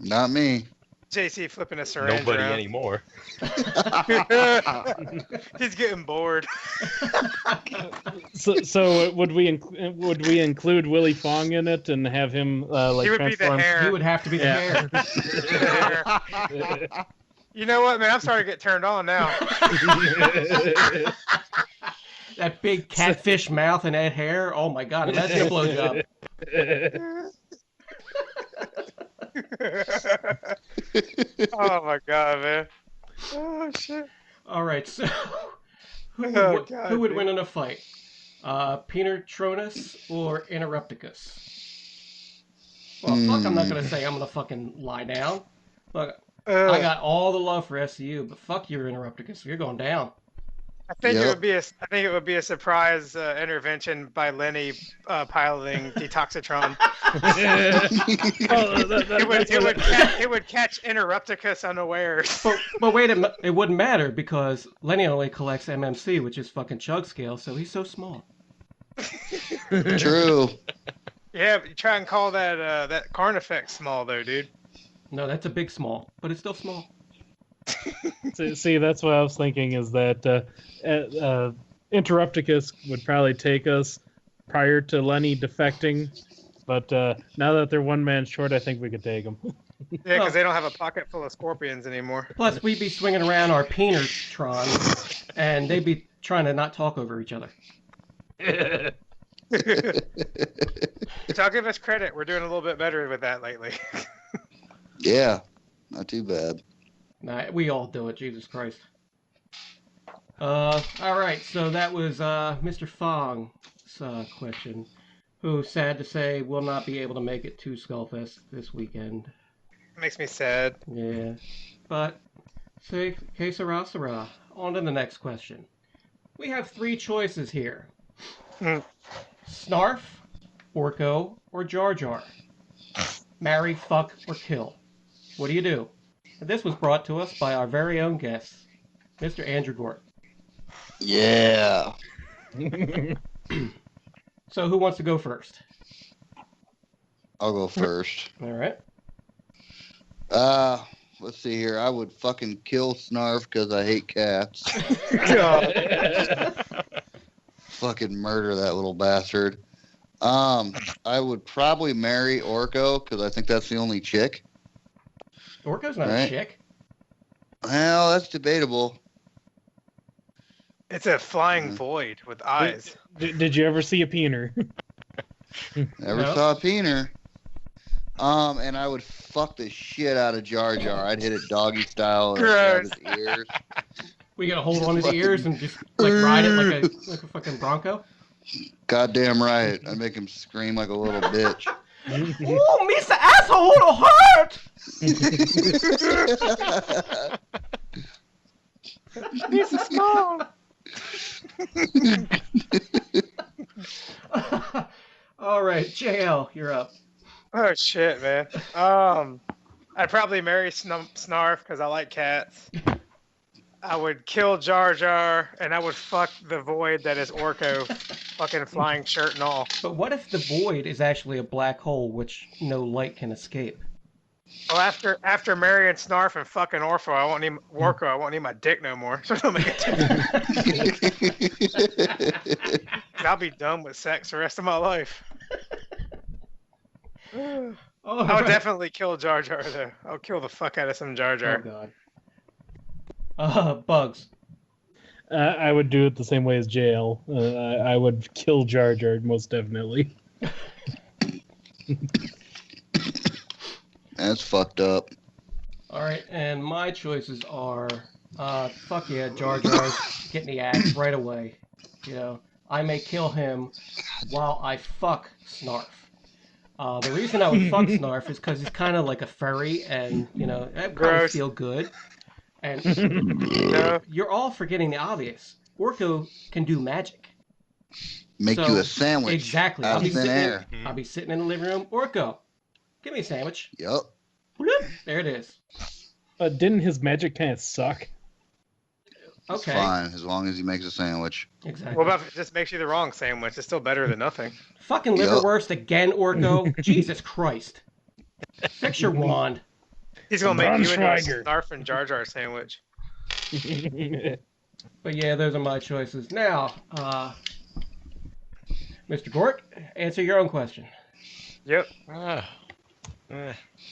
Not me. JC flipping a syringe Nobody around. anymore. He's getting bored. So would we include Willie Fong in it and have him like He would be the transform? hair. He would have to be the hair. You know what, man? I'm starting to get turned on now. That big catfish mouth and that hair. Oh my God, imagine a blowjob. Oh my god, man. Oh shit. All right, so who would, Oh, God, who would dude. win in a fight? Penatronus or Interrupticus? Well, fuck, I'm not gonna say I'm gonna fucking lie down. Look, I got all the love for SCU, but fuck you, Interrupticus. You're going down. I think it Yep. would be a surprise intervention by Lenny piloting Detoxitron. It would catch Interrupticus unawares. But wait a minute, it wouldn't matter because Lenny only collects MMC, which is fucking chug scale, so he's so small. True. Yeah, but you try and call that Carnifex small though, dude. No, that's a big small, but it's still small. See, that's what I was thinking is that Interrupticus would probably take us prior to Lenny defecting, but now that they're one man short, I think we could take them. Yeah, because they don't have a pocket full of scorpions anymore. Plus, we'd be swinging around our Peenertron, and they'd be trying to not talk over each other. So I'll give us credit. We're doing a little bit better with that lately. Yeah, not too bad. Nah, we all do it, Jesus Christ. All right, so that was Mr. Fong's question, who, sad to say, will not be able to make it to Skullfest this weekend. Makes me sad. Yeah, but, say, que sera, sera. On to the next question. We have 3 choices here. Snarf, Orko, or Jar Jar. Marry, fuck, or kill. What do you do? And this was brought to us by our very own guest, Mr. Andrew Gort. Yeah. So who wants to go first? I'll go first. All right. Let's see here. I would fucking kill Snarf because I hate cats. Fucking murder that little bastard. I would probably marry Orko because I think that's the only chick. Orko's not a chick. Well, that's debatable. It's a flying void with eyes. Did you ever see a peener? Never saw a peener. And I would fuck the shit out of Jar Jar. I'd hit it doggy style and grab his ears. We gotta hold on his ears and just like ride it like a fucking bronco. Goddamn right. I'd make him scream like a little bitch. Ooh, Mr. Asshole, it'll hurt! He's a small. All right, JL, you're up. Oh shit, man. I'd probably marry Snarf because I like cats. I would kill Jar Jar, and I would fuck the void that is Orko, fucking flying shirt and all. But what if the void is actually a black hole which no light can escape? Well, after marrying Snarf and fucking Orko, I won't need my dick no more. So don't make it. I'll be done with sex the rest of my life. I would definitely kill Jar Jar though. I'll kill the fuck out of some Jar Jar. Oh god. Bugs. I would do it the same way as JL. I would kill Jar Jar most definitely. That's fucked up. All right, and my choices are, fuck yeah, Jar Jar's getting the axe right away. You know, I may kill him while I fuck Snarf. The reason I would fuck Snarf is because he's kind of like a furry, and you know, that probably feel good. And you're all forgetting the obvious. Orko can do magic. Make you a sandwich. Exactly. Out of thin air. I'll be sitting in the living room. Orko, give me a sandwich. Yep. There it is. Didn't his magic kind of suck? Okay. It's fine, as long as he makes a sandwich. Exactly. What about if it just makes you the wrong sandwich? It's still better than nothing. Fucking liverwurst again, Orko. Jesus Christ. Fix your wand. He's going to make you into a Snarf and Jar Jar sandwich. But yeah, those are my choices. Now, Mr. Gort, answer your own question. Yep.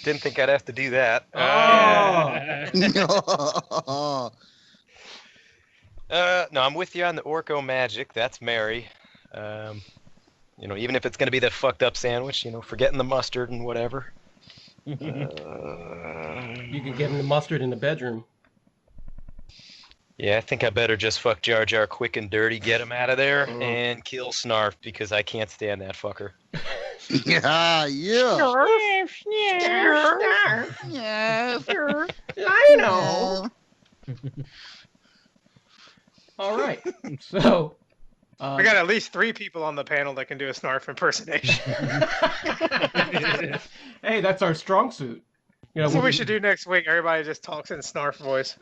Didn't think I'd have to do that. No, I'm with you on the Orko magic. That's Mary. You know, even if it's going to be that fucked up sandwich, you know, forgetting the mustard and whatever. You can give him the mustard in the bedroom. Yeah, I think I better just fuck Jar Jar quick and dirty, get him out of there, and kill Snarf because I can't stand that fucker. Yeah. Snarf. I know. All right. So we got at least 3 people on the panel that can do a Snarf impersonation. Hey, that's our strong suit. You know, that's what we should do next week. Everybody just talks in Snarf voice.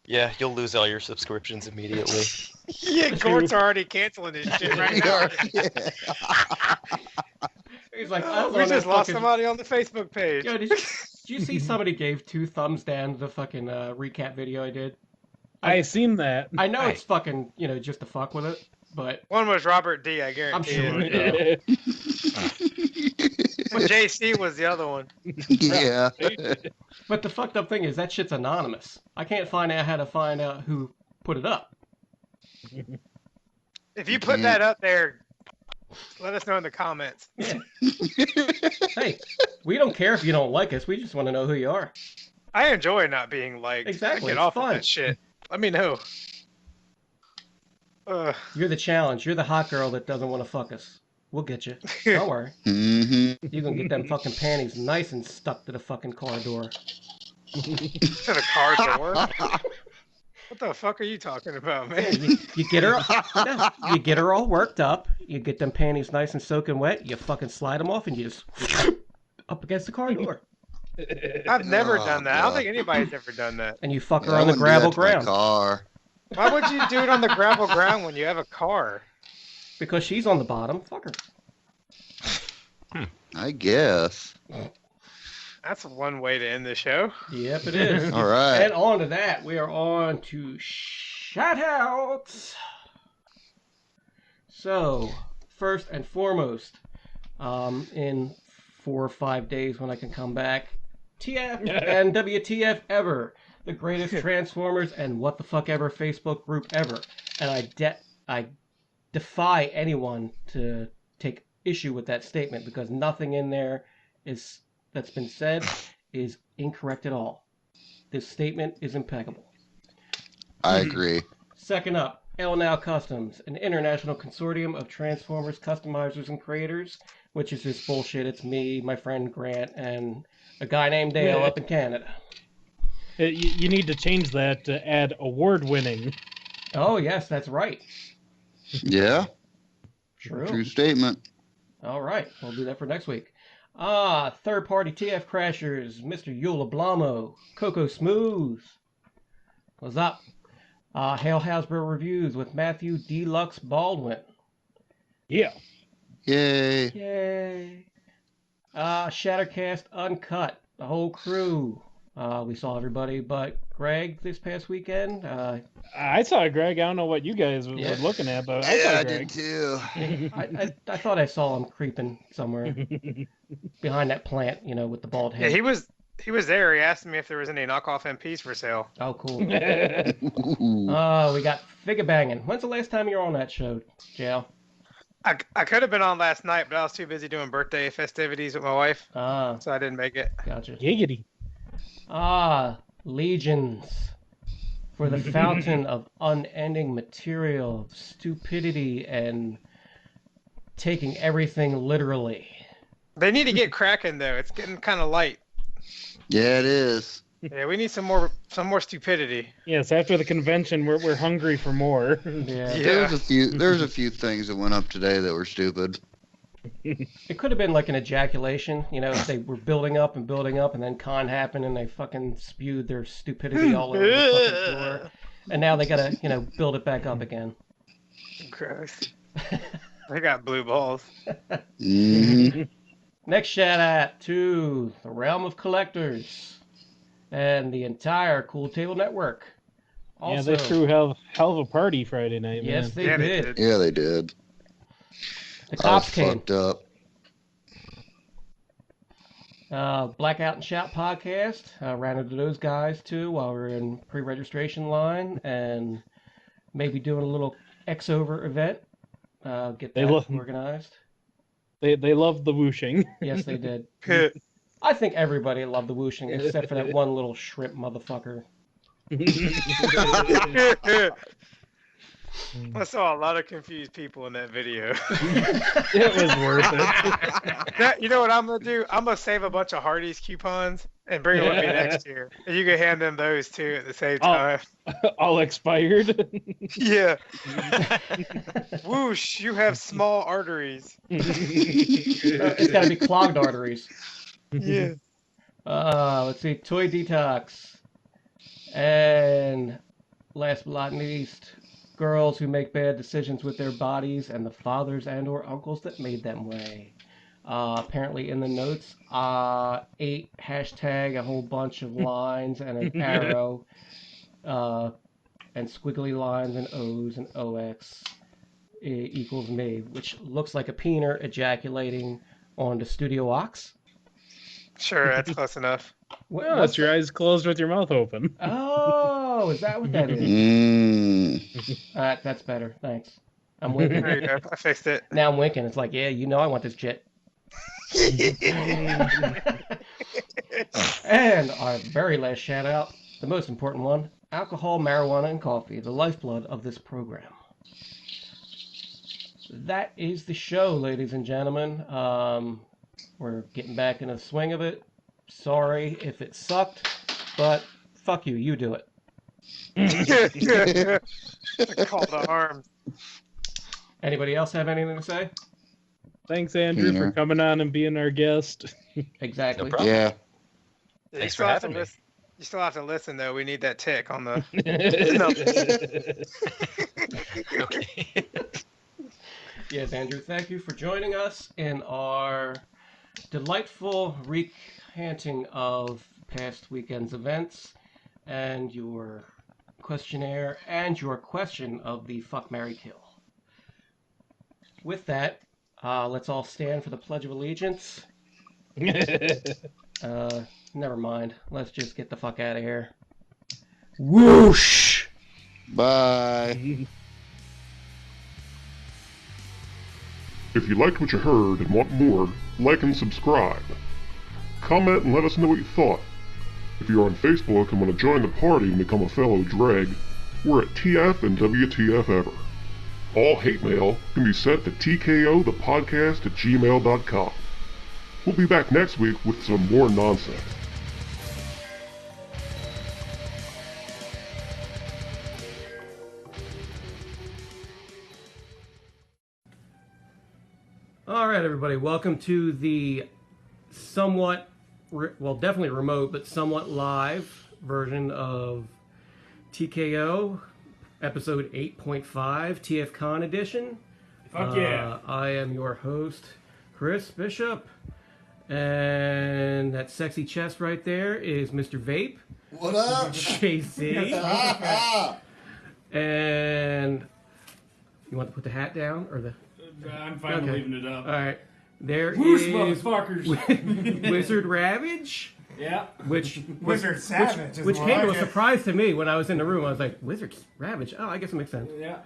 Yeah, you'll lose all your subscriptions immediately. Yeah, Gort's already canceling his shit right now. He's like, I was We on that just lost fucking... somebody on the Facebook page. Yo, did you see somebody gave 2 thumbs down to the fucking recap video I did? I seen that. I know it's fucking, just to fuck with it, but... One was Robert D, I guarantee I'm sure, it. But JC was the other one. Yeah. But the fucked up thing is that shit's anonymous. I can't find out how to find out who put it up. If you put that up there, let us know in the comments. Yeah. Hey, we don't care if you don't like us. We just want to know who you are. I enjoy not being liked. Exactly, Get it's off fun. of that shit. Let me know. You're the challenge. You're the hot girl that doesn't want to fuck us. We'll get you. Don't worry. Mm-hmm. You can get them fucking panties nice and stuck to the fucking car door. To the car door? What the fuck are you talking about, man? You get her, you get her all worked up. You get them panties nice and soaking wet. You fucking slide them off and you just up against the car door. I've never done that. I don't God. think anybody's ever done that. And you fuck her I on the wouldn't do gravel that to my ground car. Why would you do it on the gravel ground when you have a car? because she's on the bottom. Fuck her. I guess. That's one way to end the show. Yep, it is. All right. And on to that, we are on to shoutouts. So, first and foremost, in 4 or 5 days when I can come back, TF and WTF ever, the greatest Transformers and what the fuck ever Facebook group ever. And I defy anyone to take issue with that statement because nothing in there that's been said is incorrect at all. This statement is impeccable. I agree. Second up, L Now Customs, an international consortium of Transformers customizers and creators, which is just bullshit. It's me, my friend Grant, and a guy named Dale up in Canada. You need to change that to add award-winning. Oh, yes, that's right. Yeah. True. True statement. All right, we'll do that for next week. Third-party TF Crashers, Mr. Eula Blamo, Coco Smooth. What's up? Hail Hasbro Reviews with Matthew Deluxe Baldwin. Yeah. Yay. Yay. Shattercast Uncut, the whole crew. We saw everybody but Greg this past weekend. I saw Greg. I don't know what you guys were looking at, but I saw Yeah, I Greg. did too. I thought I saw him creeping somewhere behind that plant, with the bald Yeah, head. he was there. He asked me if there was any knockoff MPs for sale. Oh, cool. Ooh. We got Figure Banging. When's the last time you were on that show, Jal? I could have been on last night, but I was too busy doing birthday festivities with my wife, so I didn't make it. Gotcha. Giggity. Legions. For the fountain of unending material, stupidity, and taking everything literally. They need to get cracking though. It's getting kind of light. Yeah, it is. Yeah, we need some more stupidity. Yes, after the convention, we're hungry for more. Yeah. There's a few things that went up today that were stupid. It could have been like an ejaculation, they were building up, and then con happened and they fucking spewed their stupidity all over the fucking floor. And now they gotta, build it back up again. Gross. They got blue balls. Mm-hmm. Next shout out to the Realm of Collectors and the entire Cool Table Network. Also, Yeah, they threw hell of a party Friday night, man. yes, they did. Yeah, they did. The I was cops came. fucked up. Blackout and Shout podcast. Ran into those guys too while we were in pre-registration line, and maybe doing a little X-Over event. Get that organized. They loved the whooshing. Yes, they did. I think everybody loved the whooshing except for that one little shrimp motherfucker. I saw a lot of confused people in that video. It was worth it. You know what I'm gonna do? I'm gonna save a bunch of Hardee's coupons and bring them with me next year. And you can hand them those too at the same time. All expired. Yeah. Whoosh, you have small arteries. It's got to be clogged arteries. Yeah. Let's see. Toy Detox. And last but not least, girls who make bad decisions with their bodies and the fathers and or uncles that made them way. Apparently in the notes, 8 hashtag, a whole bunch of lines and an arrow, and squiggly lines and O's and OX equals me, which looks like a peener ejaculating onto Studio Ox. Sure, that's close enough. Well, it's your eyes closed with your mouth open. Oh, is that what that is? That's better. Thanks. I'm winking. There you go. I fixed it. Now I'm winking. It's like, yeah, you know I want this jet. And our very last shout out, the most important one, alcohol, marijuana, and coffee, the lifeblood of this program. That is the show, ladies and gentlemen. We're getting back in the swing of it. Sorry if it sucked, but fuck you, you do it. A call to arms. Anybody else have anything to say? Thanks, Andrew, for coming on and being our guest. Exactly. No problem. Yeah. You Thanks for still have to having me. listen. You still have to listen, though. We need that tick on the. Okay. Yes, Andrew, thank you for joining us in our delightful recanting of past weekend's events and your questionnaire and your question of the fuck, marry, kill. With that, let's all stand for the Pledge of Allegiance. Never mind. Let's just get the fuck out of here. Whoosh! Bye. If you liked what you heard and want more, like and subscribe. Comment and let us know what you thought. If you're on Facebook and want to join the party and become a fellow dreg, we're at TF and WTF Ever. All hate mail can be sent to tkothepodcast@gmail.com. We'll be back next week with some more nonsense. All right, everybody, welcome to the somewhat, well, definitely remote, but somewhat live version of TKO, episode 8.5, TFCON edition. Fuck yeah. I am your host, Chris Bishop, and that sexy chest right there is Mr. Vape, What up? JC, and you want to put the hat down, or the... I'm fine Okay. leaving it up. All right. There Whoosh, is motherfuckers. Wizard Ravage, Yeah. which Wizard Savage is which more came to like a it. surprise to me when I was in the room. I was like, Wizard Ravage? Oh, I guess it makes sense. Yeah.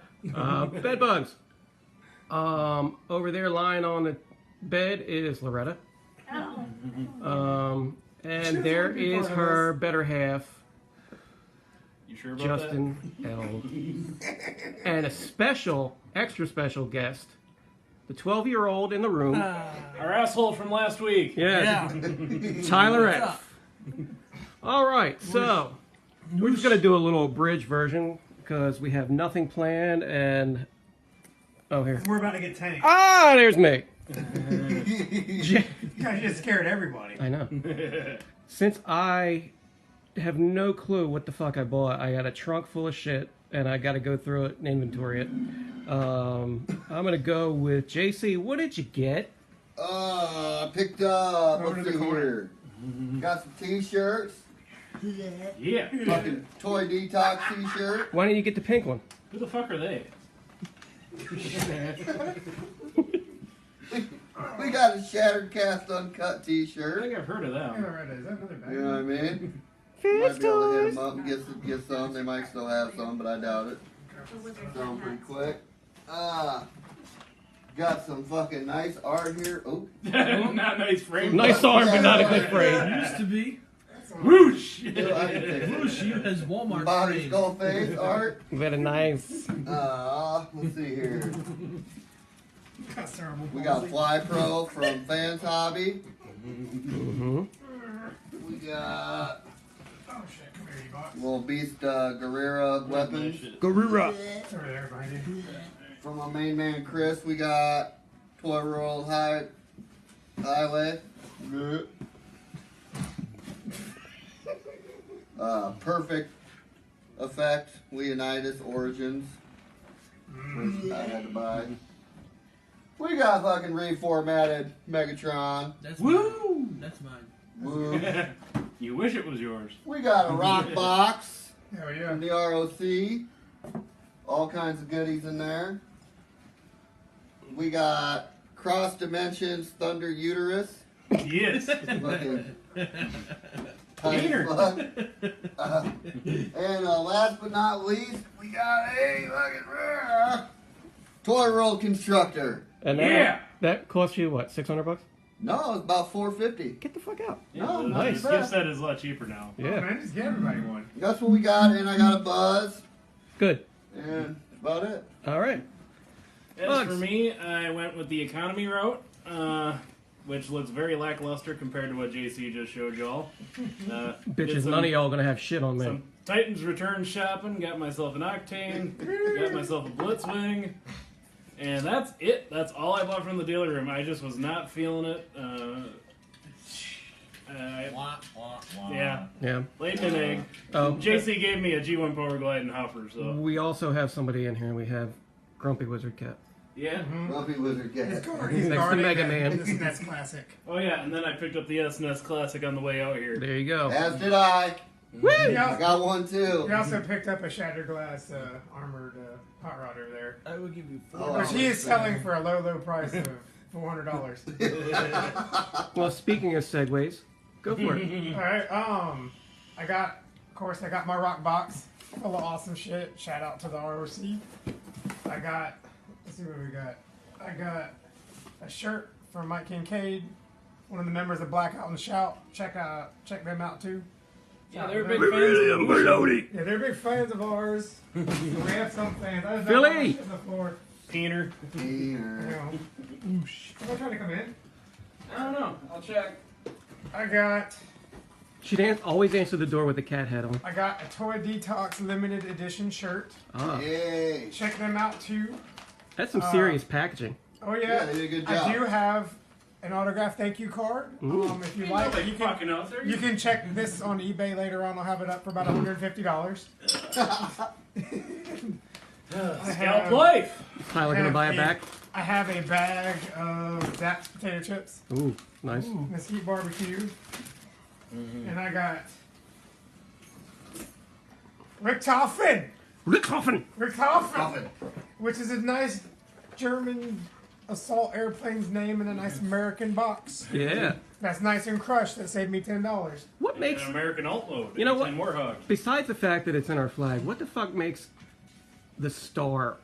Bedbugs. Over there lying on the bed is Loretta. And there wanna be is part of her better half, You sure about Justin L. And a special, extra special guest, the 12-year-old in the room. that? Our asshole from last week. Yeah. Tyler F. All right, so we're just going to do a little bridge version because we have nothing planned and... Oh, here. We're about to get tanked. Ah, there's me. You guys just scared everybody. I know. Since I have no clue what the fuck I bought, I got a trunk full of shit and I got to go through it and inventory it. I'm going to go with JC. What did you get? I picked up, Over let's to the see corner. here. Got some t-shirts. Yeah. Fucking Toy Detox t-shirt. Why don't you get the pink one? Who the fuck are they? We got a Shattered Cast Uncut I t-shirt. think I've heard of Yeah, them. right, is that another bag? You know what I mean? Might be able to hit them up and get some. They might still have some, but I doubt it. Sell them pretty quick. Got some fucking nice art here. Oh, Not nice frame. Nice arm, but not a good frame. Used to be. Whoosh! I can take it. Whoosh, you has Walmart Body frame. skull face art. Very nice. Let's see here. Got cerebral We got palsy. Fly Pro from Fans Hobby. Mm-hmm. We got Oh shit, come here, you box. little Beast Guerrera weapons. Garura. It's over there behind you. From my main man Chris, we got Toy World Highway. Perfect Effect, Leonidas Origins. Which I had to buy. We got fucking reformatted Megatron. That's Woo! Mine. That's mine. Woo. You wish it was yours. We got a rock box Hell yeah. from the ROC. All kinds of goodies in there. We got Cross Dimensions Thunder Uterus. Yes. Fucking tiny Wiener. fuck. And last but not least, we got a fucking rare Toy World Constructor. And Yeah. that cost you what, $600? No, it's about $450. Get the fuck out. No, the not nice. bad. gift set is a lot cheaper now. Oh, Yeah. man, just get everybody one. That's what we got, and I got a Buzz, Good. and that's about it. All right. As Bugs. for me, I went with the economy route, which looks very lackluster compared to what JC just showed y'all. Did Bitches, some- none of y'all gonna have shit on me. Some Titans return shopping, got myself an Octane, got myself a Blitzwing, and that's it. That's all I bought from the dealer room. I just was not feeling it. Wah, wah, wah. Yeah, Yeah. laid an egg. Oh, JC gave me a G1 Power Glide and Hopper, so we also have somebody in here. We have Grumpy Wizard Cat. yeah. Grumpy Wizard He's Cat. guarding. He's Next to guarding Mega that- Man. This that's classic. Oh yeah, and then I picked up the SNES Classic on the way out here. There you go. As did I. He I also, got one too. he also picked up a shattered glass armored hot rod over there. I will give you Oh. Which he is selling for a low, low price of $400. Well, speaking of segues, go for it. Alright, I got my rock box full of awesome shit. Shout out to the ROC. Let's see what we got. I got a shirt from Mike Kincaid, one of the members of Blackout and Shout. Check them out too. Yeah, they're big fans. Yeah, they're big fans of ours. So we have some fans. I just Philly! don't know what's on the floor. Keener. You know. Am I trying to come in? I don't know. I'll check. I got She'd always answer the door with the cat hat on. a Toy Detox limited edition shirt. Ah, Yay. Check them out too. that's some serious packaging. Oh Yeah, yeah, they did a good I job. do have an autographed thank you card. If you like, you can fucking out there. you can check this on eBay later on. I'll have it up for about $150. Scalp life. Tyler gonna buy it back? I have a bag of Zapp's potato chips, Ooh, nice. mesquite barbecue, and I got Richthofen. Richthofen! Richthofen, which is a nice German assault airplane's name in a nice American box. Yeah. That's nice and crushed. That saved me $10. What makes, An American alt mode. You know what? 10 more hogs. besides the fact that it's in our flag, what the fuck makes the star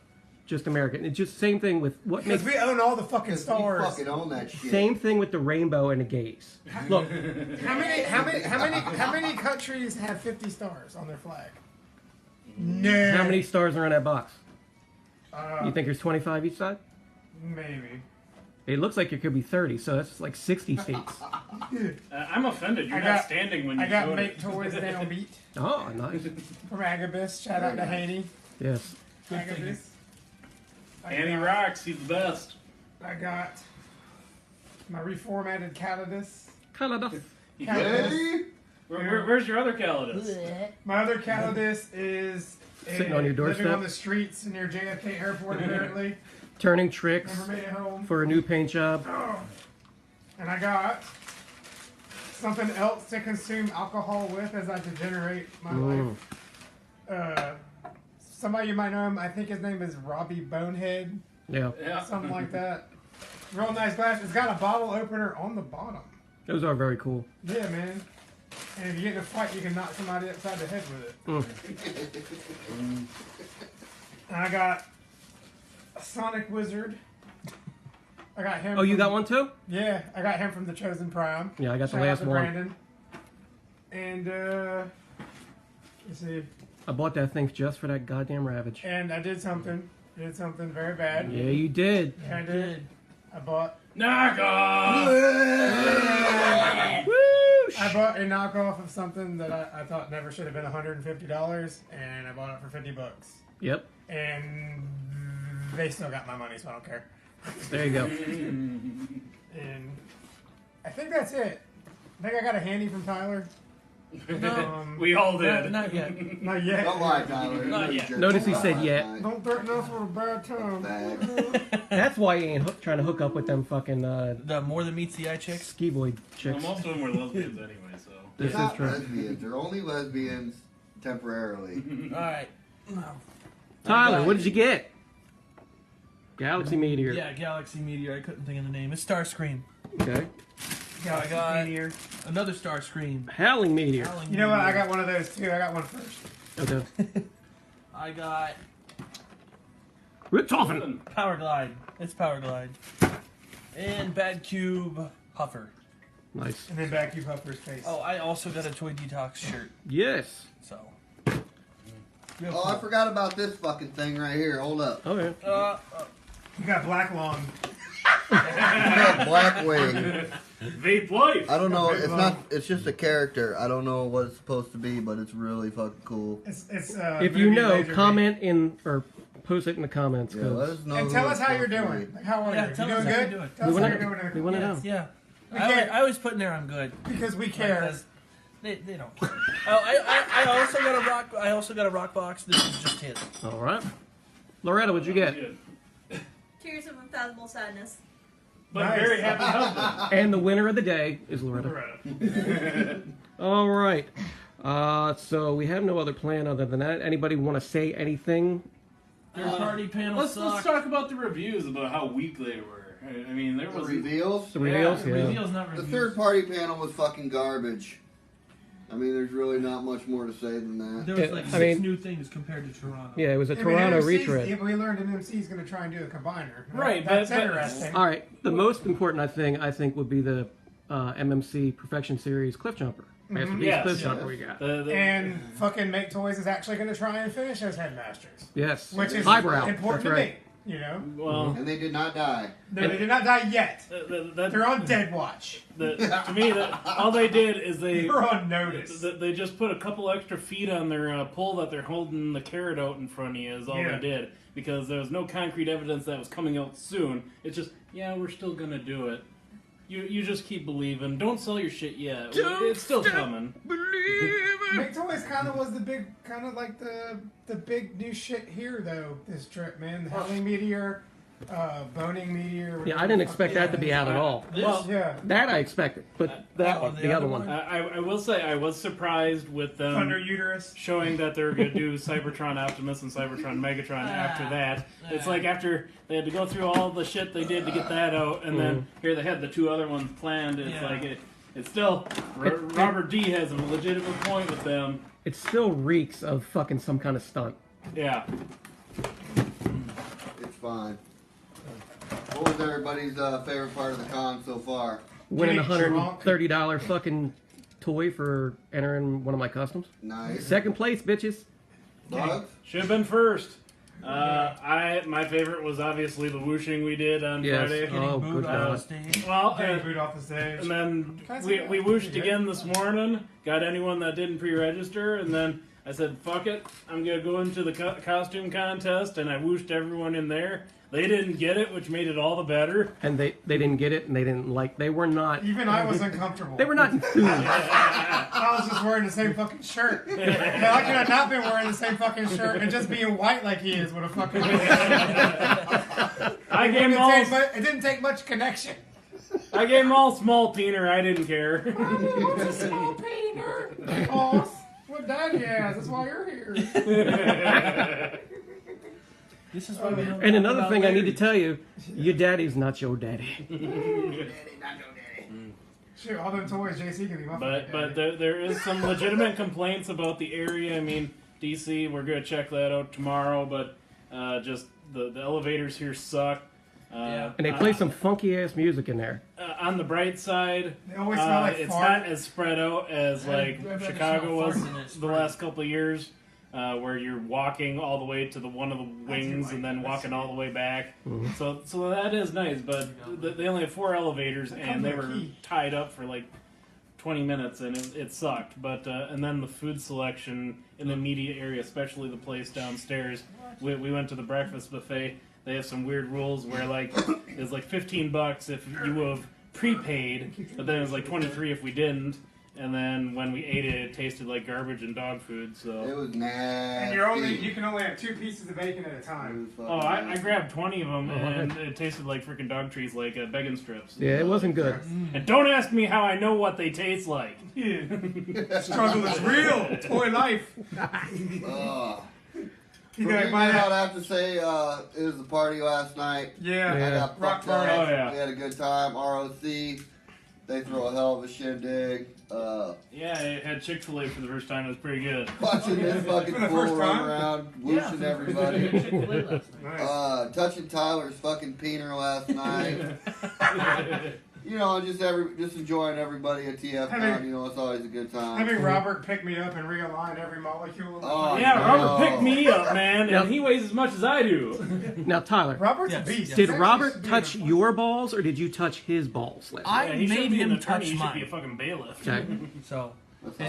just American? It's just same thing with what Because makes we own all the fucking We stars. fucking own that shit. same thing with the rainbow and the gays. Look, How many countries have 50 stars on their flag? No. how many stars are in that box? Uh, You think there's 25 each side? Maybe. It looks like it could be 30, so that's like 60 seats. I'm offended. You're I not got- standing when you I got showed Make it. Toys Down Beat Oh, nice. from Agabus. Shout out to Haney. Yes. Agabus. Annie rocks. He's the best. I got my reformatted Calidus. Canada. Hey. Where's your other Calidus? My other Calidus is Sitting on your living doorstep? on the streets near JFK Airport apparently. Turning tricks Never made it home. for a new paint job. And I got something else to consume alcohol with as I degenerate my life. Somebody you might know him, I think his name is Robbie Bonehead, Yeah. Yeah. something like that. Real nice glass. It's got a bottle opener on the bottom. Those are very cool. Yeah, man. And if you get in a fight, you can knock somebody upside the head with it. And I got a Sonic Wizard. I got him. Oh, you from- got one too? Yeah, I got him from the Chosen Prime. Yeah, I got the Shout out last to one. Brandon. And let's see. I bought that thing just for that goddamn Ravage. And I did something. Did something very bad. Yeah, you did. Yeah, I did. I bought Knockoff. I bought a knockoff of something that I thought never should have been $150, and I bought it for $50. Yep. And they still got my money, so I don't care. There you go. And I think that's it. I think I got a handy from Tyler. No, We all did. not yet. Not yet. Don't lie, Tyler. Not yet. Notice he said Last yet. night. Don't threaten us with a bad time. Bag. That's why he ain't trying to hook up with them fucking The more than meets the eye chicks. ski boy Well, chicks. most of them were lesbians anyway, so. This They're is not true. lesbians. They're only lesbians temporarily. All right. No. Tyler, what did you get? Galaxy Meteor. Yeah, Galaxy Meteor. I couldn't think of the name. It's Starscream. Okay. I got another Starscream. Howling Meteor. You know what? I got one of those too. I got one first. Okay. I got Richthofen. Power Glide. It's Power Glide. And Bad Cube Puffer. Nice. And then back you Puffer's face. Oh, I also got a Toy Detox shirt. Yes. So. Oh, I forgot about this fucking thing right here. Hold up. Oh yeah. You got Black Long. Blackwing. Vape life. I don't know. It's not. It's just a character. I don't know what it's supposed to be, but it's really fucking cool. It's If you know, comment in or post it in the comments. Yeah, let us know. And who tell it's us how you're supposed to doing. be. Like, how are Yeah, you? tell You us doing how good? you're doing. Tell us how you're doing. We want to know. Yeah. We I can't- always put in there I'm good. Because we care. Because they don't care. I also got a rock. I also got a rock box. This is just his. All right. Loretta, what'd you get? Tears of Unfathomable Sadness. But Nice. very happy husband. And the winner of the day is Loretta. All right. So we have no other plan other than that. Anybody want to say anything? Third party panel Let's sucked. talk about the reviews about how weak they were. I mean, there The was reveals. The reveals? The Yeah. reveals, not The reviews. third party panel was fucking garbage. I mean, there's really not much more to say than that. There was Yeah, like I 6 mean- new things compared to Toronto. Yeah, it was a I mean, Toronto MC's retread. Yeah, we learned an MC is going to try and do a combiner. Right, That's but- interesting. All right. The most important, I think, would be the MMC Perfection Series Cliff Jumper. Masterpiece Yes, Cliff yes. Jumper we got. And fucking Make Toys is actually going to try and finish as headmasters, Yes. which is Highbrow. important That's to right. me. You know, well. And they did not die. they did not die yet. That, They're on dead watch. to me, all they did is they They're on notice. they just put a couple extra feet on their pole that they're holding the carrot out in front of you. Is all Yeah. they did, because there was no concrete evidence that was coming out soon. It's just, yeah, we're still gonna do it. You just keep believing. Don't sell your shit yet. It's still coming. Make Toys kind of was the big, kind of like the big new shit here though. This trip, man. The Howling Meteor, Boning Meteor. Yeah, I didn't expect that to be out at all. Well, Yeah. That I expected, but that one, the other one. I will say I was surprised with them Thunder Uterus. showing that they were going to do Cybertron Optimus and Cybertron Megatron after that. It's like after they had to go through all the shit they did to get that out, and then here they had the 2 other ones planned. It's like it's still Robert D has a legitimate point with them. It still reeks of fucking some kind of stunt. Yeah. It's fine. What was everybody's favorite part of the con so far? Winning a Getting drunk. $130 fucking toy for entering one of my customs. Nice. Second place, bitches. Bugs? Should have been first. My favorite was obviously the whooshing we did on Yes. Friday. Oh, good God. Well, Getting booed off the stage. and then Guys, we whooshed again this morning. Got anyone that didn't pre-register, and then I said, "Fuck it, I'm gonna go into the costume contest," and I whooshed everyone in there. They didn't get it, which made it all the better. And they didn't get it, and they didn't like. They were not. Even I was uncomfortable. They were not enthused. I was just wearing the same fucking shirt. Hell, I could have not been wearing the same fucking shirt and just being white like he is would have fucking. It didn't take much connection. I gave them all small peener. I didn't care. Small Peter. Oh, what daddy has. That's why you're here. This is why we don't And talk another about thing I need to Larry. tell you, your daddy's not your daddy. Shit, all them toys JC can be my fucking But daddy. there is some legitimate complaints about the area. I mean, DC, we're gonna check that out tomorrow. But just the elevators here suck. And they play some funky ass music in there. On the bright side, They always smell like it's fart. not as spread out as like I'd rather Chicago smell was farts than it's the last couple of years, where you're walking all the way to one of the wings like and then that. walking all the way back. Mhm. So that is nice, but they only have 4 elevators and they comes were with a key. tied up for like 20 minutes and it sucked. But and then the food selection in the immediate area, especially the place downstairs, we went to the breakfast buffet. They have some weird rules where like it's like $15 if you have prepaid, but then it was like $23 if we didn't. And then when we ate it, it tasted like garbage and dog food. So It was nasty. And you can only have 2 pieces of bacon at a time. I grabbed 20 of them, and it tasted like freaking dog trees, like bacon strips. Yeah, it wasn't good. And don't ask me how I know what they taste like. Struggle is real. Toy life. For me, I'd have to say it was the party last night. Yeah. I got Rock fucked up. party. Oh, yeah. We had a good time. ROC, they throw a hell of a shindig. Yeah, I had Chick-fil-A for the first time. It was pretty good. Watching this fucking For the fool first run time? around, whooshing everybody. Chick-fil-A last night. Touching Tyler's fucking peener last night. You know, just enjoying everybody at TFCON. You know, it's always a good time. Having Robert pick me up and realign every molecule. Oh, Yeah, no. Robert picked me up, man, and he weighs as much as I do. Now, Tyler, Robert's a beast. did He's Robert actually touch your balls, or did you touch his balls? Last I night? He should made be an him attorney. touch He should be a mine. fucking bailiff. Okay. So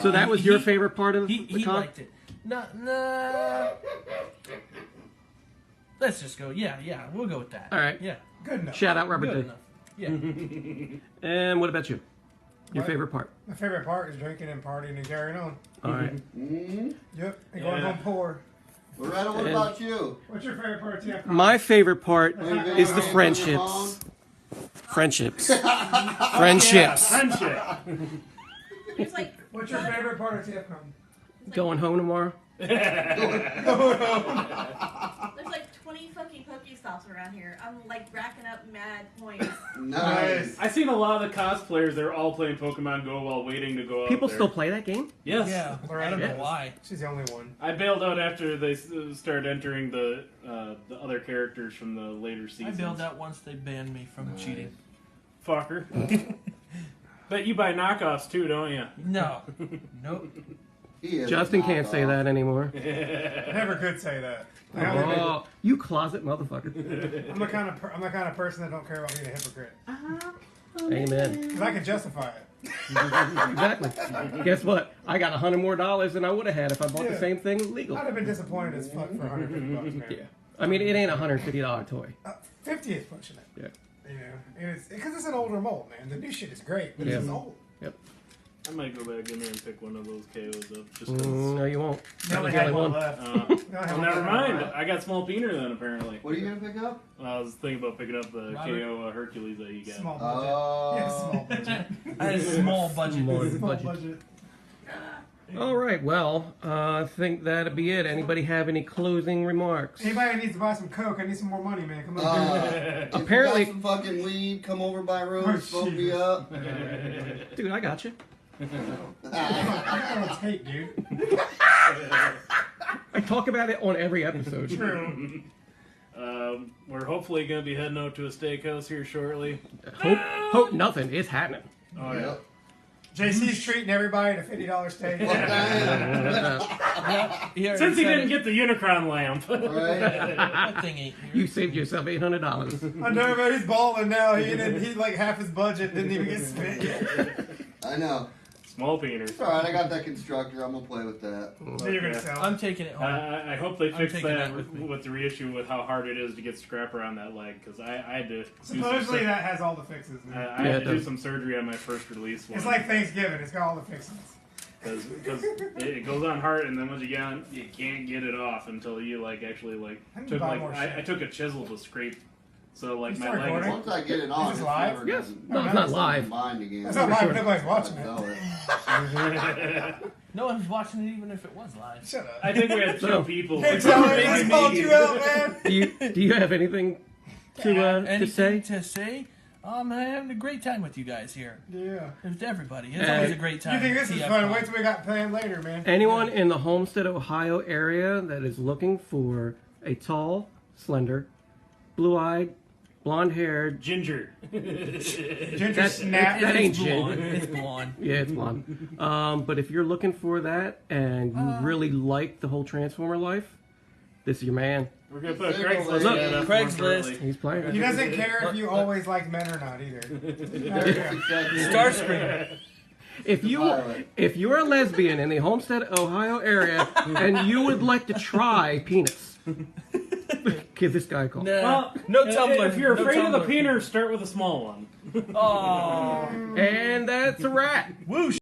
So that was your favorite part of he the con? liked it. Nah. Let's just go. Yeah, we'll go with that. All right. Yeah. good enough. Shout out Robert Good D. enough. Yeah. And what about you? Your What? favorite part? My favorite part is drinking and partying and carrying on. All right. Yep. And going home poor. Loretta, what about you? What's your favorite part of TFCON? My favorite part Playing video is the games on your friendships. phone? Friendships. Yeah, Friendships. friendship. There's like What's your favorite part of TFCON? Going home tomorrow? there's like 20 fucking Pokestops around here. I'm like racking up mad points. Nice. I've seen a lot of the cosplayers. They're all playing Pokemon Go while waiting to go out People there. still play that game? Yes. Yeah. I don't know why. She's the only one. I bailed out after they started entering the other characters from the later I seasons. bailed out once they banned me from cheating. Fucker. But you buy knockoffs too, don't you? No. Nope. He is Justin a can't say knockoff. that anymore. I never could say that. Oh, you closet motherfucker. I'm the kind of person that don't care about being a hypocrite. Amen. Because I can justify it. Exactly. Guess what? I got $100 more than I would have had if I bought the Yeah. same thing legal. I'd have been disappointed as fuck for $150, man. Yeah. I mean, it ain't a $150 toy. 50 is pushing it. Yeah. You know, and because it's an older mold, man. The new shit is great, but Yeah. it's old. Yep. I might go back in there and pick one of those KOs up. Just 'cause. No, you won't. They That only was the had only one one. left. Well, never mind. I got small peener then, apparently. What are you gonna pick up? I was thinking about picking up the Robert? KO Hercules that you got. Small budget. Oh. Yeah, small budget. I had a small budget. Small Small budget. budget. All right. Well, I think that'd be it. Anybody have any closing remarks? Anybody needs to buy some Coke? I need some more money, man. Come on. If you Apparently- got some fucking weed, come over by room, Oh, smoke shit. me up. Dude, I got you. I got on tape, dude. I talk about it on every episode. True. We're hopefully going to be heading out to a steakhouse here shortly. Hope nothing. It's happening. Oh, yeah. JC's treating everybody to $50 steak. Fuck that. Since he didn't get the Unicron lamp. Right? That thing ain't here. You saved yourself $800. I know, man. He's balling now. He like half his budget didn't even get spent yet. I know. Small peener. It's alright, I got that constructor. I'm gonna play with that. So you're gonna sell. I'm taking it home. I hope they fix taking that that with me. with the reissue with how hard it is to get scrapper on that leg, because I had to do Supposedly some, that has all the fixes, man. I Yeah, had it to do does. some surgery on my first release one. It's like Thanksgiving. It's got all the fixes. because it goes on hard, and then once you get on, you can't get it off until you actually I need to took buy more I shit. took a chisel to scrape. So You my start leg. recording? Once I get it on, Is this it's live? never Yes. gonna- No, it's not live. Combined again. It's not live, but nobody's watching it. Sell it. No one's watching it even if it was live. Shut up. I think we had two So- people. Hey, Tyler, he's called you out, man. Do you have anything to Anything say? to say? I'm having a great time with you guys here. Yeah. With everybody. It's always a great time. You think this is TFCON. fun? Wait till we got planned later, man. Anyone in the Homestead, Ohio area that is looking for a tall, slender, blue-eyed, blonde-haired, Ginger. Ginger snap. that ain't It's blonde. Jin. It's blonde. Yeah, it's blonde. But if you're looking for that and you really like the whole Transformer life, this is your man. We're gonna put a Look, Craigslist ad up Craigslist. shortly. He's playing. He doesn't care if you always liked men or not either. Starscream. If you're a lesbian in the Homestead, Ohio area and you would like to try penis, give this guy a call. Nah. Well, No Tumblr. If you're No afraid of the Tumblr. peener, start with a small one. Oh. And that's a wrap. Whoosh.